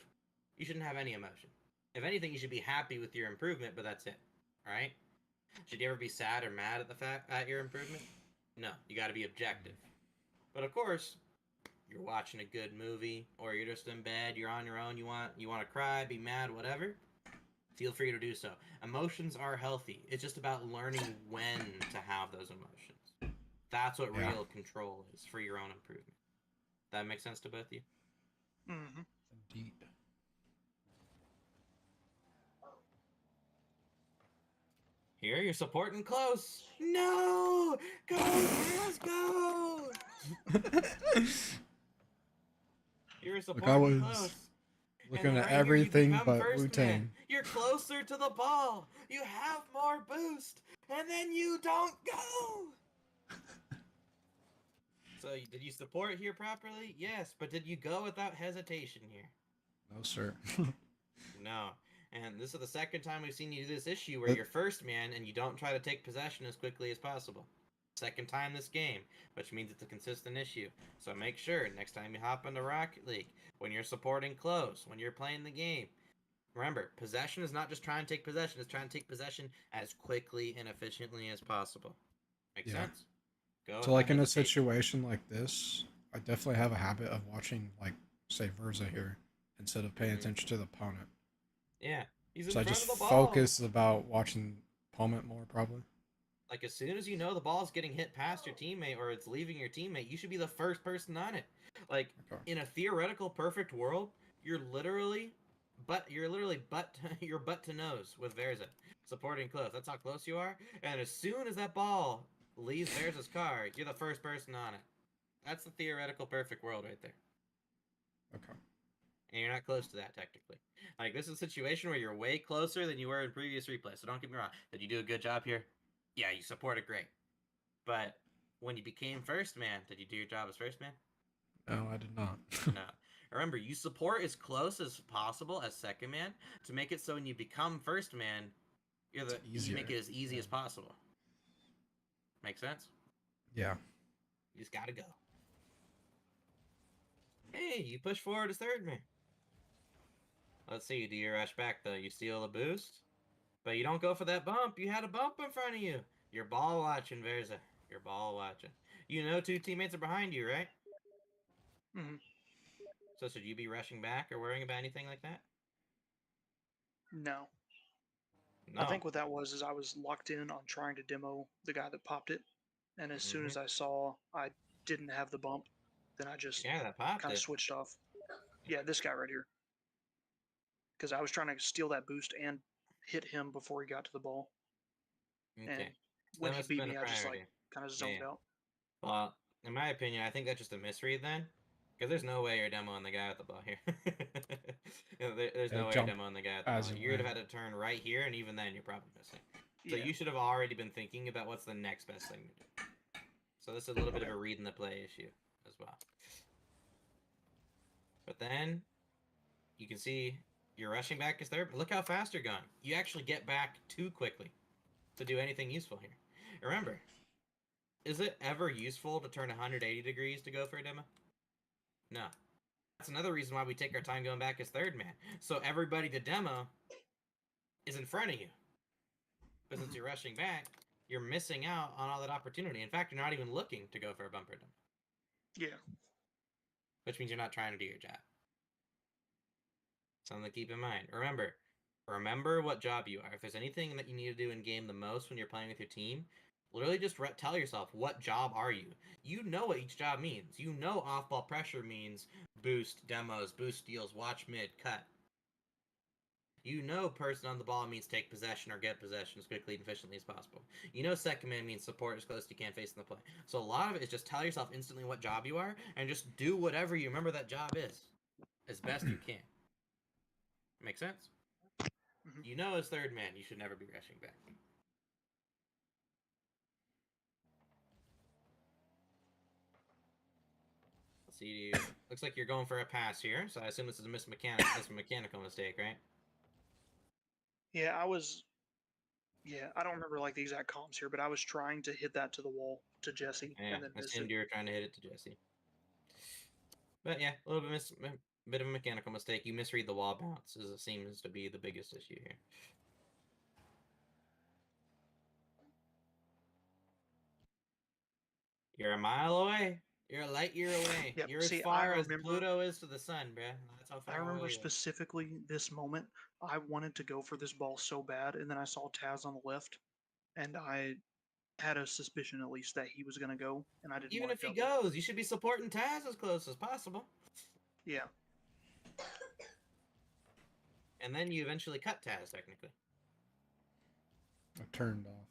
you shouldn't have any emotion. If anything, you should be happy with your improvement, but that's it, right? Should you ever be sad or mad at the fact at your improvement? No, you got to be objective. But of course, you're watching a good movie, or you're just in bed, you're on your own, you want to cry, be mad, whatever. Feel free to do so. Emotions are healthy. It's just about learning when to have those emotions. That's what real control is for your own improvement. That makes sense to both of you? Mm-hmm. Indeed. Here, you're supporting close. No! Go, let's go! You're supporting was close. Looking And at right here, you everything become but first Wu-Tang. man. You're closer to the ball. You have more boost. And then you don't go. So, did you support here properly? Yes, but did you go without hesitation here? No, sir. No. And this is the second time we've seen you do this issue where you're first man and you don't try to take possession as quickly as possible. Second time this game, which means it's a consistent issue. So make sure next time you hop into Rocket League, when you're supporting close, when you're playing the game, remember, possession is not just trying to take possession, it's trying to take possession as quickly and efficiently as possible. Make sense? Go So, like, without in a hesitation. situation like this, I definitely have a habit of watching, like, say, Verza here, instead of paying attention to the opponent. Yeah. He's in So I front just of the ball. focus about watching opponent more, probably. Like, as soon as you know the ball's getting hit past your teammate or it's leaving your teammate, you should be the first person on it. Like, Okay. in a theoretical perfect world, you're literally butt to nose with Verza, supporting close. That's how close you are. And as soon as that ball leaves Verza's car, you're the first person on it. That's the theoretical perfect world right there. Okay. And you're not close to that, technically. Like, this is a situation where you're way closer than you were in previous replays, so don't get me wrong. Did you do a good job here? Yeah, you supported great. But when you became first man, did you do your job as first man? No, I did not. No. Remember, you support as close as possible as second man to make it so when you become first man, you make it as easy as possible. Make sense? Yeah. You just gotta go. Hey, you push forward as third man. Let's see, do you rush back though? You steal the boost? But you don't go for that bump. You had a bump in front of you. You're ball watching, Verza. You're ball watching. You know two teammates are behind you, right? Mm-hmm. So should you be rushing back or worrying about anything like that? No. No. I think what that was is I was locked in on trying to demo the guy that popped it, and as soon as I saw I didn't have the bump, then I just that popped kind of it. switched off. Yeah, this guy right here. Because I was trying to steal that boost and hit him before he got to the ball. Okay. And when That he must have beat been me, a I just priority. like kind of zoned Yeah. out. Well, in my opinion, I think that's just a misread then. Because there's no way you're demoing the guy with the ball here. There's no way you're jump demoing the guy with the as ball. you You would have land. had to turn right here, and even then, you're probably missing. So Yeah. you should have already been thinking about what's the next best thing to do. So this is a little bit of a read in the play issue as well. But then you can see you're rushing back as third. Look how fast you're going. You actually get back too quickly to do anything useful here. Remember, is it ever useful to turn 180 degrees to go for a demo? No. That's another reason why we take our time going back as third man. So everybody to demo is in front of you. But since you're rushing back, you're missing out on all that opportunity. In fact, you're not even looking to go for a bumper dump, Yeah. which means you're not trying to do your job. Something to keep in mind. Remember what job you are. If there's anything that you need to do in game the most when you're playing with your team, literally just tell yourself, what job are you? You know what each job means. You know off-ball pressure means boost, demos, boost steals, watch mid, cut. You know person on the ball means take possession or get possession as quickly and efficiently as possible. You know second man means support as close as you can face in the play. So a lot of it is just tell yourself instantly what job you are and just do whatever you remember that job is as best you can. Make sense? Mhm. You know as third man, you should never be rushing back. Let's see. Looks like you're going for a pass here, so I assume this is a mechanical mistake, right? Yeah, I don't remember like the exact comms here, but I was trying to hit that to the wall to Jesse Yeah, and then I missed assumed it. you were trying to hit it to Jesse. But yeah, a little bit of a mechanical mistake. You misread the wall bounce, as it seems to be the biggest issue here. You're a mile away. You're a light year away. Yep. You're as See, far as Pluto is to the sun, bruh. That's how far I remember away you are. specifically this moment. I wanted to go for this ball so bad, and then I saw Taz on the left, and I had a suspicion at least that he was gonna go, and I didn't Even want if to he double. goes, you should be supporting Taz as close as possible. Yeah. And then you eventually cut Taz, technically. I turned off.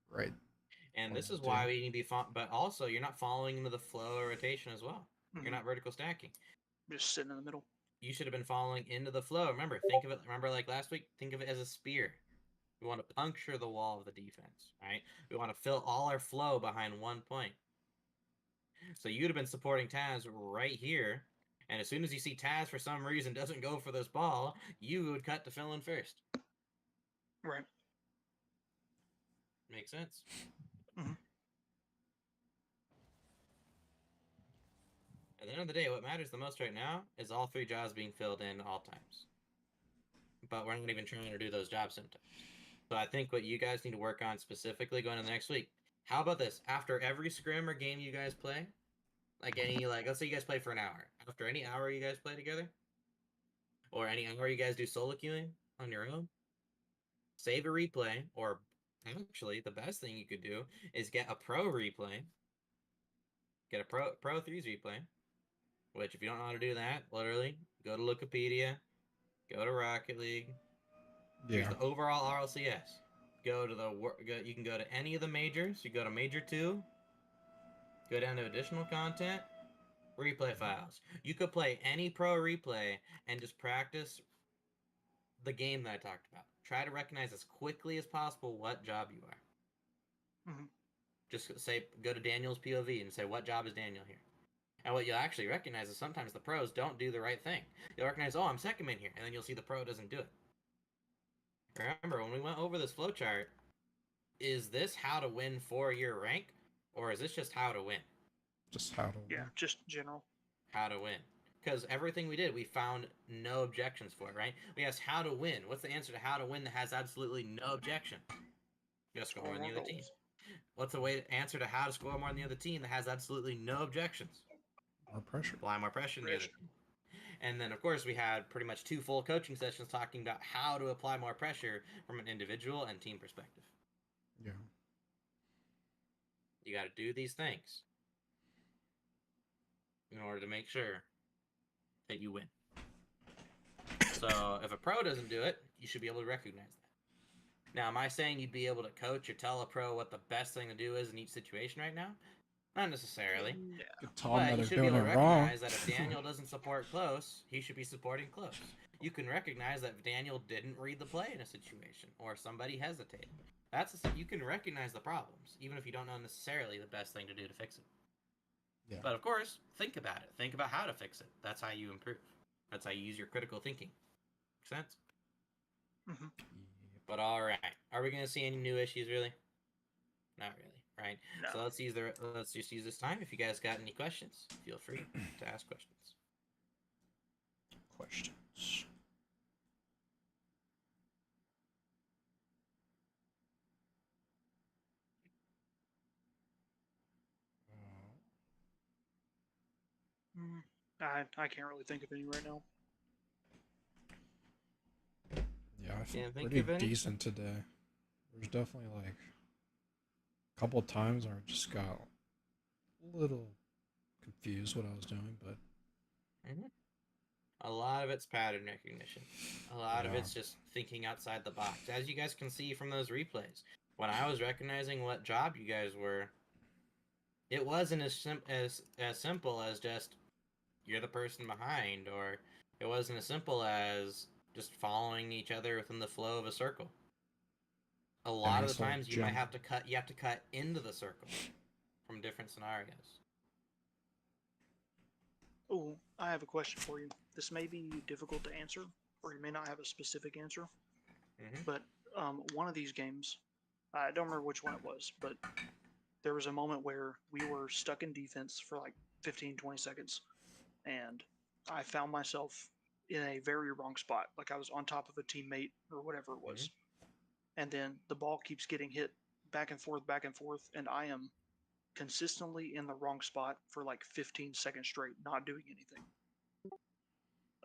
Right. And Oh, this is dude. why we need to be, but also you're not following into the flow or rotation as well. You're Mhm. not vertical stacking. Just sitting in the middle. You should have been following into the flow. Remember, like last week, think of it as a spear. We want to puncture the wall of the defense, right? We want to fill all our flow behind one point. So you'd have been supporting Taz right here, and as soon as you see Taz for some reason doesn't go for this ball, you would cut to fill in first. Right. Makes sense? Mhm. At the end of the day, what matters the most right now is all three jobs being filled in all times. But we're not even trying to do those jobs sometimes. So I think what you guys need to work on specifically going into the next week. How about this? After every scrim or game you guys play, let's say you guys play for an hour. After any hour you guys play together, or any hour you guys do solo queuing on your own, save a replay, or actually the best thing you could do is get a pro replay. Get a pro 3's replay. Which, if you don't know how to do that, literally go to Wikipedia, go to Rocket League. Here's Yeah. the overall RLCS. You can go to any of the majors. You go to Major 2. Go down to additional content. Replay files. You could play any pro replay and just practice the game that I talked about. Try to recognize as quickly as possible what job you are. Mhm. Just go to Daniel's POV and say, what job is Daniel here? And what you'll actually recognize is sometimes the pros don't do the right thing. You'll recognize, oh, I'm second man here, and then you'll see the pro doesn't do it. Remember, when we went over this flowchart, is this how to win for your rank, or is this just how to win? Just how to. Yeah. Just general. How to win. Because everything we did, we found no objections for it, right? We asked how to win. What's the answer to how to win that has absolutely no objection? Just score more than the other team. What's the answer to how to score more than the other team that has absolutely no objections? More pressure. Apply more pressure than the other team. And then, of course, we had pretty much 2 full coaching sessions talking about how to apply more pressure from an individual and team perspective. Yeah. You got to do these things in order to make sure that you win. So if a pro doesn't do it, you should be able to recognize that. Now, am I saying you'd be able to coach or tell a pro what the best thing to do is in each situation right now? Not necessarily. Yeah. Could tell them But that you they're should be doing able to it wrong. recognize that if Daniel doesn't support close, he should be supporting close. You can recognize that Daniel didn't read the play in a situation, or somebody hesitated. You can recognize the problems, even if you don't know necessarily the best thing to do to fix it. Yeah. But of course, think about it. Think about how to fix it. That's how you improve. That's how you use your critical thinking. Make sense? Mhm. But all right, are we going to see any new issues? Really? Not really, right? No. So let's just use this time. If you guys got any questions, feel free to ask questions. Questions. I can't really think of any right now. Yeah, I feel Can't think pretty of any? decent today. There's definitely like a couple times where I just got a little confused what I was doing, but Hmm. A lot of it's pattern recognition. A lot of yeah, it's just thinking outside the box. As you guys can see from those replays, when I was recognizing what job you guys were, it wasn't as simple as just you're the person behind, or it wasn't as simple as just following each other within the flow of a circle. A a lot of nice the little times gem. you have to cut into the circle from different scenarios. Oh, I have a question for you. This may be difficult to answer, or you may not have a specific answer. Hmm. But one of these games, I don't remember which one it was, but there was a moment where we were stuck in defense for like 15, 20 seconds, and I found myself in a very wrong spot. Like I was on top of a teammate or whatever it was. And then the ball keeps getting hit back and forth, and I am consistently in the wrong spot for like 15 seconds straight, not doing anything.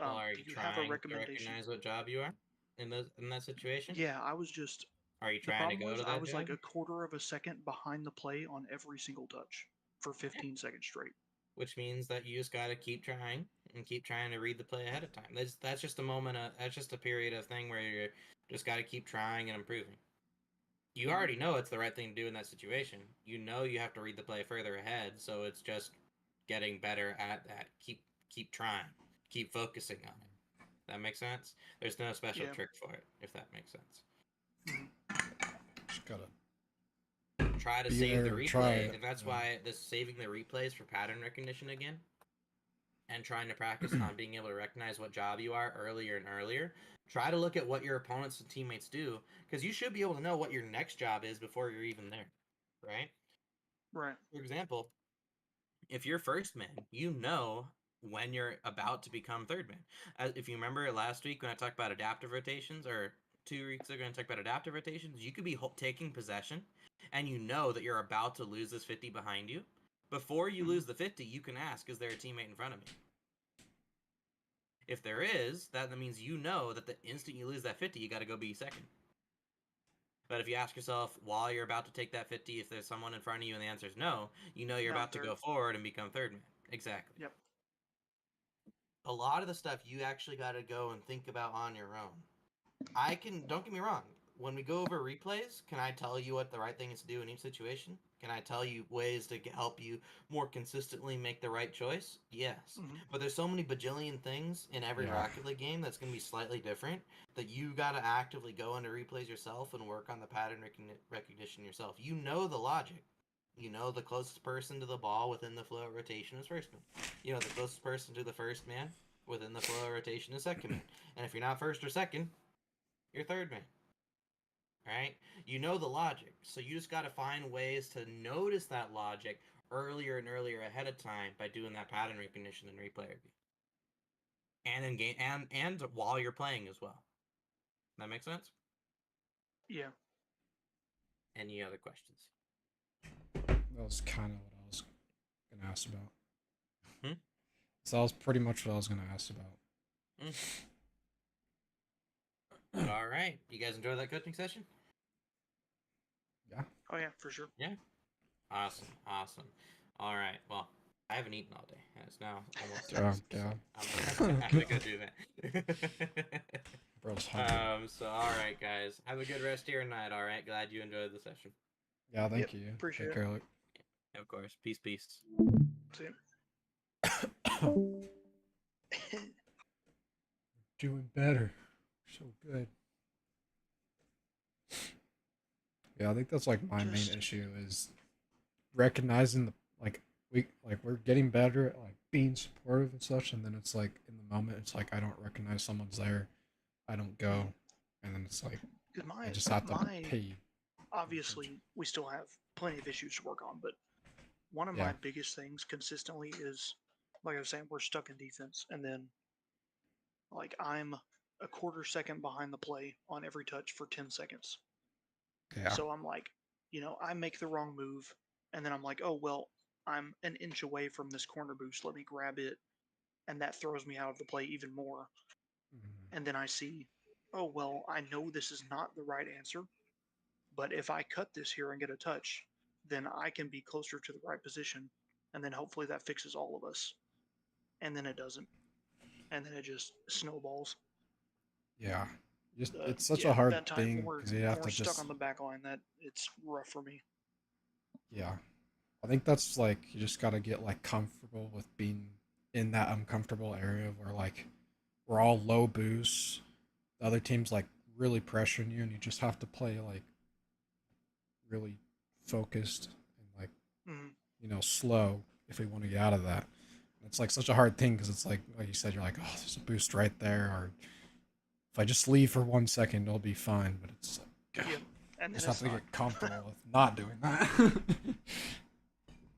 Well, are Do you you have a trying to recommendation? recognize what job you are in that situation? Yeah, I was just. Are you The trying to problem go was to I that was like job? a quarter of a second behind the play on every single touch for Yeah. 15 seconds straight. Which means that you just got to keep trying and keep trying to read the play ahead of time. That's just a moment of that's just a period of thing where you just got to keep trying and improving. You already know it's the right thing to do in that situation. You know you have to read the play further ahead, so it's just getting better at that. Keep trying. Keep focusing on it. That makes sense? There's no special Yeah. trick for it, if that makes sense. Just gotta Try to be save the there, try replay, it. and that's Yeah. why this saving the replays for pattern recognition again, and trying to practice on being able to recognize what job you are earlier and earlier. Try to look at what your opponents and teammates do, because you should be able to know what your next job is before you're even there, right? Right. For example, if you're first man, you know when you're about to become third man. If you remember last week when I talked about adaptive rotations, or 2 weeks ago when I talked about adaptive rotations, you could be taking possession, and you know that you're about to lose this 50 behind you. Before you lose the 50, you can ask, is there a teammate in front of me? If there is, that means you know that the instant you lose that 50, you got to go be second. But if you ask yourself while you're about to take that 50, if there's someone in front of you and the answer is no, you know you're Now I'm about to third. go forward and become third man. Exactly. Yep. A lot of the stuff you actually got to go and think about on your own. Don't get me wrong, when we go over replays, can I tell you what the right thing is to do in each situation? Can I tell you ways to help you more consistently make the right choice? Yes. Hmm. But there's so many bajillion things in every Yeah. Rocket League game that's going to be slightly different that you got to actively go into replays yourself and work on the pattern recognition yourself. You know the logic. You know the closest person to the ball within the flow of rotation is first man. You know the closest person to the first man within the flow of rotation is second man. And if you're not first or second, you're third man. Right? You know the logic. So you just got to find ways to notice that logic earlier and earlier ahead of time by doing that pattern recognition and replay review. And in game and while you're playing as well. That makes sense? Yeah. Any other questions? That was kind of what I was gonna ask about. Hmm? So that was pretty much what I was gonna ask about. All right. You guys enjoy that coaching session? Yeah. Oh yeah, for sure. Yeah. Awesome. Awesome. All right. Well, I haven't eaten all day. It's now almost Yeah, 6, yeah. so I'm gonna go do that. Bro's hungry. So all right, guys, have a good rest of your night. All right, glad you enjoyed the session. Yeah, thank Yep, you. appreciate Take it. care, Luke. Of course, peace, peace. See ya. Doing better. So good. Yeah, I think that's like my main Just issue is recognizing the we're getting better at like being supportive and such, and then it's like in the moment it's like I don't recognize someone's there, I don't go, and then it's like 'cause I just have to my pay. obviously we still have plenty of issues to work on, but one of Yeah. my biggest things consistently is, like I was saying, we're stuck in defense, and then like I'm a quarter second behind the play on every touch for 10 seconds. Yeah. So I'm like, I make the wrong move, and then I'm like, oh well, I'm an inch away from this corner boost. Let me grab it, and that throws me out of the play even more. Mhm. And then I see, oh well, I know this is not the right answer, but if I cut this here and get a touch, then I can be closer to the right position, and then hopefully that fixes all of us. And then it doesn't, and then it just snowballs. Yeah. Just it's such a Yeah, hard that time thing when because you have we're to stuck just on the back line, that it's rough for me. yeah. I think that's like you just gotta get like comfortable with being in that uncomfortable area where like we're all low boosts. The other team's like really pressuring you, and you just have to play like really focused and like Mhm. slow if we want to get out of that. It's like such a hard thing because it's like you said, you're like, oh, there's a boost right there, or if I just leave for 1 second, it'll be fine. But it's like, Yep. you And just then have it's to not. get comfortable with not doing that.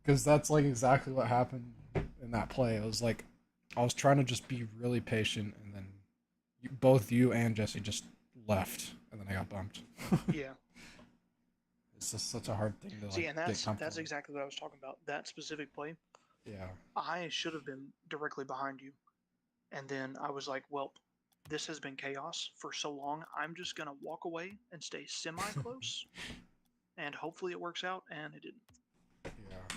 Because that's like exactly what happened in that play. It was like I was trying to just be really patient, and then both you and Jesse just left, and then I got bumped. Yeah. It's just such a hard thing to See, like and get that's comfortable. exactly what I was talking about. That specific play, Yeah. I should have been directly behind you. And then I was like, well, this has been chaos for so long. I'm just going to walk away and stay semi close. And hopefully it works out. And it didn't. Yeah.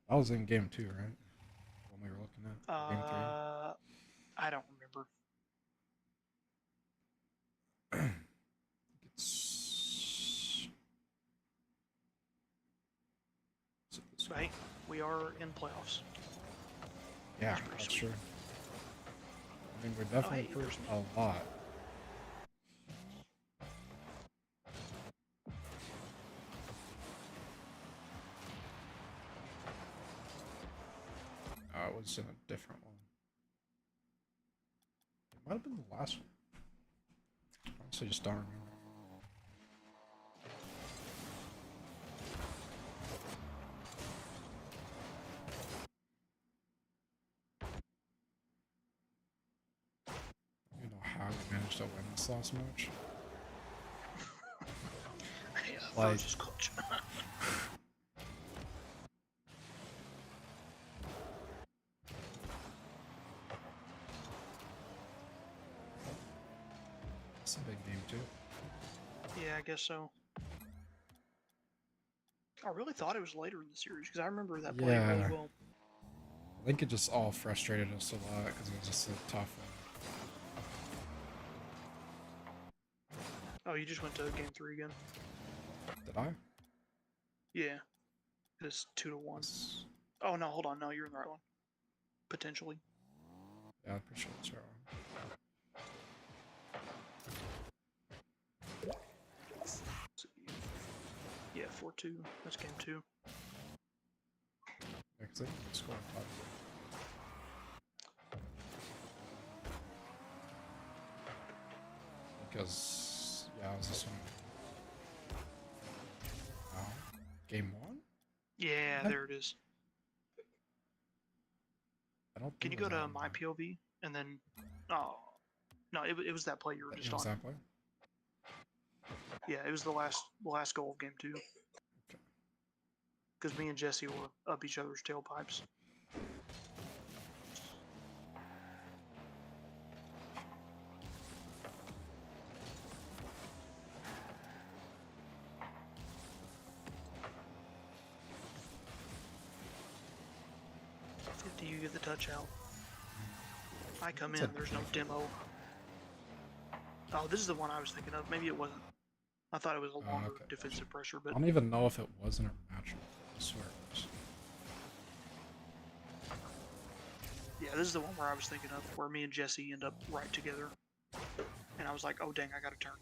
I was in game 2, right? When we were looking at or game 3. I don't remember. It's is it this But one? hey, we are in playoffs. Yeah, That's pretty that's sweet. true. I mean, we're Oh, definitely hey, there's improved me. a lot. It was in a different one. It might have been the last one. Honestly, just don't remember. I don't even know how we managed to win this last match. Hey, Like, versus coach. it's a big game too. Yeah, I guess so. I really thought it was later in the series because I remember that play really Yeah, well. I think it just all frustrated us a lot because it was just a tough one. Oh, you just went to game 3 again? Did I? Yeah. It's 2-1. Yes. Oh, no, hold on. No, you're in the right one. Potentially. Yeah, I'm pretty sure that's right. Yeah, 4-2. That's game 2. Yeah, 'cause I think we scored top. Because, yeah, it was this one. Oh, game 1? Yeah, What? there it is. I don't Can think you it was go to that my one. POV and then? Oh, no, it was that play you were It just was on. that play? Yeah, it was the last goal of game 2. Okay. Because me and Jesse were up each other's tailpipes. Do you get the touch out? I come It's in, a there's no different- demo. Oh, this is the one I was thinking of. Maybe it wasn't. I thought it was a longer okay, defensive gotcha. pressure, I but don't even know if it was in a match. I swear it was. yeah, this is the one where I was thinking of, where me and Jesse end up right together. And I was like, oh dang, I gotta turn.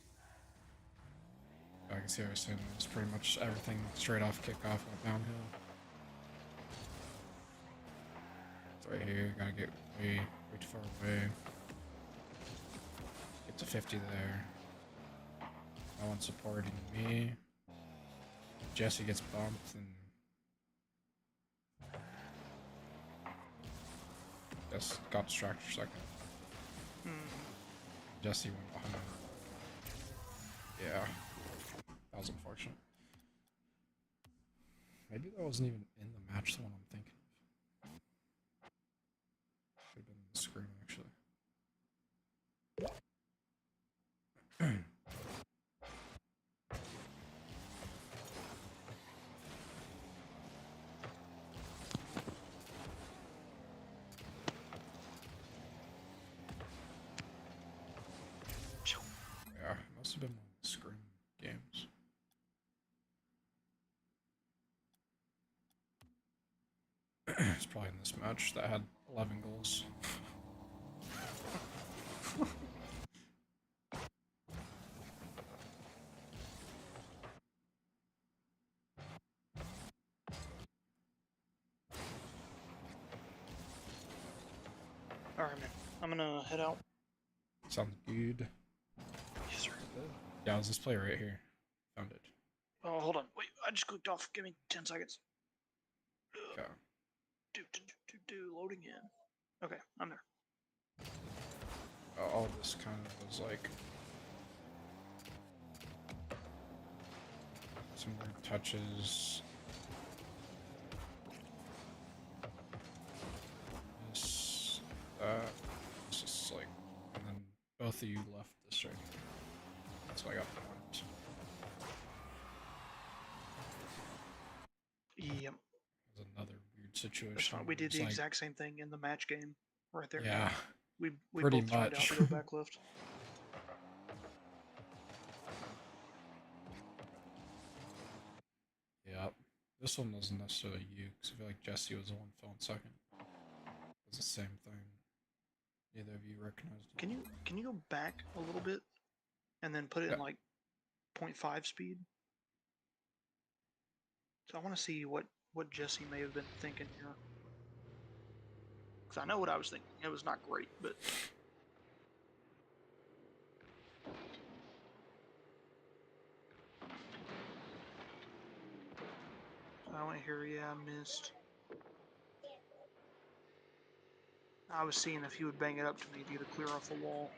I can see what you're saying. It's pretty much everything straight off kickoff went downhill. It's right here. Gotta get way too far away. Get to 50 there. No one's supporting me. Jesse gets bumped and just got distracted for a second. Jesse went behind. Yeah. That was unfortunate. Maybe that wasn't even in the match, the one I'm thinking probably in this match that had 11 goals. Alright, man. I'm gonna head out. Sounds good. Yes, sir. Yeah, it was this play right here. Found it. Oh, hold on. Wait, I just clicked off. Give me 10 seconds. Okay. Loading in. Okay, I'm there. All this kind of was like some weird touches. This, it's just like, and then both of you left this right here. So I got points. Yep. There's another weird That's situation. fine. We did It's the like, exact same thing in the match game right there. yeah, We pretty both tried much. out to go back left. Yep. This one wasn't necessarily you, because I feel like Jesse was the one filling second. It was the same thing. Neither of you recognized it. Can you go back a little bit and then put it Yeah. in like 0.5 speed? So I want to see what Jesse may have been thinking here. Because I know what I was thinking. It was not great, but so I went here. Yeah, I missed. I was seeing if he would bang it up to me to get a clear off the wall.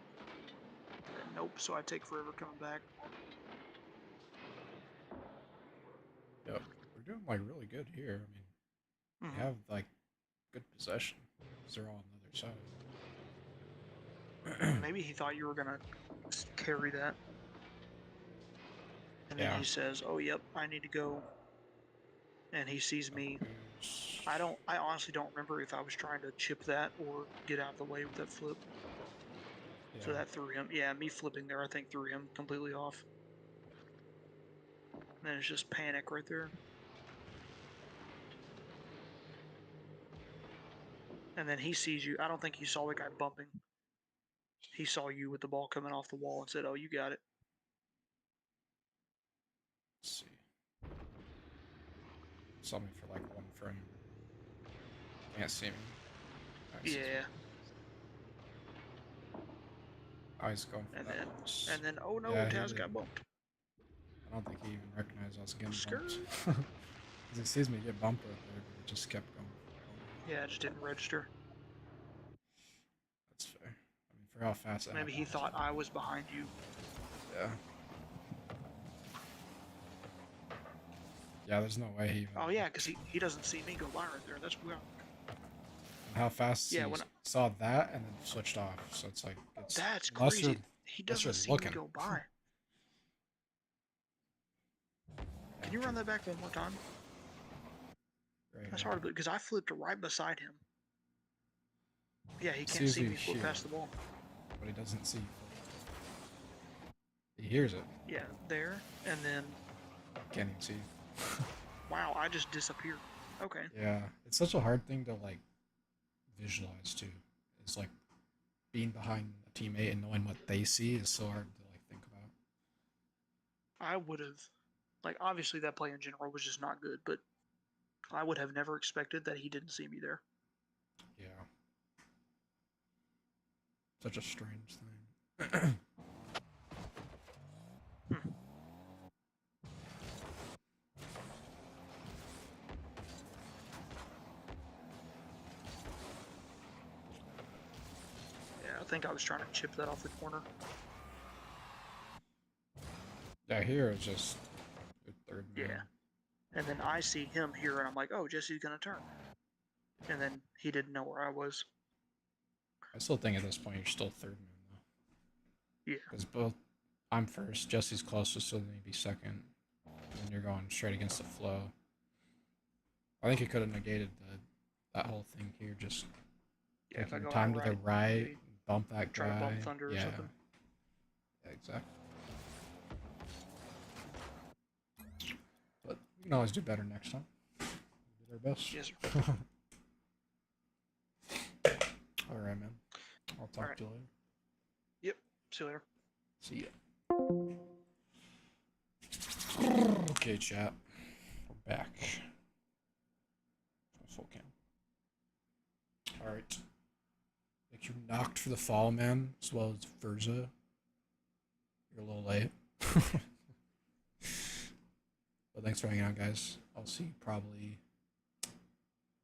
And nope, so I take forever coming back. Yep. We're doing like really good here. I mean, we have like good possession. 'Cause they're all on the other side. Maybe he thought you were gonna carry that. And then Yeah. he says, "Oh, yep, I need to go." And he sees me. I honestly don't remember if I was trying to chip that or get out of the way with that flip. So Yeah. that threw him. Yeah, me flipping there, I think, threw him completely off. And then it's just panic right there. And then he sees you. I don't think he saw the guy bumping. He saw you with the ball coming off the wall and said, "Oh, you got it." Let's see. Saw me for like one frame. Can't see me. Alright, sees me. Yeah. Oh, he's going for And that then, once. and then, oh no, Yeah, he Taz did. got bumped. I don't think he even recognized I was getting Skirt. bumped. Because he sees me get bumped right there, but he just kept going. Yeah, it just didn't register. That's fair. I mean, for how fast it Maybe he happened, thought I was behind you. Yeah. Yeah, there's no way he even... Oh yeah, because he doesn't see me go by right there. That's weird. How fast Yeah, he when saw that and then switched off. So it's like... It's That's unless crazy. you're- He unless you're doesn't see me looking. go by. Can you run that back one more time? Right That's here. hard to because I flipped right beside him. Yeah, he can't Sees see you me flip here. past the ball. But he doesn't see you. He hears it. Yeah, there, and then Can't even see you. wow, I just disappeared. Okay. Yeah, it's such a hard thing to like visualize too. It's like being behind a teammate and knowing what they see is so hard to like think about. I would have, like, obviously that play in general was just not good, but I would have never expected that he didn't see me there. Yeah. Such a strange thing. Yeah, I think I was trying to chip that off the corner. Yeah, here it's just a third man. Yeah. And then I see him here, and I'm like, oh, Jesse's gonna turn. And then he didn't know where I was. I still think at this point you're still third man though. Yeah. Because both I'm first, Jesse's closest, so maybe second. And then you're going straight against the flow. I think it could have negated that whole thing here, just Yeah, if I taking go time out to the right, maybe bump that try guy. to bump Thunder or yeah. something. Yeah, exactly. But we can always do better next time. We'll do our best. Yes, sir. I'll talk Alright. to you later. Yep. See you later. See ya. Okay, chat. We're back. Full cam. Alright. Like you knocked for the fall, man, as well as Verza. You're a little late. But thanks for hanging out, guys. I'll see you probably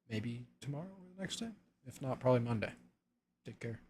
maybe tomorrow or the next day. If not, probably Monday. Take care.